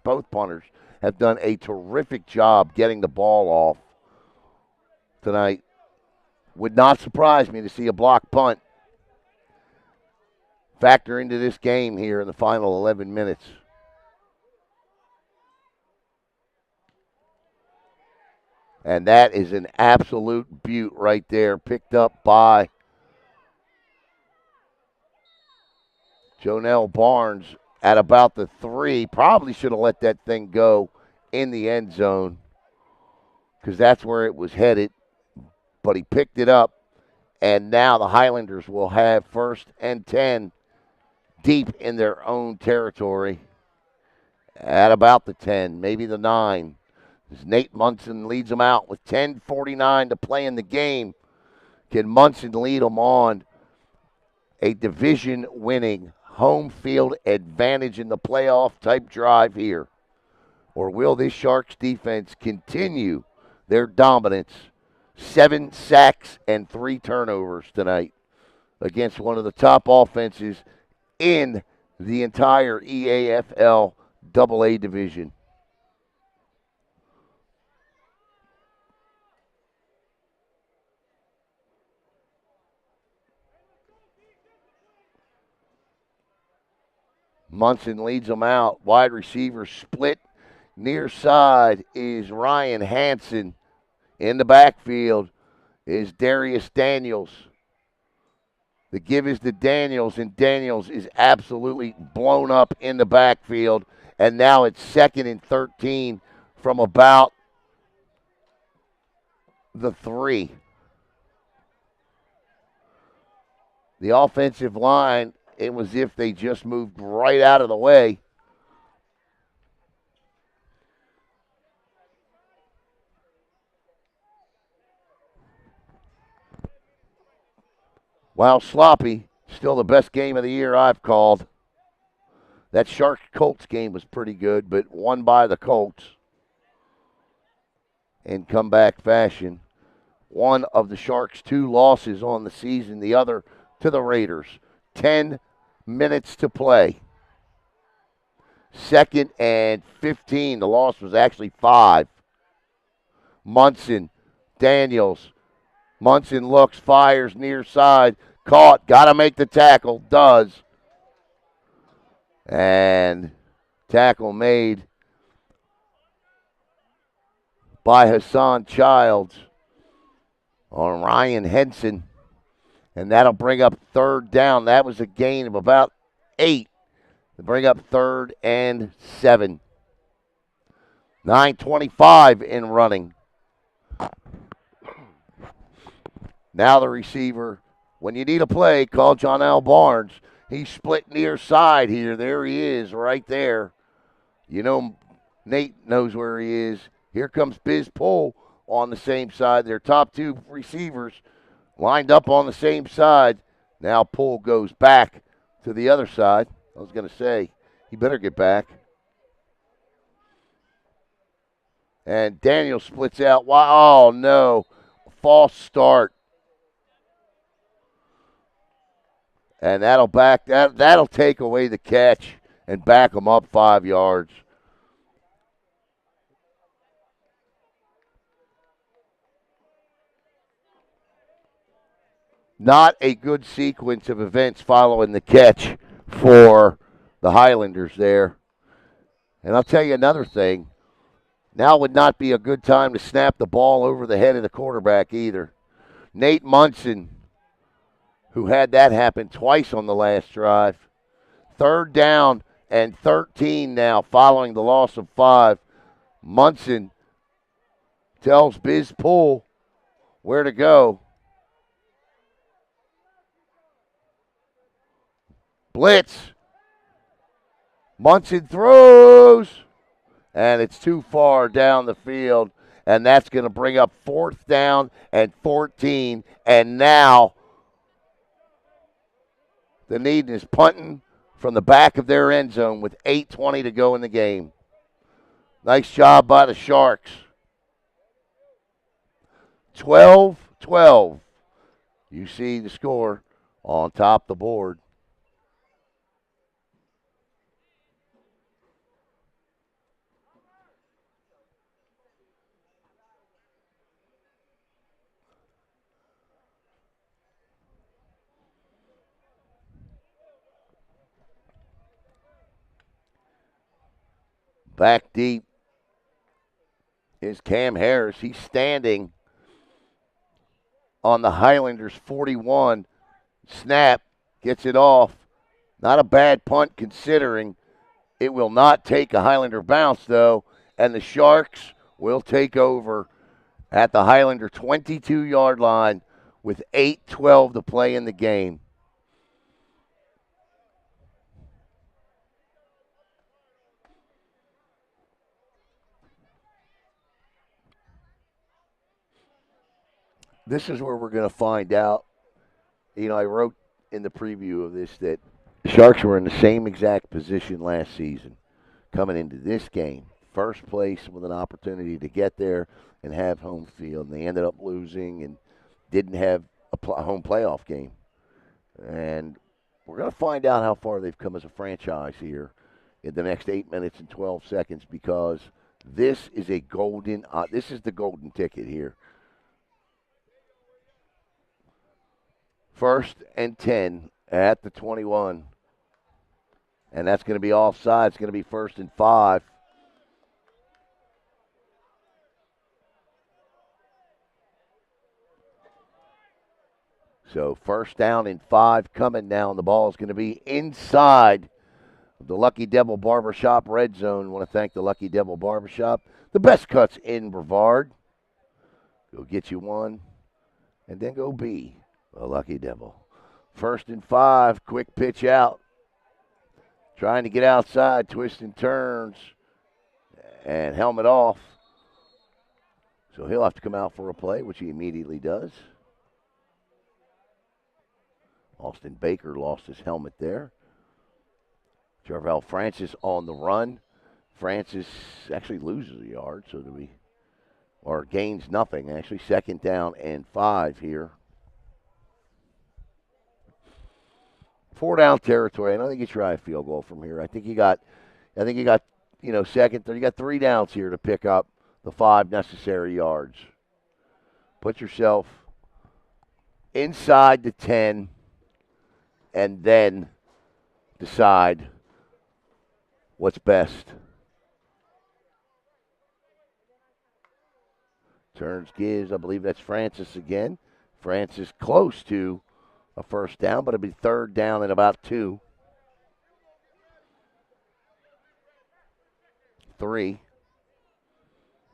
both punters have done a terrific job getting the ball off tonight. Would not surprise me to see a block punt factor into this game here in the final 11 minutes. And that is an absolute beaut right there, picked up by Jonell Barnes at about the 3. Probably should have let that thing go in the end zone because that's where it was headed. But he picked it up, and now the Highlanders will have 1st and 10 deep in their own territory at about the 10, maybe the 9. As Nate Munson leads them out with 10:49 to play in the game. Can Munson lead them on a division-winning home field advantage in the playoff type drive here? Or will this Sharks defense continue their dominance? 7 sacks and 3 turnovers tonight against one of the top offenses in the entire EAFL AA division. Munson leads them out. Wide receiver split. Near side is Ryan Hansen. In the backfield is Darius Daniels. The give is to Daniels, and Daniels is absolutely blown up in the backfield. And now it's 2nd and 13 from about the 3. The offensive line, it was as if they just moved right out of the way. While sloppy, still the best game of the year I've called. That Sharks-Colts game was pretty good, but won by the Colts in comeback fashion. One of the Sharks' 2 losses on the season, the other to the Raiders. 10 minutes to play. 2nd and 15. The loss was actually 5. Munson, Daniels. Munson looks, fires near side. Caught, got to make the tackle, does. And tackle made by Hassan Childs on Ryan Henson. And that'll bring up 3rd down. That was a gain of about 8 to bring up 3rd and 7. 9:25 in running. Now the receiver, when you need a play, call Jonell Barnes. He's split near side here. There he is right there. You know, Nate knows where he is. Here comes Biz Pohl on the same side. Their top 2 receivers lined up on the same side. Now Pohl goes back to the other side. I was going to say, he better get back. And Daniel splits out. Wow, oh, no. False start. And that'll take away the catch and back them up 5 yards. Not a good sequence of events following the catch for the Highlanders there. And I'll tell you another thing. Now would not be a good time to snap the ball over the head of the quarterback either. Nate Munson, who had that happen twice on the last drive. 3rd down and 13 now following the loss of 5. Munson tells Biz Pool where to go. Blitz. Munson throws. And it's too far down the field. And that's going to bring up 4th down and 14. And now the need is punting from the back of their end zone with 8:20 to go in the game. Nice job by the Sharks. 12-12. You see the score on top of the board. Back deep is Cam Harris. He's standing on the Highlanders 41. Snap, gets it off. Not a bad punt considering. It will not take a Highlander bounce, though, and the Sharks will take over at the Highlander 22-yard line with 8:12 to play in the game. This is where we're going to find out. You know, I wrote in the preview of this that the Sharks were in the same exact position last season coming into this game. First place with an opportunity to get there and have home field. And they ended up losing and didn't have a home playoff game. And we're going to find out how far they've come as a franchise here in the next 8 minutes and 12 seconds because this is the golden ticket here. 1st and 10 at the 21. And that's going to be offside. It's going to be 1st and 5. So 1st down and 5 coming now, and the ball is going to be inside the Lucky Devil Barbershop red zone. I want to thank the Lucky Devil Barbershop. The best cuts in Brevard. Go get you one, and then go be a Lucky Devil. 1st and 5, quick pitch out. Trying to get outside, twists and turns, and helmet off. So he'll have to come out for a play, which he immediately does. Austin Baker lost his helmet there. Jarvel Francis on the run. Francis actually loses a yard, so gains nothing. Actually, 2nd down and 5 here. 4-down territory. I don't think you try a field goal from here. I think you got, second. You got 3 downs here to pick up the 5 necessary yards. Put yourself inside the 10, and then decide what's best. Turns, gives. I believe that's Francis again. Francis close to a 1st down, but it'll be 3rd down and about 2. 3.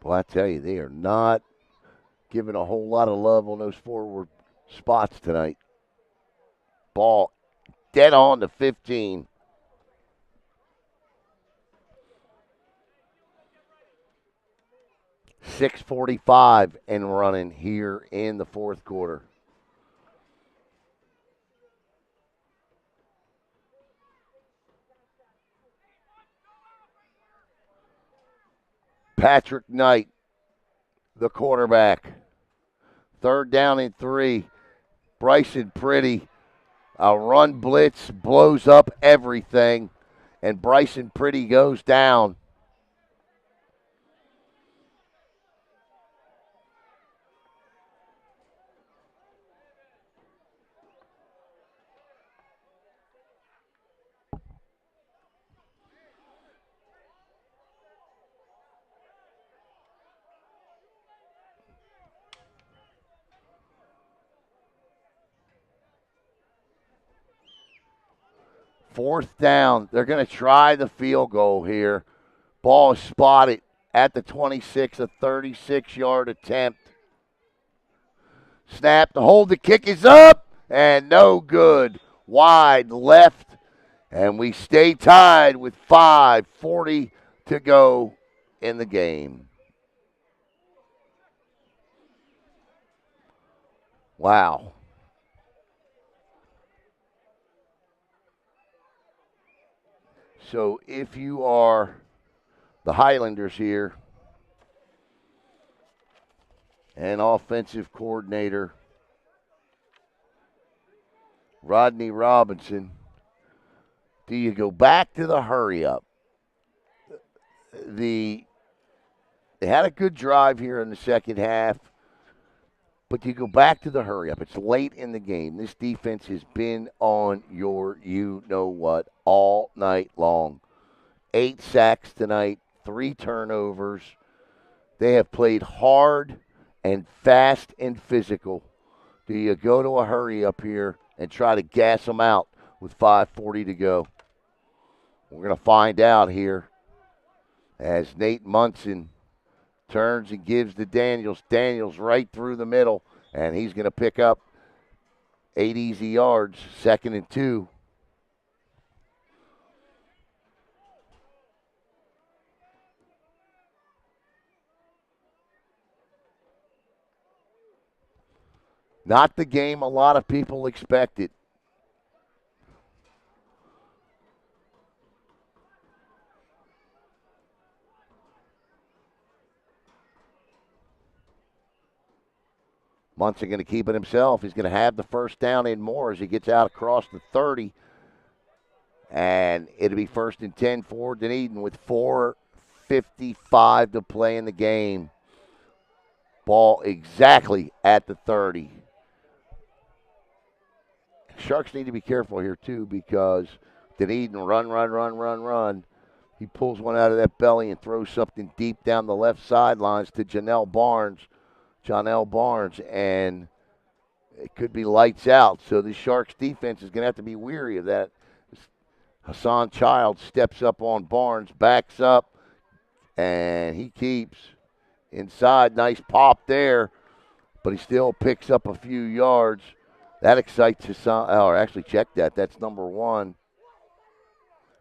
Well, I tell you, they are not giving a whole lot of love on those forward spots tonight. Ball dead on to 15. .645 and running here in the 4th quarter. Patrick Knight, the quarterback. 3rd down and 3. Bryson Pretty A run blitz blows up everything, and Bryson Pretty goes down. Fourth down. They're going to try the field goal here. Ball is spotted at the 26, a 36-yard attempt. Snap to hold. The kick is up and no good. Wide left, and we stay tied with 5:40 to go in the game. Wow. So if you are the Highlanders here and offensive coordinator Rodney Robinson, do you go back to the hurry up? They had a good drive here in the second half, but you go back to the hurry up. It's late in the game. This defense has been on your you-know-what all night long. 8 sacks tonight, 3 turnovers. They have played hard and fast and physical. Do you go to a hurry up here and try to gas them out with 5:40 to go? We're going to find out here as Nate Munson turns and gives to Daniels. Daniels right through the middle, and he's going to pick up 8 easy yards, 2nd and 2. Not the game a lot of people expected. Munson going to keep it himself. He's going to have the first down and more as he gets out across the 30. And it'll be 1st and 10 for Dunedin with 4:55 to play in the game. Ball exactly at the 30. Sharks need to be careful here, too, because Dunedin run. He pulls one out of that belly and throws something deep down the left sidelines to Jonell Barnes, and it could be lights out. So the Sharks defense is going to have to be weary of that. Hassan Child steps up on Barnes, backs up, and he keeps inside. Nice pop there, but he still picks up a few yards. That excites Hassan. Or actually, check that. That's number 1,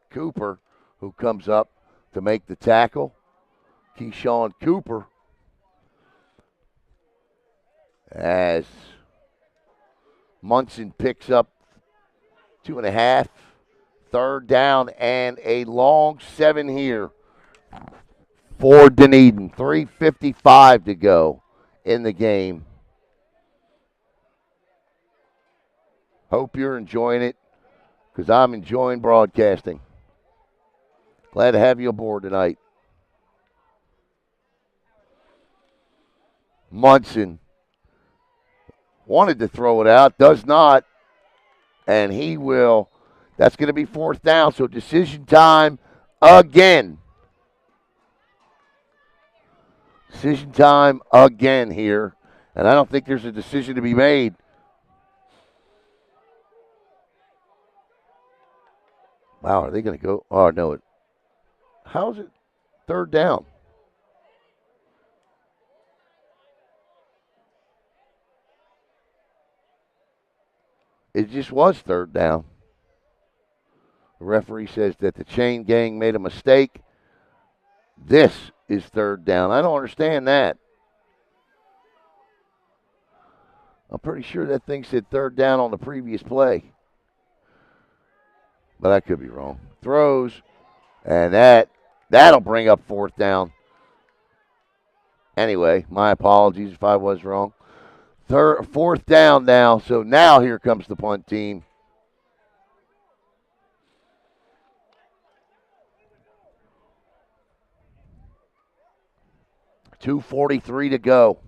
Cooper, who comes up to make the tackle. Keyshawn Cooper. As Munson picks up 2.5, 3rd down, and a long 7 here for Dunedin. 3:55 to go in the game. Hope you're enjoying it, because I'm enjoying broadcasting. Glad to have you aboard tonight. Munson wanted to throw it out, does not, and he will. That's going to be 4th down, so decision time again. Decision time again here, and I don't think there's a decision to be made. Wow, are they going to go? Oh, no. How's it 3rd down? It just was 3rd down. The referee says that the chain gang made a mistake. This is 3rd down. I don't understand that. I'm pretty sure that thing said 3rd down on the previous play. But I could be wrong. Throws, and that'll bring up 4th down. Anyway, my apologies if I was wrong. 4th down now, so now here comes the punt team. 2:43 to go.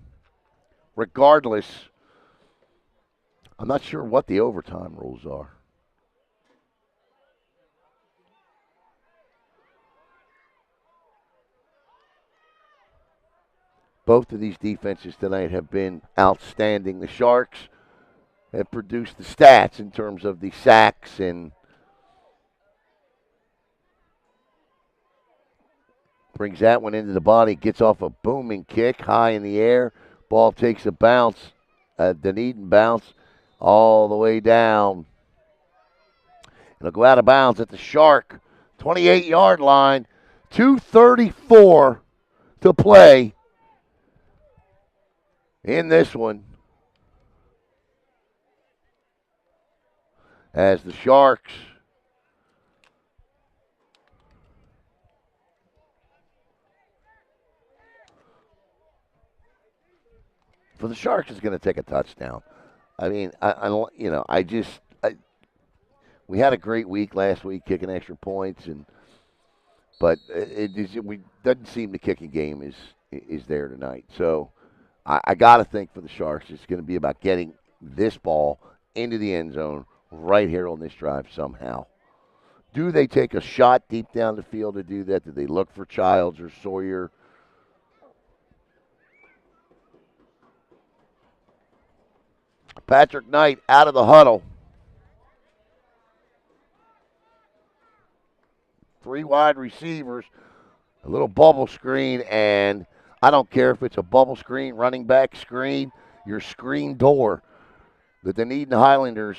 Regardless, I'm not sure what the overtime rules are. Both of these defenses tonight have been outstanding. The Sharks have produced the stats in terms of the sacks and brings that one into the body, gets off a booming kick high in the air. Ball takes a bounce, a Dunedin bounce, all the way down. It'll go out of bounds at the Shark 28-yard line. 2:34 to play in this one. As the Sharks for the Sharks is going to take a touchdown. I mean, we had a great week last week kicking extra points, but we doesn't seem the kicking game is there tonight. So I got to think for the Sharks, it's going to be about getting this ball into the end zone right here on this drive somehow. Do they take a shot deep down the field to do that? Do they look for Childs or Sawyer? Patrick Knight out of the huddle. 3 wide receivers, a little bubble screen, and I don't care if it's a bubble screen, running back screen, your screen door. The Dunedin Highlanders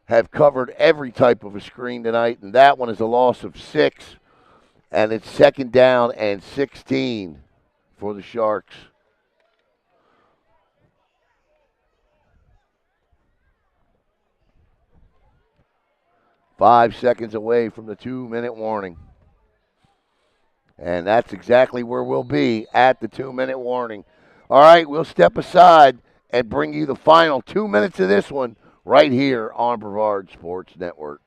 have covered every type of a screen tonight, and that one is a loss of 6, and it's 2nd down and 16 for the Sharks. Five seconds away from the 2-minute warning. And that's exactly where we'll be at the 2-minute warning. All right, we'll step aside and bring you the final 2 minutes of this one right here on Brevard Sports Network.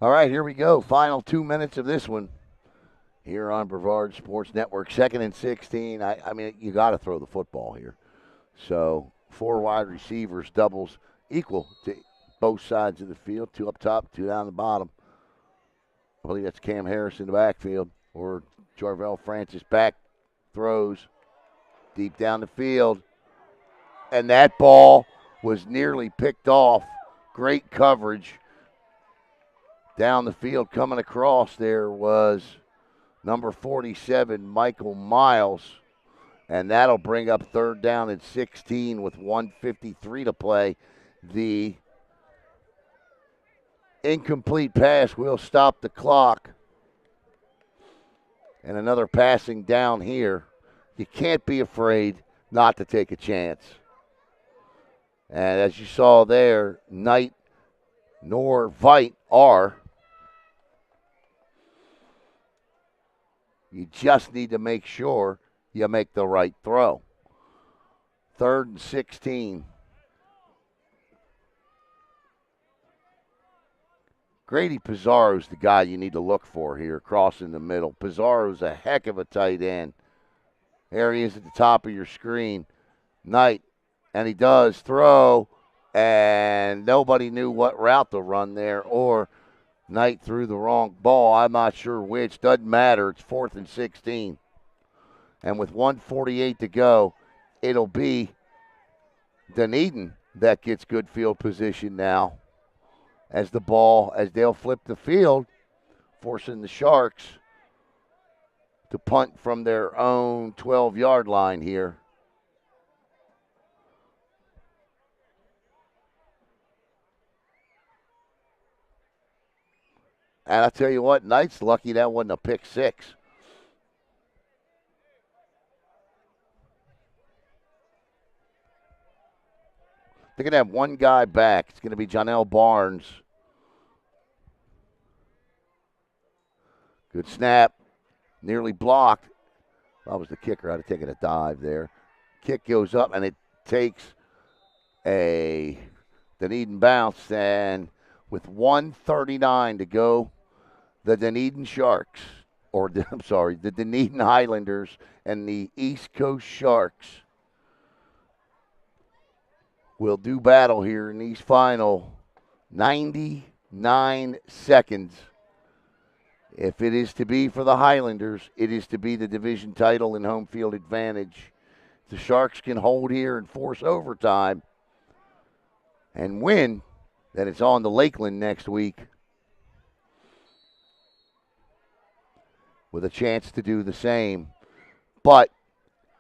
All right, here we go. Final 2 minutes of this one here on Brevard Sports Network. 2nd and 16. I mean, you got to throw the football here. So 4 wide receivers, doubles equal to both sides of the field. 2 up top, 2 down the bottom. I believe that's Cam Harris in the backfield, or Jarvell Francis back throws deep down the field. And that ball was nearly picked off. Great coverage. Down the field coming across there was number 47, Michael Miles. And that'll bring up 3rd down and 16 with 1:53 to play. The incomplete pass will stop the clock. And another passing down here. You can't be afraid not to take a chance. And as you saw there, Knight nor Veit are. You just need to make sure you make the right throw. 3rd and 16. Grady Pizarro's the guy you need to look for here, crossing the middle. Pizarro's a heck of a tight end. There he is at the top of your screen. Knight, and he does throw, and nobody knew what route to run there, or Knight threw the wrong ball. I'm not sure which. Doesn't matter. It's 4th and 16. And with 1:48 to go, it'll be Dunedin that gets good field position now as they'll flip the field, forcing the Sharks to punt from their own 12-yard line here. And I tell you what, Knight's lucky that wasn't a pick six. They're going to have one guy back. It's going to be Jonell Barnes. Good snap. Nearly blocked. If I was the kicker, I'd have taken a dive there. Kick goes up, and it takes a Dunedin bounce. And with 1:39 to go, the Dunedin Sharks, the Dunedin Highlanders and the East Coast Sharks will do battle here in these final 99 seconds. If it is to be for the Highlanders, it is to be the division title and home field advantage. The Sharks can hold here and force overtime and win, then it's on to Lakeland next week with a chance to do the same. But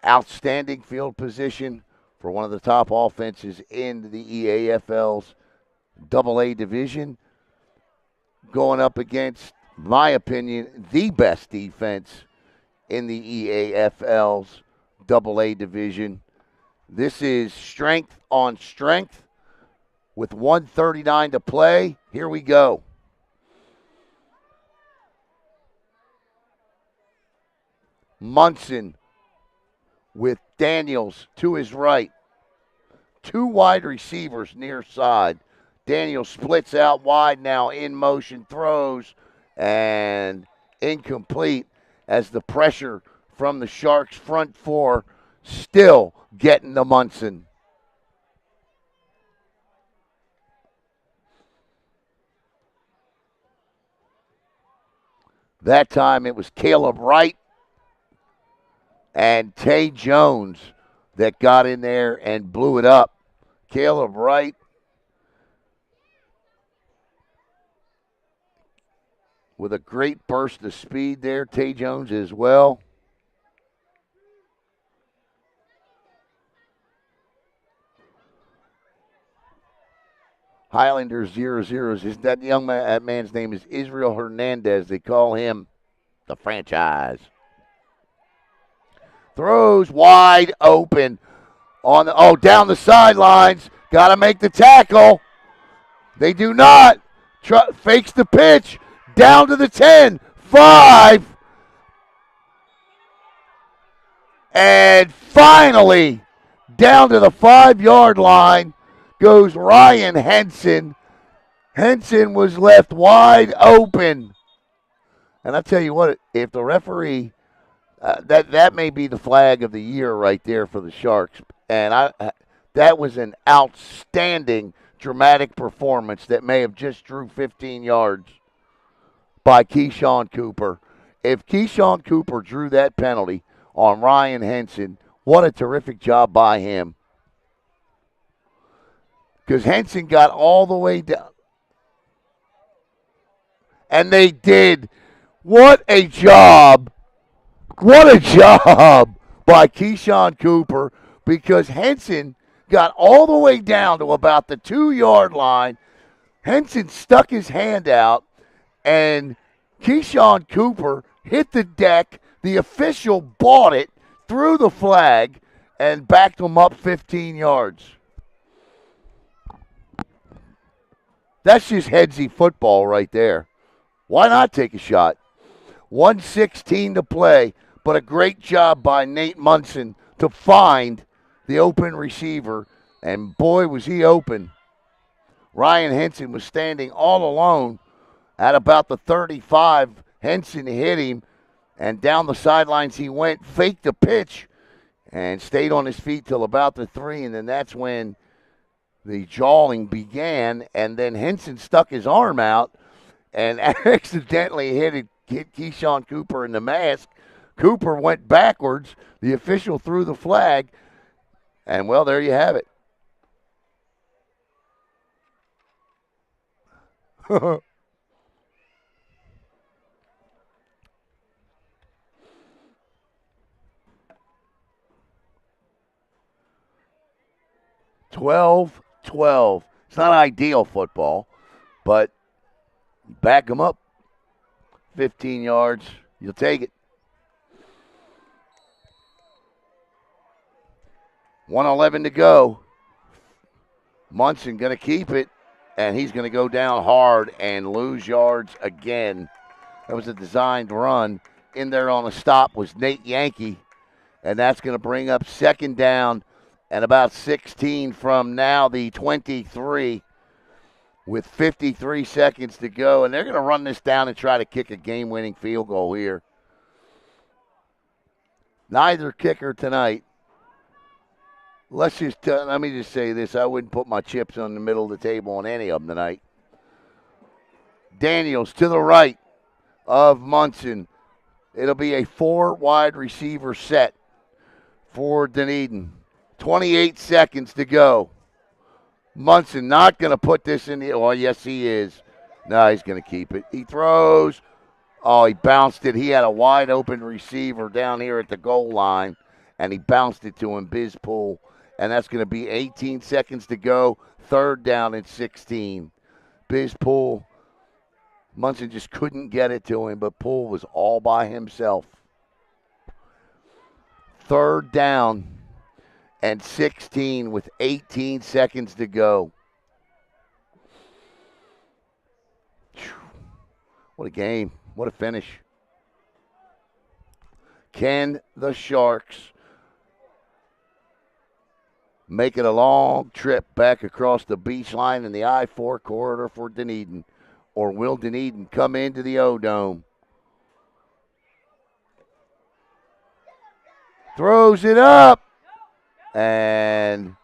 outstanding field position for one of the top offenses in the EAFL's AA division, going up against, my opinion, the best defense in the EAFL's AA division. This is strength on strength with 1:39 to play. Here we go. Munson with Daniels to his right. Two wide receivers near side. Daniels splits out wide now, in motion, throws, and incomplete as the pressure from the Sharks' front four still getting to Munson. That time it was Caleb Wright and Tay Jones that got in there and blew it up. Caleb Wright with a great burst of speed there. Tay Jones as well. Highlanders 0-0. That young man's name is Israel Hernandez. They call him the franchise. Throws wide open down the sidelines. Got to make the tackle. They do not. Fakes the pitch. Down to the 10. 5. And finally, down to the 5-yard line goes Ryan Henson. Henson was left wide open. And I tell you what, if the referee, that may be the flag of the year right there for the Sharks. And that was an outstanding dramatic performance that may have just drew 15 yards by Keyshawn Cooper. If Keyshawn Cooper drew that penalty on Ryan Henson, what a terrific job by him. Because Henson got all the way down. And they did. What a job. What a job by Keyshawn Cooper, because Henson got all the way down to about the 2-yard line. Henson stuck his hand out, and Keyshawn Cooper hit the deck. The official bought it, threw the flag, and backed him up 15 yards. That's just headsy football right there. Why not take a shot? 1:16 to play, but a great job by Nate Munson to find the open receiver, and boy, was he open. Ryan Henson was standing all alone at about the 35. Henson hit him, and down the sidelines he went, faked the pitch, and stayed on his feet till about the 3, and then that's when the jawing began, and then Henson stuck his arm out and accidentally hit Keyshawn Cooper in the mask. Cooper went backwards. The official threw the flag, and, well, there you have it. "12-12." It's not ideal football, but back them up 15 yards. You'll take it. 1:11 to go. Munson going to keep it, and he's going to go down hard and lose yards again. That was a designed run. In there on a stop was Nate Yankee, and that's going to bring up second down and about 16 from now the 23 with 53 seconds to go. And they're going to run this down and try to kick a game-winning field goal here. Neither kicker tonight. Let me just say this. I wouldn't put my chips on the middle of the table on any of them tonight. Daniels to the right of Munson. It'll be a 4 wide receiver set for Dunedin. 28 seconds to go. Munson not going to put this in the – well, yes, he is. No, he's going to keep it. He throws. Oh, he bounced it. He had a wide open receiver down here at the goal line, and he bounced it to him, Bizpool. And that's going to be 18 seconds to go. Third down and 16. Bizpool. Munson just couldn't get it to him, but Poole was all by himself. Third down and 16 with 18 seconds to go. What a game. What a finish. Can the Sharks make it a long trip back across the beach line in the I-4 corridor for Dunedin? Or will Dunedin come into the O-Dome? Throws it up. And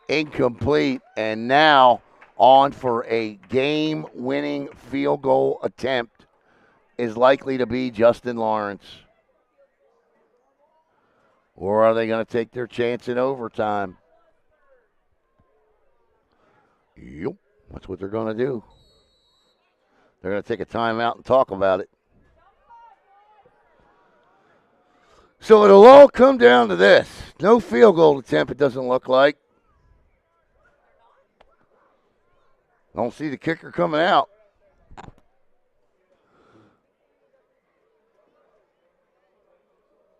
incomplete. And now on for a game-winning field goal attempt is likely to be Justin Lawrence. Or are they going to take their chance in overtime? Yep, that's what they're going to do. They're going to take a timeout and talk about it. So it'll all come down to this. No field goal attempt, it doesn't look like. Don't see the kicker coming out.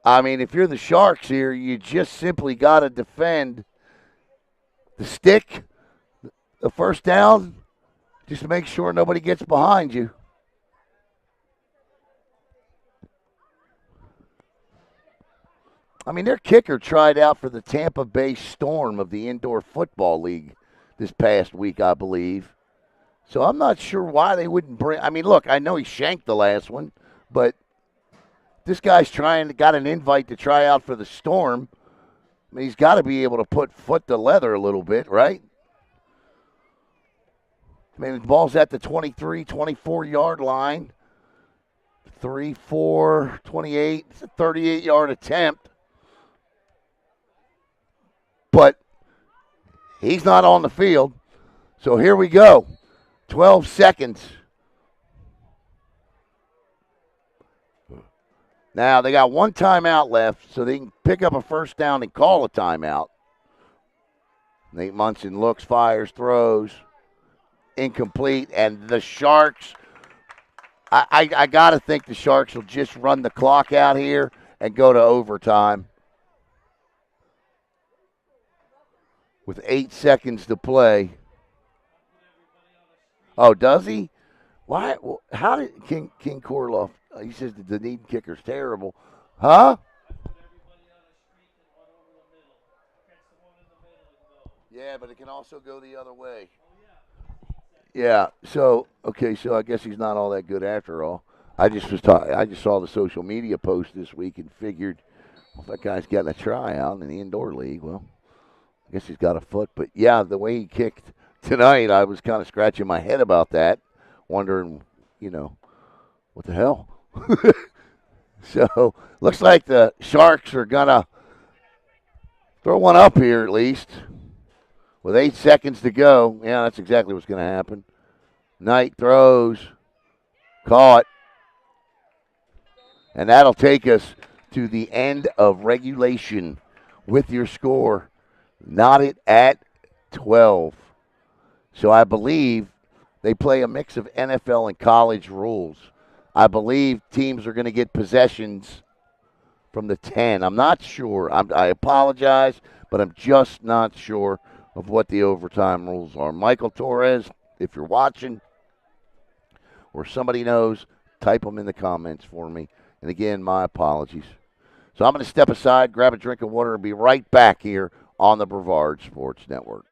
I mean, if you're the Sharks here, you just simply got to defend the stick, the first down, just to make sure nobody gets behind you. I mean, their kicker tried out for the Tampa Bay Storm of the Indoor Football League this past week, I believe. So I'm not sure why they wouldn't bring. I mean, look, I know he shanked the last one, but this guy's got an invite to try out for the Storm. I mean, he's got to be able to put foot to leather a little bit, right? I mean, the ball's at the 23, 24-yard line. 3, 4, 28. It's a 38-yard attempt. But he's not on the field. So here we go. 12 seconds. Now, they got one timeout left, so they can pick up a first down and call a timeout. Nate Munson looks, fires, throws. Incomplete. And the Sharks, I got to think the Sharks will just run the clock out here and go to overtime. With 8 seconds to play. Oh, does he? Why? How did King Korloff? He says the Dunedin kicker's terrible. Huh? Yeah, but it can also go the other way. Yeah. So okay. So I guess he's not all that good after all. I just saw the social media post this week and figured, well, if that guy's getting a tryout in the indoor league, well, I guess he's got a foot. But yeah, the way he kicked tonight, I was kind of scratching my head about that, wondering, what the hell? So looks like the Sharks are gonna throw one up here at least. With 8 seconds to go, yeah, that's exactly what's going to happen. Knight throws. Caught. And that'll take us to the end of regulation with your score knotted at 12. So I believe they play a mix of NFL and college rules. I believe teams are going to get possessions from the 10. I'm not sure. I apologize, but I'm just not sure of what the overtime rules are. Michael Torres, if you're watching or somebody knows, type them in the comments for me. And again, my apologies. So I'm going to step aside, grab a drink of water, and be right back here on the Brevard Sports Network.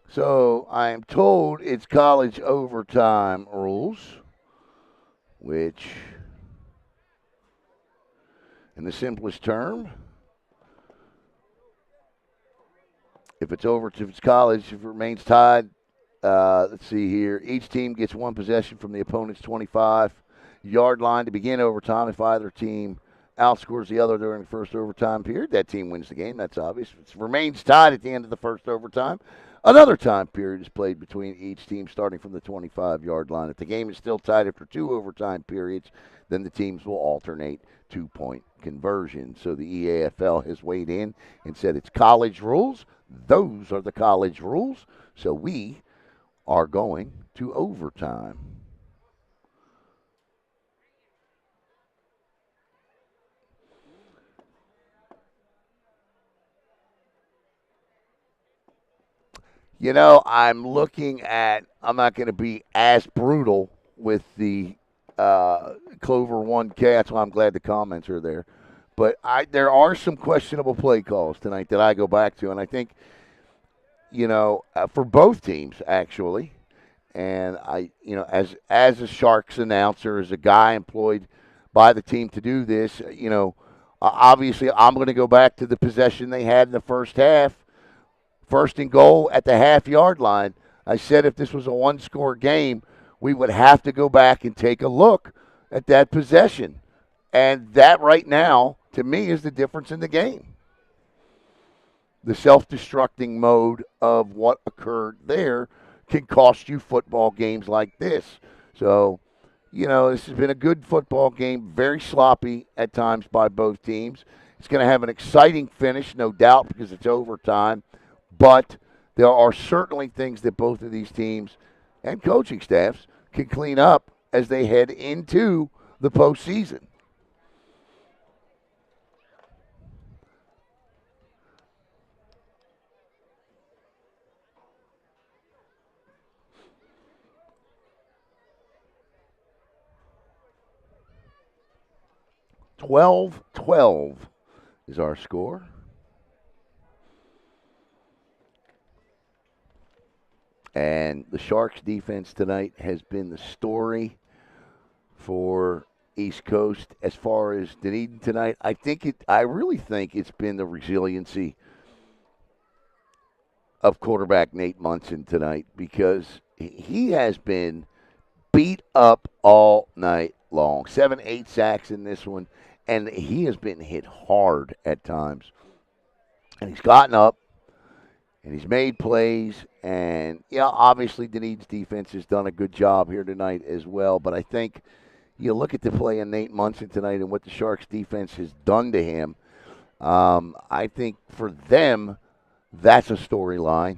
So I am told it's college overtime rules, which, in the simplest term, if it's college, if it remains tied, let's see here. Each team gets one possession from the opponent's 25-yard line to begin overtime. If either team outscores the other during the first overtime period, that team wins the game. That's obvious. If it remains tied at the end of the first overtime, another time period is played between each team starting from the 25-yard line. If the game is still tied after two overtime periods, then the teams will alternate two-point conversion. So the EAFL has weighed in and said it's college rules. Those are the college rules. So we are going to overtime. You know, I'm not going to be as brutal with the Clover 1K. That's why I'm glad the comments are there. But there are some questionable play calls tonight that I go back to. And I think, for both teams, actually. And as a Sharks announcer, as a guy employed by the team to do this, obviously I'm going to go back to the possession they had in the first half. First and goal at the half-yard line. I said if this was a one-score game, we would have to go back and take a look at that possession. And that right now, to me, is the difference in the game. The self-destructing mode of what occurred there can cost you football games like this. So, this has been a good football game, very sloppy at times by both teams. It's going to have an exciting finish, no doubt, because it's overtime. But there are certainly things that both of these teams and coaching staffs can clean up as they head into the postseason. "12-12" is our score. And the Sharks' defense tonight has been the story for East Coast as far as Dunedin tonight. I really think it's been the resiliency of quarterback Nate Munson tonight, because he has been beat up all night long. 7, 8 sacks in this one, and he has been hit hard at times. And he's gotten up, and he's made plays, and, obviously Dunedin's defense has done a good job here tonight as well, but I think you look at the play of Nate Munson tonight and what the Sharks defense has done to him. I think for them, that's a storyline.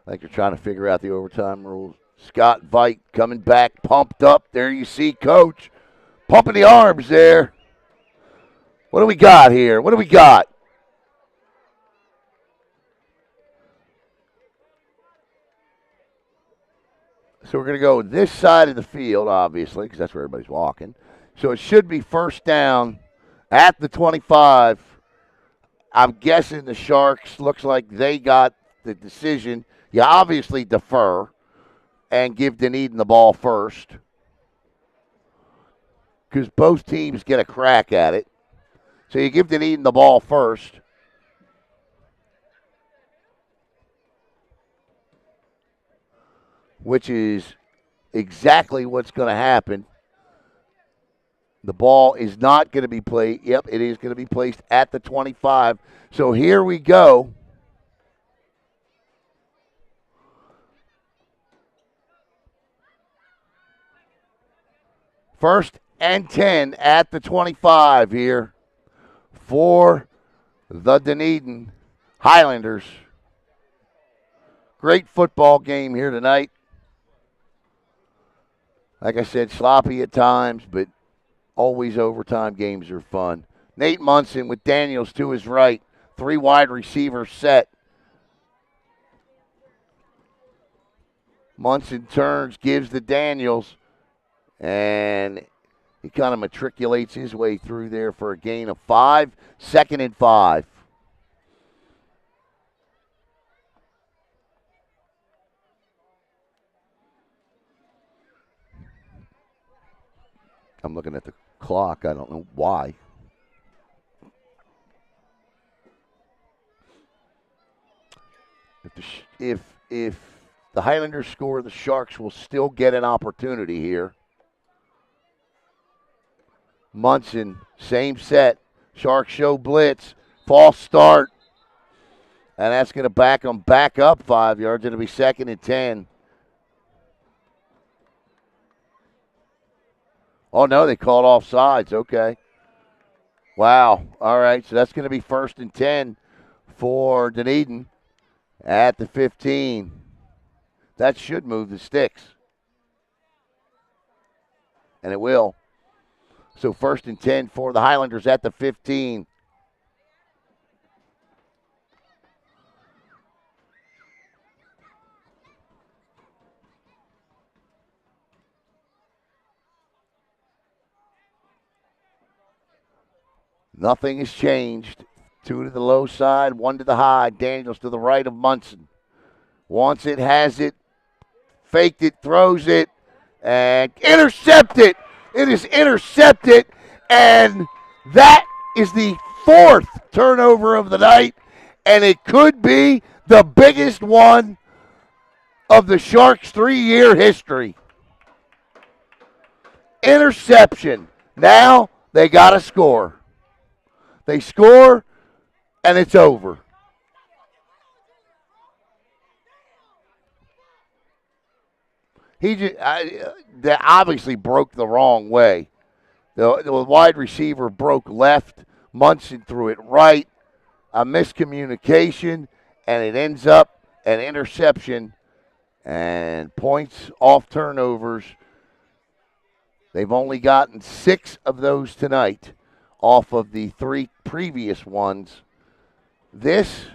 I think they're trying to figure out the overtime rules. Scott Veit coming back, pumped up. There you see Coach pumping the arms there. What do we got here? What do we got? So we're going to go this side of the field, obviously, because that's where everybody's walking. So it should be first down at the 25. I'm guessing the Sharks, looks like they got the decision. You obviously defer and give Dunedin the ball first because both teams get a crack at it. So you give Dunedin the ball first. Which is exactly what's going to happen. The ball is not going to be played. Yep, it is going to be placed at the 25. So here we go. First and 10 at the 25 here for the Dunedin Highlanders. Great football game here tonight. Like I said, sloppy at times, but always overtime games are fun. Nate Munson with Daniels to his right. 3 wide receivers set. Munson turns, gives to Daniels, and he kind of matriculates his way through there for a gain of 5. 2nd and 5. I'm looking at the clock. I don't know why. If the Highlanders score, the Sharks will still get an opportunity here. Munson, same set. Sharks show blitz. False start. And that's going to back them back up 5 yards. It'll be 2nd and 10. Oh, no, they called offsides. Okay. Wow. All right, so that's going to be 1st and 10 for Dunedin at the 15. That should move the sticks. And it will. So 1st and 10 for the Highlanders at the 15. Nothing has changed. 2 to the low side, 1 to the high. Daniels to the right of Munson. Wants it, has it, faked it, throws it, and intercepted. It is intercepted, and that is the 4th turnover of the night, and it could be the biggest one of the Sharks' 3-year history. Interception. Now they got to score. They score, and it's over. That obviously broke the wrong way. The wide receiver broke left. Munson threw it right. A miscommunication, and it ends up an interception and points off turnovers. They've only gotten 6 of those tonight off of the 3 previous ones. This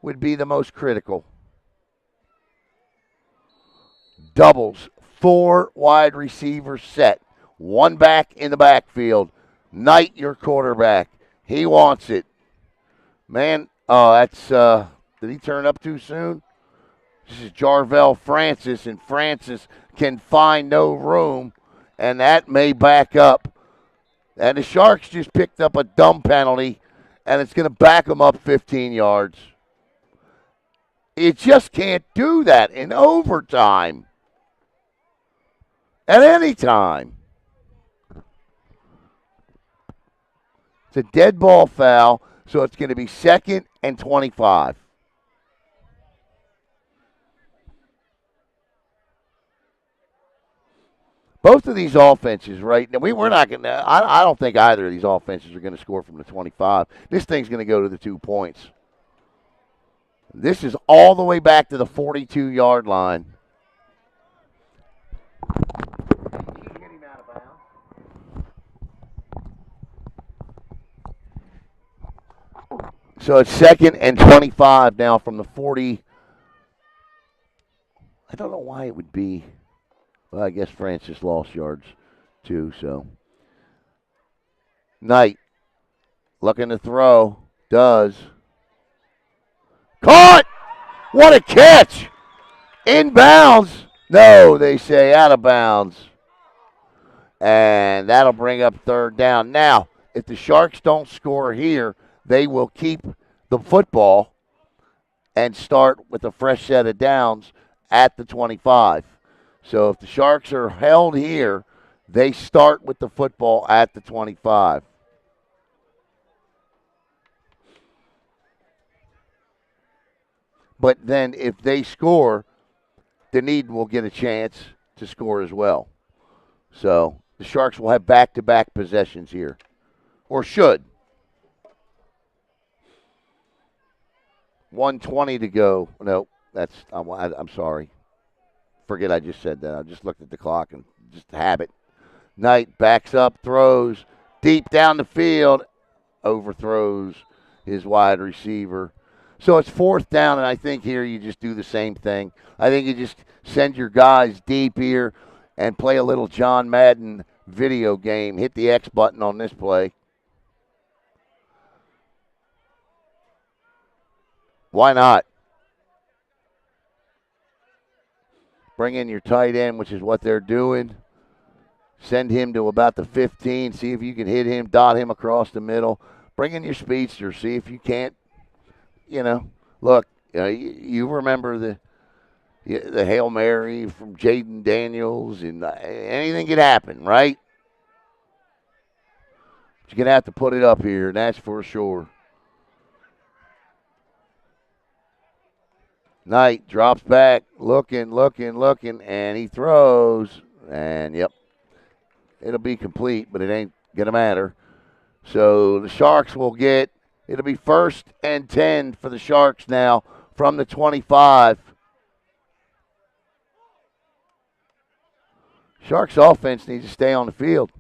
would be the most critical. Doubles, 4 wide receivers set, 1 back in the backfield. Knight, your quarterback. He wants it. Man, that's, did he turn up too soon? This is Jarvell Francis, and Francis can find no room, and that may back up And the Sharks just picked up a dumb penalty, and it's going to back them up 15 yards. You just can't do that in overtime at any time. It's a dead ball foul, so it's going to be 2nd and 25. Both of these offenses, right now, we're not going to. I don't think either of these offenses are going to score from the 25. This thing's going to go to the 2 points. This is all the way back to the 42-yard line. So it's 2nd and 25 now from the 40. I don't know why it would be. Well, I guess Francis lost yards too, so. Knight looking to throw. Does. Caught! What a catch! Inbounds. No, they say out of bounds. And that'll bring up 3rd down. Now, if the Sharks don't score here, they will keep the football and start with a fresh set of downs at the 25. So if the Sharks are held here, they start with the football at the 25. But then if they score, Dunedin will get a chance to score as well. So the Sharks will have back-to-back possessions here, or should. 1:20 to go. No, I'm sorry. Forget I just said that. I just looked at the clock and just habit. Knight backs up, throws deep down the field, overthrows his wide receiver. So it's 4th down, and I think here you just do the same thing. I think you just send your guys deep here and play a little John Madden video game. Hit the X button on this play. Why not? Bring in your tight end, which is what they're doing. Send him to about the 15. See if you can hit him, dot him across the middle. Bring in your speedster. See if you can't, look, you remember the Hail Mary from Jaden Daniels, and anything could happen, right? But you're going to have to put it up here, and that's for sure. Knight drops back, looking, and he throws. And, yep, it'll be complete, but it ain't going to matter. So the Sharks will get, it'll be 1st and 10 for the Sharks now from the 25. Sharks offense needs to stay on the field.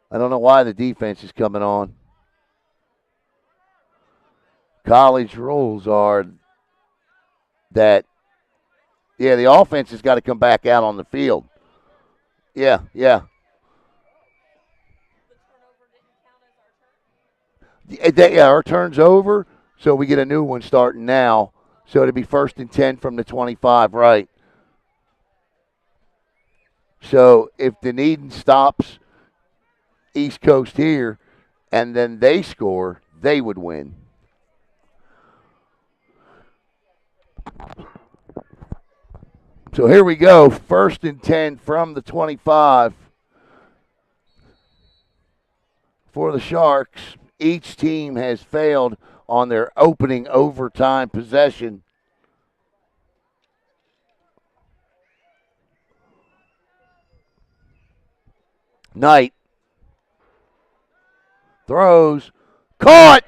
I don't know why the defense is coming on. College rules are that, the offense has got to come back out on the field. Yeah. Our turn's over, so we get a new one starting now. So it'll be 1st and 10 from the 25, right? So if Dunedin stops East Coast here and then they score, they would win. So here we go, 1st and 10 from the 25 for the Sharks. Each team has failed on their opening overtime possession. Knight throws, caught,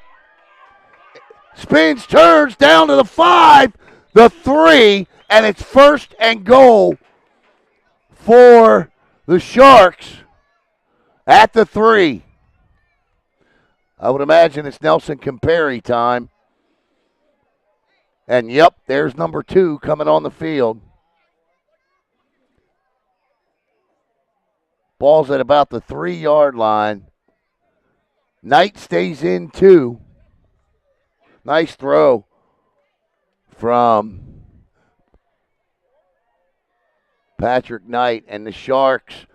spins, turns down to the 5, the 3, and it's 1st and goal for the Sharks at the 3. I would imagine it's Nelson Campari time. And, yep, there's number 2 coming on the field. Ball's at about the 3-yard line. Knight stays in 2. Nice throw from Patrick Knight, and the Sharks,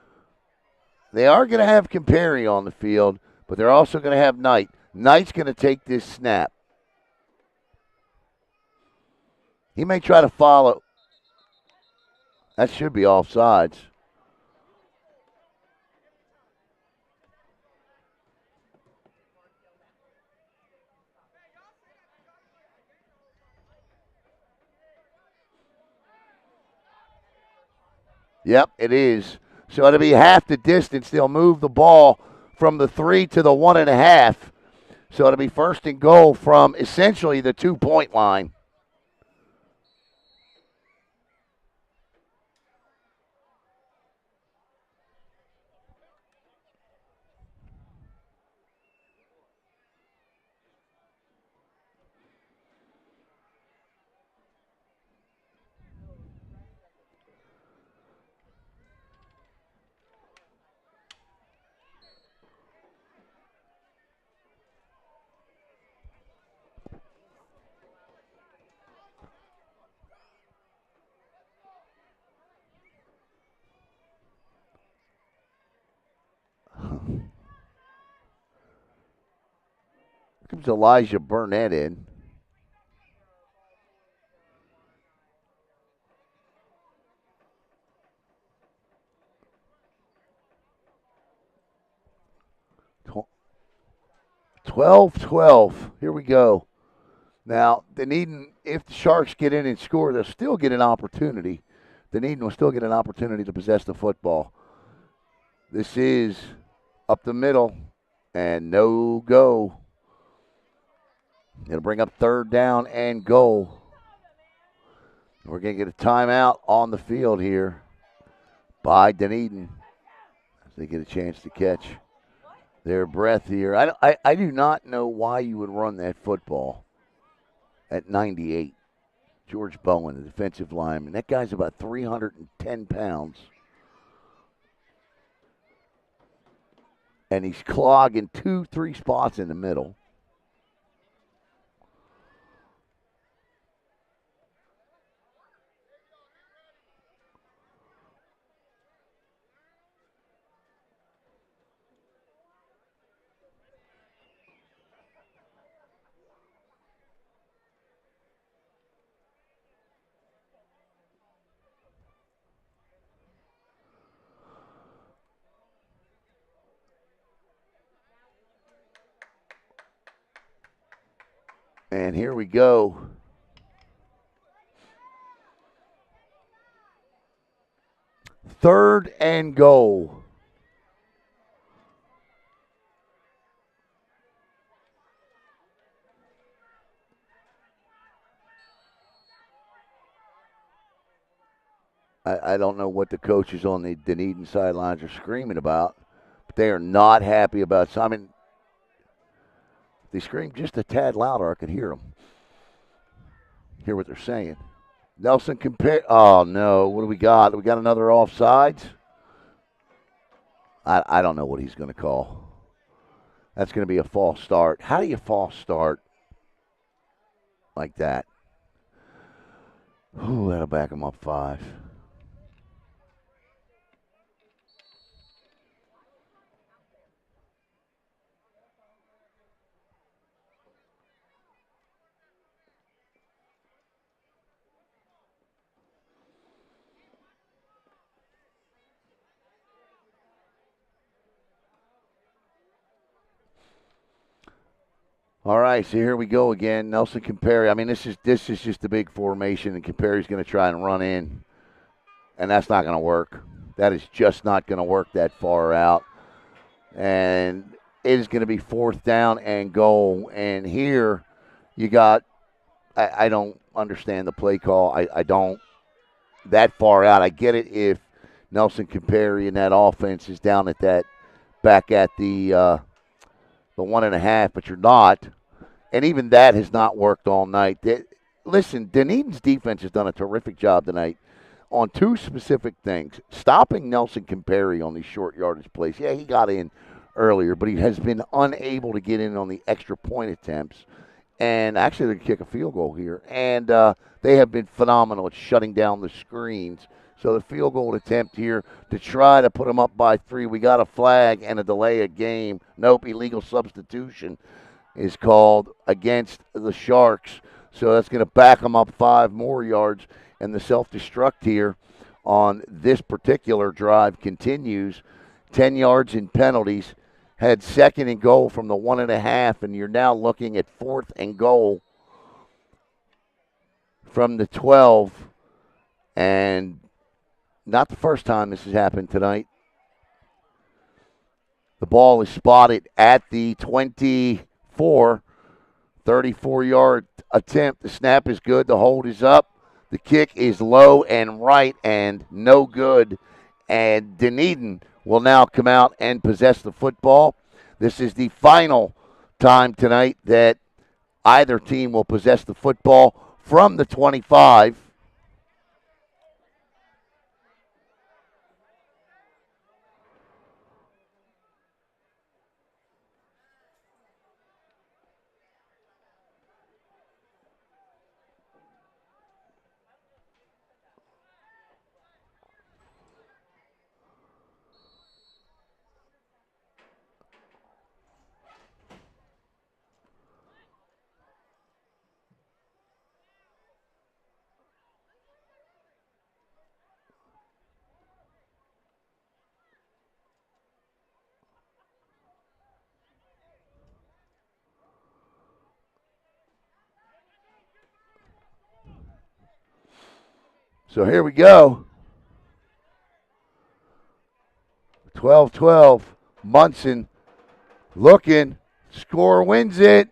They are going to have Compary on the field, but they're also going to have Knight. Knight's going to take this snap. He may try to follow. That should be offsides. Yep, it is. So it'll be half the distance. They'll move the ball from the 3 to the 1.5. So it'll be first and goal from essentially the 2-point line. Comes Elijah Burnett in. Tw- 12-12. Here we go. Now, Dunedin, if the Sharks get in and score, they'll still get an opportunity. Dunedin will still get an opportunity to possess the football. This is up the middle and no go. It'll bring up third down and goal. We're going to get a timeout on the field here by Dunedin as they get a chance to catch their breath here. I do not know why you would run that football at 98. George Bowen, the defensive lineman. That guy's about 310 pounds. And he's clogging 2-3 spots in the middle. And here we go. Third and goal. I don't know what the coaches on the Dunedin sidelines are screaming about, but they are not happy about it. I mean, if they scream just a tad louder, I could hear them. Hear what they're saying. Nelson compare. Oh, no. What do we got? We got another offsides? I don't know what he's going to call. That's going to be a false start. How do you false start like that? Ooh, that'll back him up 5. All right, so here we go again. Nelson Compary. I mean, this is just a big formation, and Compary's going to try and run in, and that's not going to work. That is just not going to work that far out. And it is going to be fourth down and goal. And here you got, I don't understand the play call. I don't. That far out. I get it if Nelson Compary and that offense is down at that, back at the 1.5, but you're not. And even that has not worked all night. Listen, Dunedin's defense has done a terrific job tonight on 2 specific things. Stopping Nelson Compary on these short yardage plays. Yeah, he got in earlier, but he has been unable to get in on the extra point attempts. And actually, they kick a field goal here. And they have been phenomenal at shutting down the screens. So the field goal attempt here to try to put them up by 3. We got a flag and a delay of game. Nope, illegal substitution is called against the Sharks. So that's going to back them up 5 more yards. And the self-destruct here on this particular drive continues. 10 yards in penalties. Had 2nd and goal from the 1.5, and you're now looking at 4th and goal from the 12. And not the first time this has happened tonight. The ball is spotted at the 24, 34-yard attempt. The snap is good. The hold is up. The kick is low and right and no good. And Dunedin will now come out and possess the football. This is the final time tonight that either team will possess the football from the 25. So here we go. 12-12. Munson looking. Score wins it.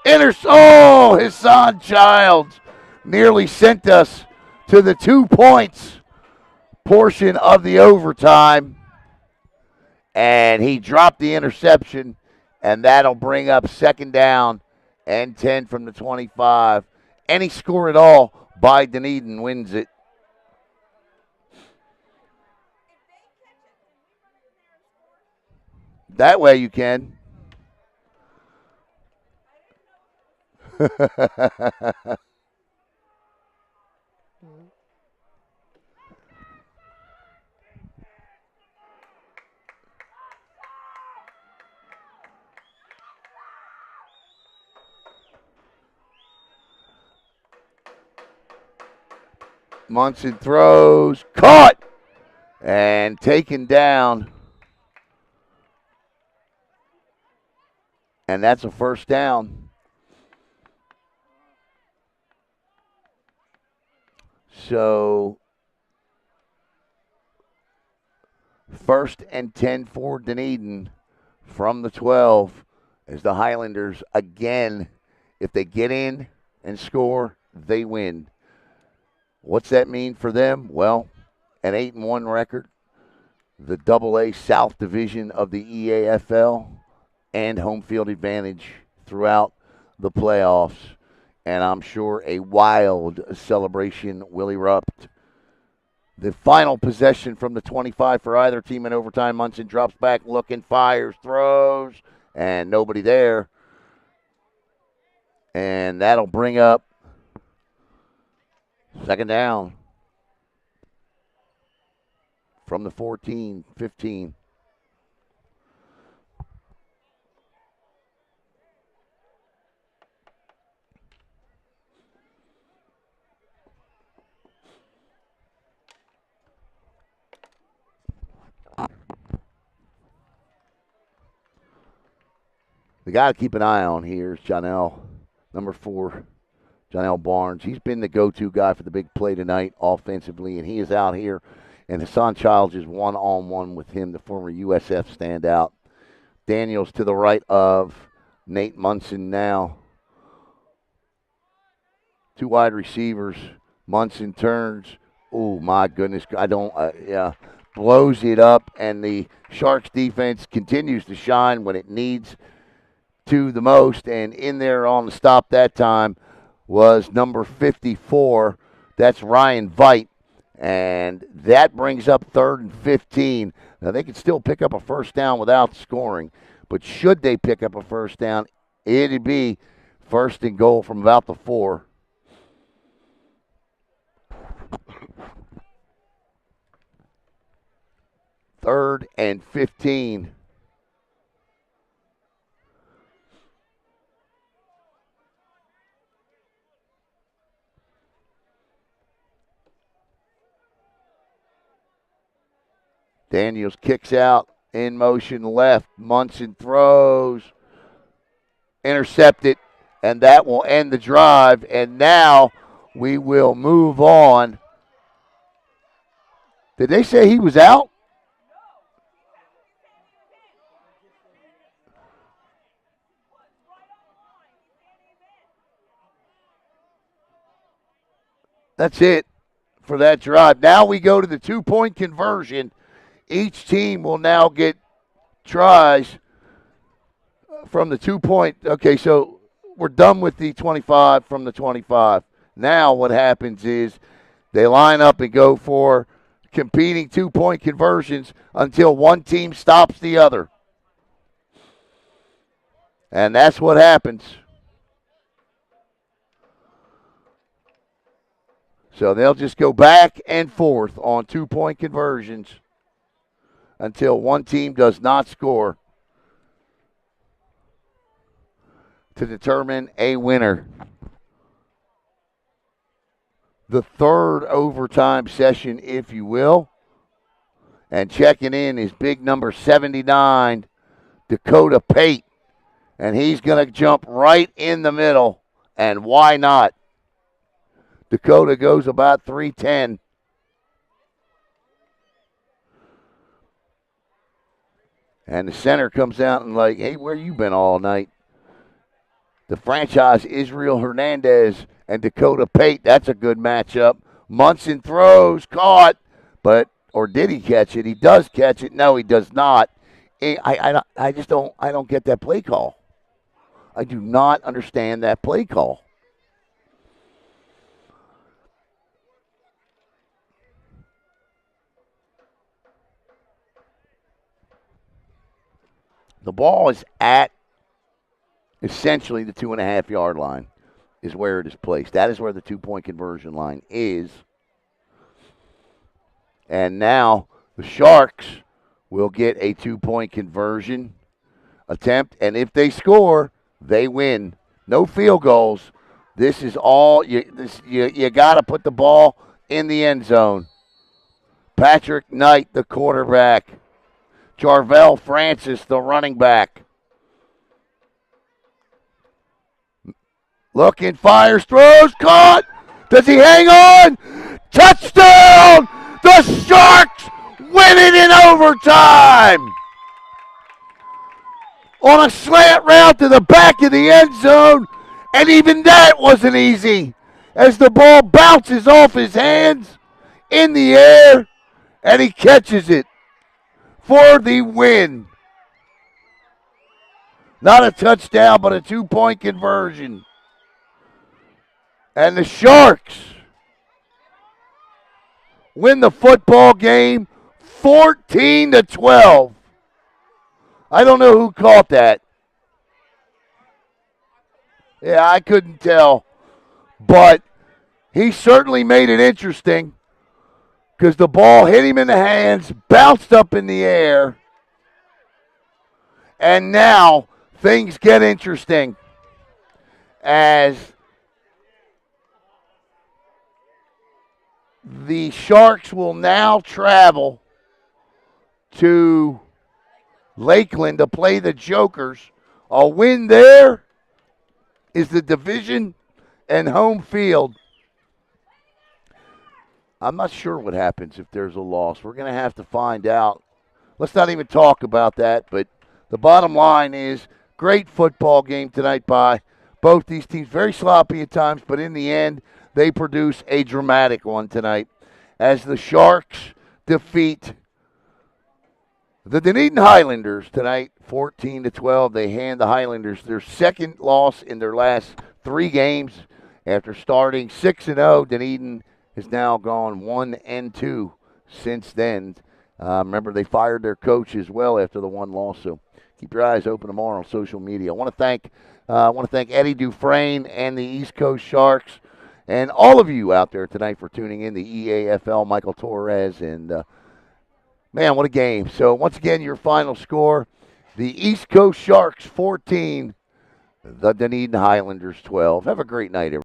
Hassan Childs nearly sent us to the 2 points portion of the overtime. And he dropped the interception, and that'll bring up 2nd down and 10 from the 25. Any score at all by Dunedin wins it. That way you can. Munson throws, caught, and taken down. And that's a 1st down. So 1st and 10 for Dunedin from the 12 as the Highlanders again, if they get in and score, they win. What's that mean for them? Well, an 8-1 record, the AA South Division of the EAFL, and home field advantage throughout the playoffs. And I'm sure a wild celebration will erupt. The final possession from the 25 for either team in overtime. Munson drops back, looking, fires, throws, and nobody there. And that'll bring up 2nd down from the 14, 15. The guy to keep an eye on here is Jonell, number 4, Jonell Barnes. He's been the go-to guy for the big play tonight offensively, and he is out here. And Hassan Childs is one-on-one with him, the former USF standout. Daniels to the right of Nate Munson now. 2 wide receivers. Munson turns. Oh, my goodness. Blows it up, and the Sharks defense continues to shine when it needs to the most. And in there on the stop that time was number 54. That's Ryan Veit. And that brings up 3rd and 15. Now, they could still pick up a 1st down without scoring. But should they pick up a 1st down, it'd be 1st and goal from about the 4. 3rd and 15. Daniels kicks out, in motion left. Munson throws, intercepted, and that will end the drive. And now we will move on. Did they say he was out? That's it for that drive. Now we go to the 2-point conversion. Each team will now get tries from the 2-point. Okay, so we're done with the 25 from the 25. Now what happens is they line up and go for competing 2-point conversions until one team stops the other. And that's what happens. So they'll just go back and forth on 2-point conversions until one team does not score to determine a winner. The 3rd overtime session, if you will. And checking in is big number 79, Dakota Pate. And he's going to jump right in the middle. And why not? Dakota goes about 310. And the center comes out and like, hey, where you been all night? The franchise, Israel Hernandez and Dakota Pate. That's a good matchup. Munson throws, caught, or did he catch it? He does catch it. No, he does not. I just don't get that play call. I do not understand that play call. The ball is at essentially the 2.5-yard line is where it is placed. That is where the 2-point conversion line is. And now the Sharks will get a 2-point conversion attempt. And if they score, they win. No field goals. This is all you got to put the ball in the end zone. Patrick Knight, the quarterback. Jarvell Francis, the running back. Looking, fires, throws, caught. Does he hang on? Touchdown! The Sharks win it in overtime! On a slant route to the back of the end zone, and even that wasn't easy as the ball bounces off his hands in the air, and he catches it for the win. Not a touchdown, but a 2-point conversion. And the Sharks win the football game 14-12. I don't know who caught that. Yeah, I couldn't tell. But he certainly made it interesting because the ball hit him in the hands, bounced up in the air, and now things get interesting as the Sharks will now travel to Lakeland to play the Jokers. A win there is the division and home field. I'm not sure what happens if there's a loss. We're going to have to find out. Let's not even talk about that, but the bottom line is great football game tonight by both these teams. Very sloppy at times, but in the end, they produce a dramatic one tonight as the Sharks defeat the Dunedin Highlanders tonight, 14-12. They hand the Highlanders their second loss in their last 3 games after starting 6-0. Dunedin has now gone 1-2 since then. Remember, they fired their coach as well after the one loss. So keep your eyes open tomorrow on social media. I want to thank Eddie Dufresne and the East Coast Sharks and all of you out there tonight for tuning in. The EAFL, Michael Torres and Man, what a game. So, once again, your final score, the East Coast Sharks 14, the Dunedin Highlanders 12. Have a great night, everyone.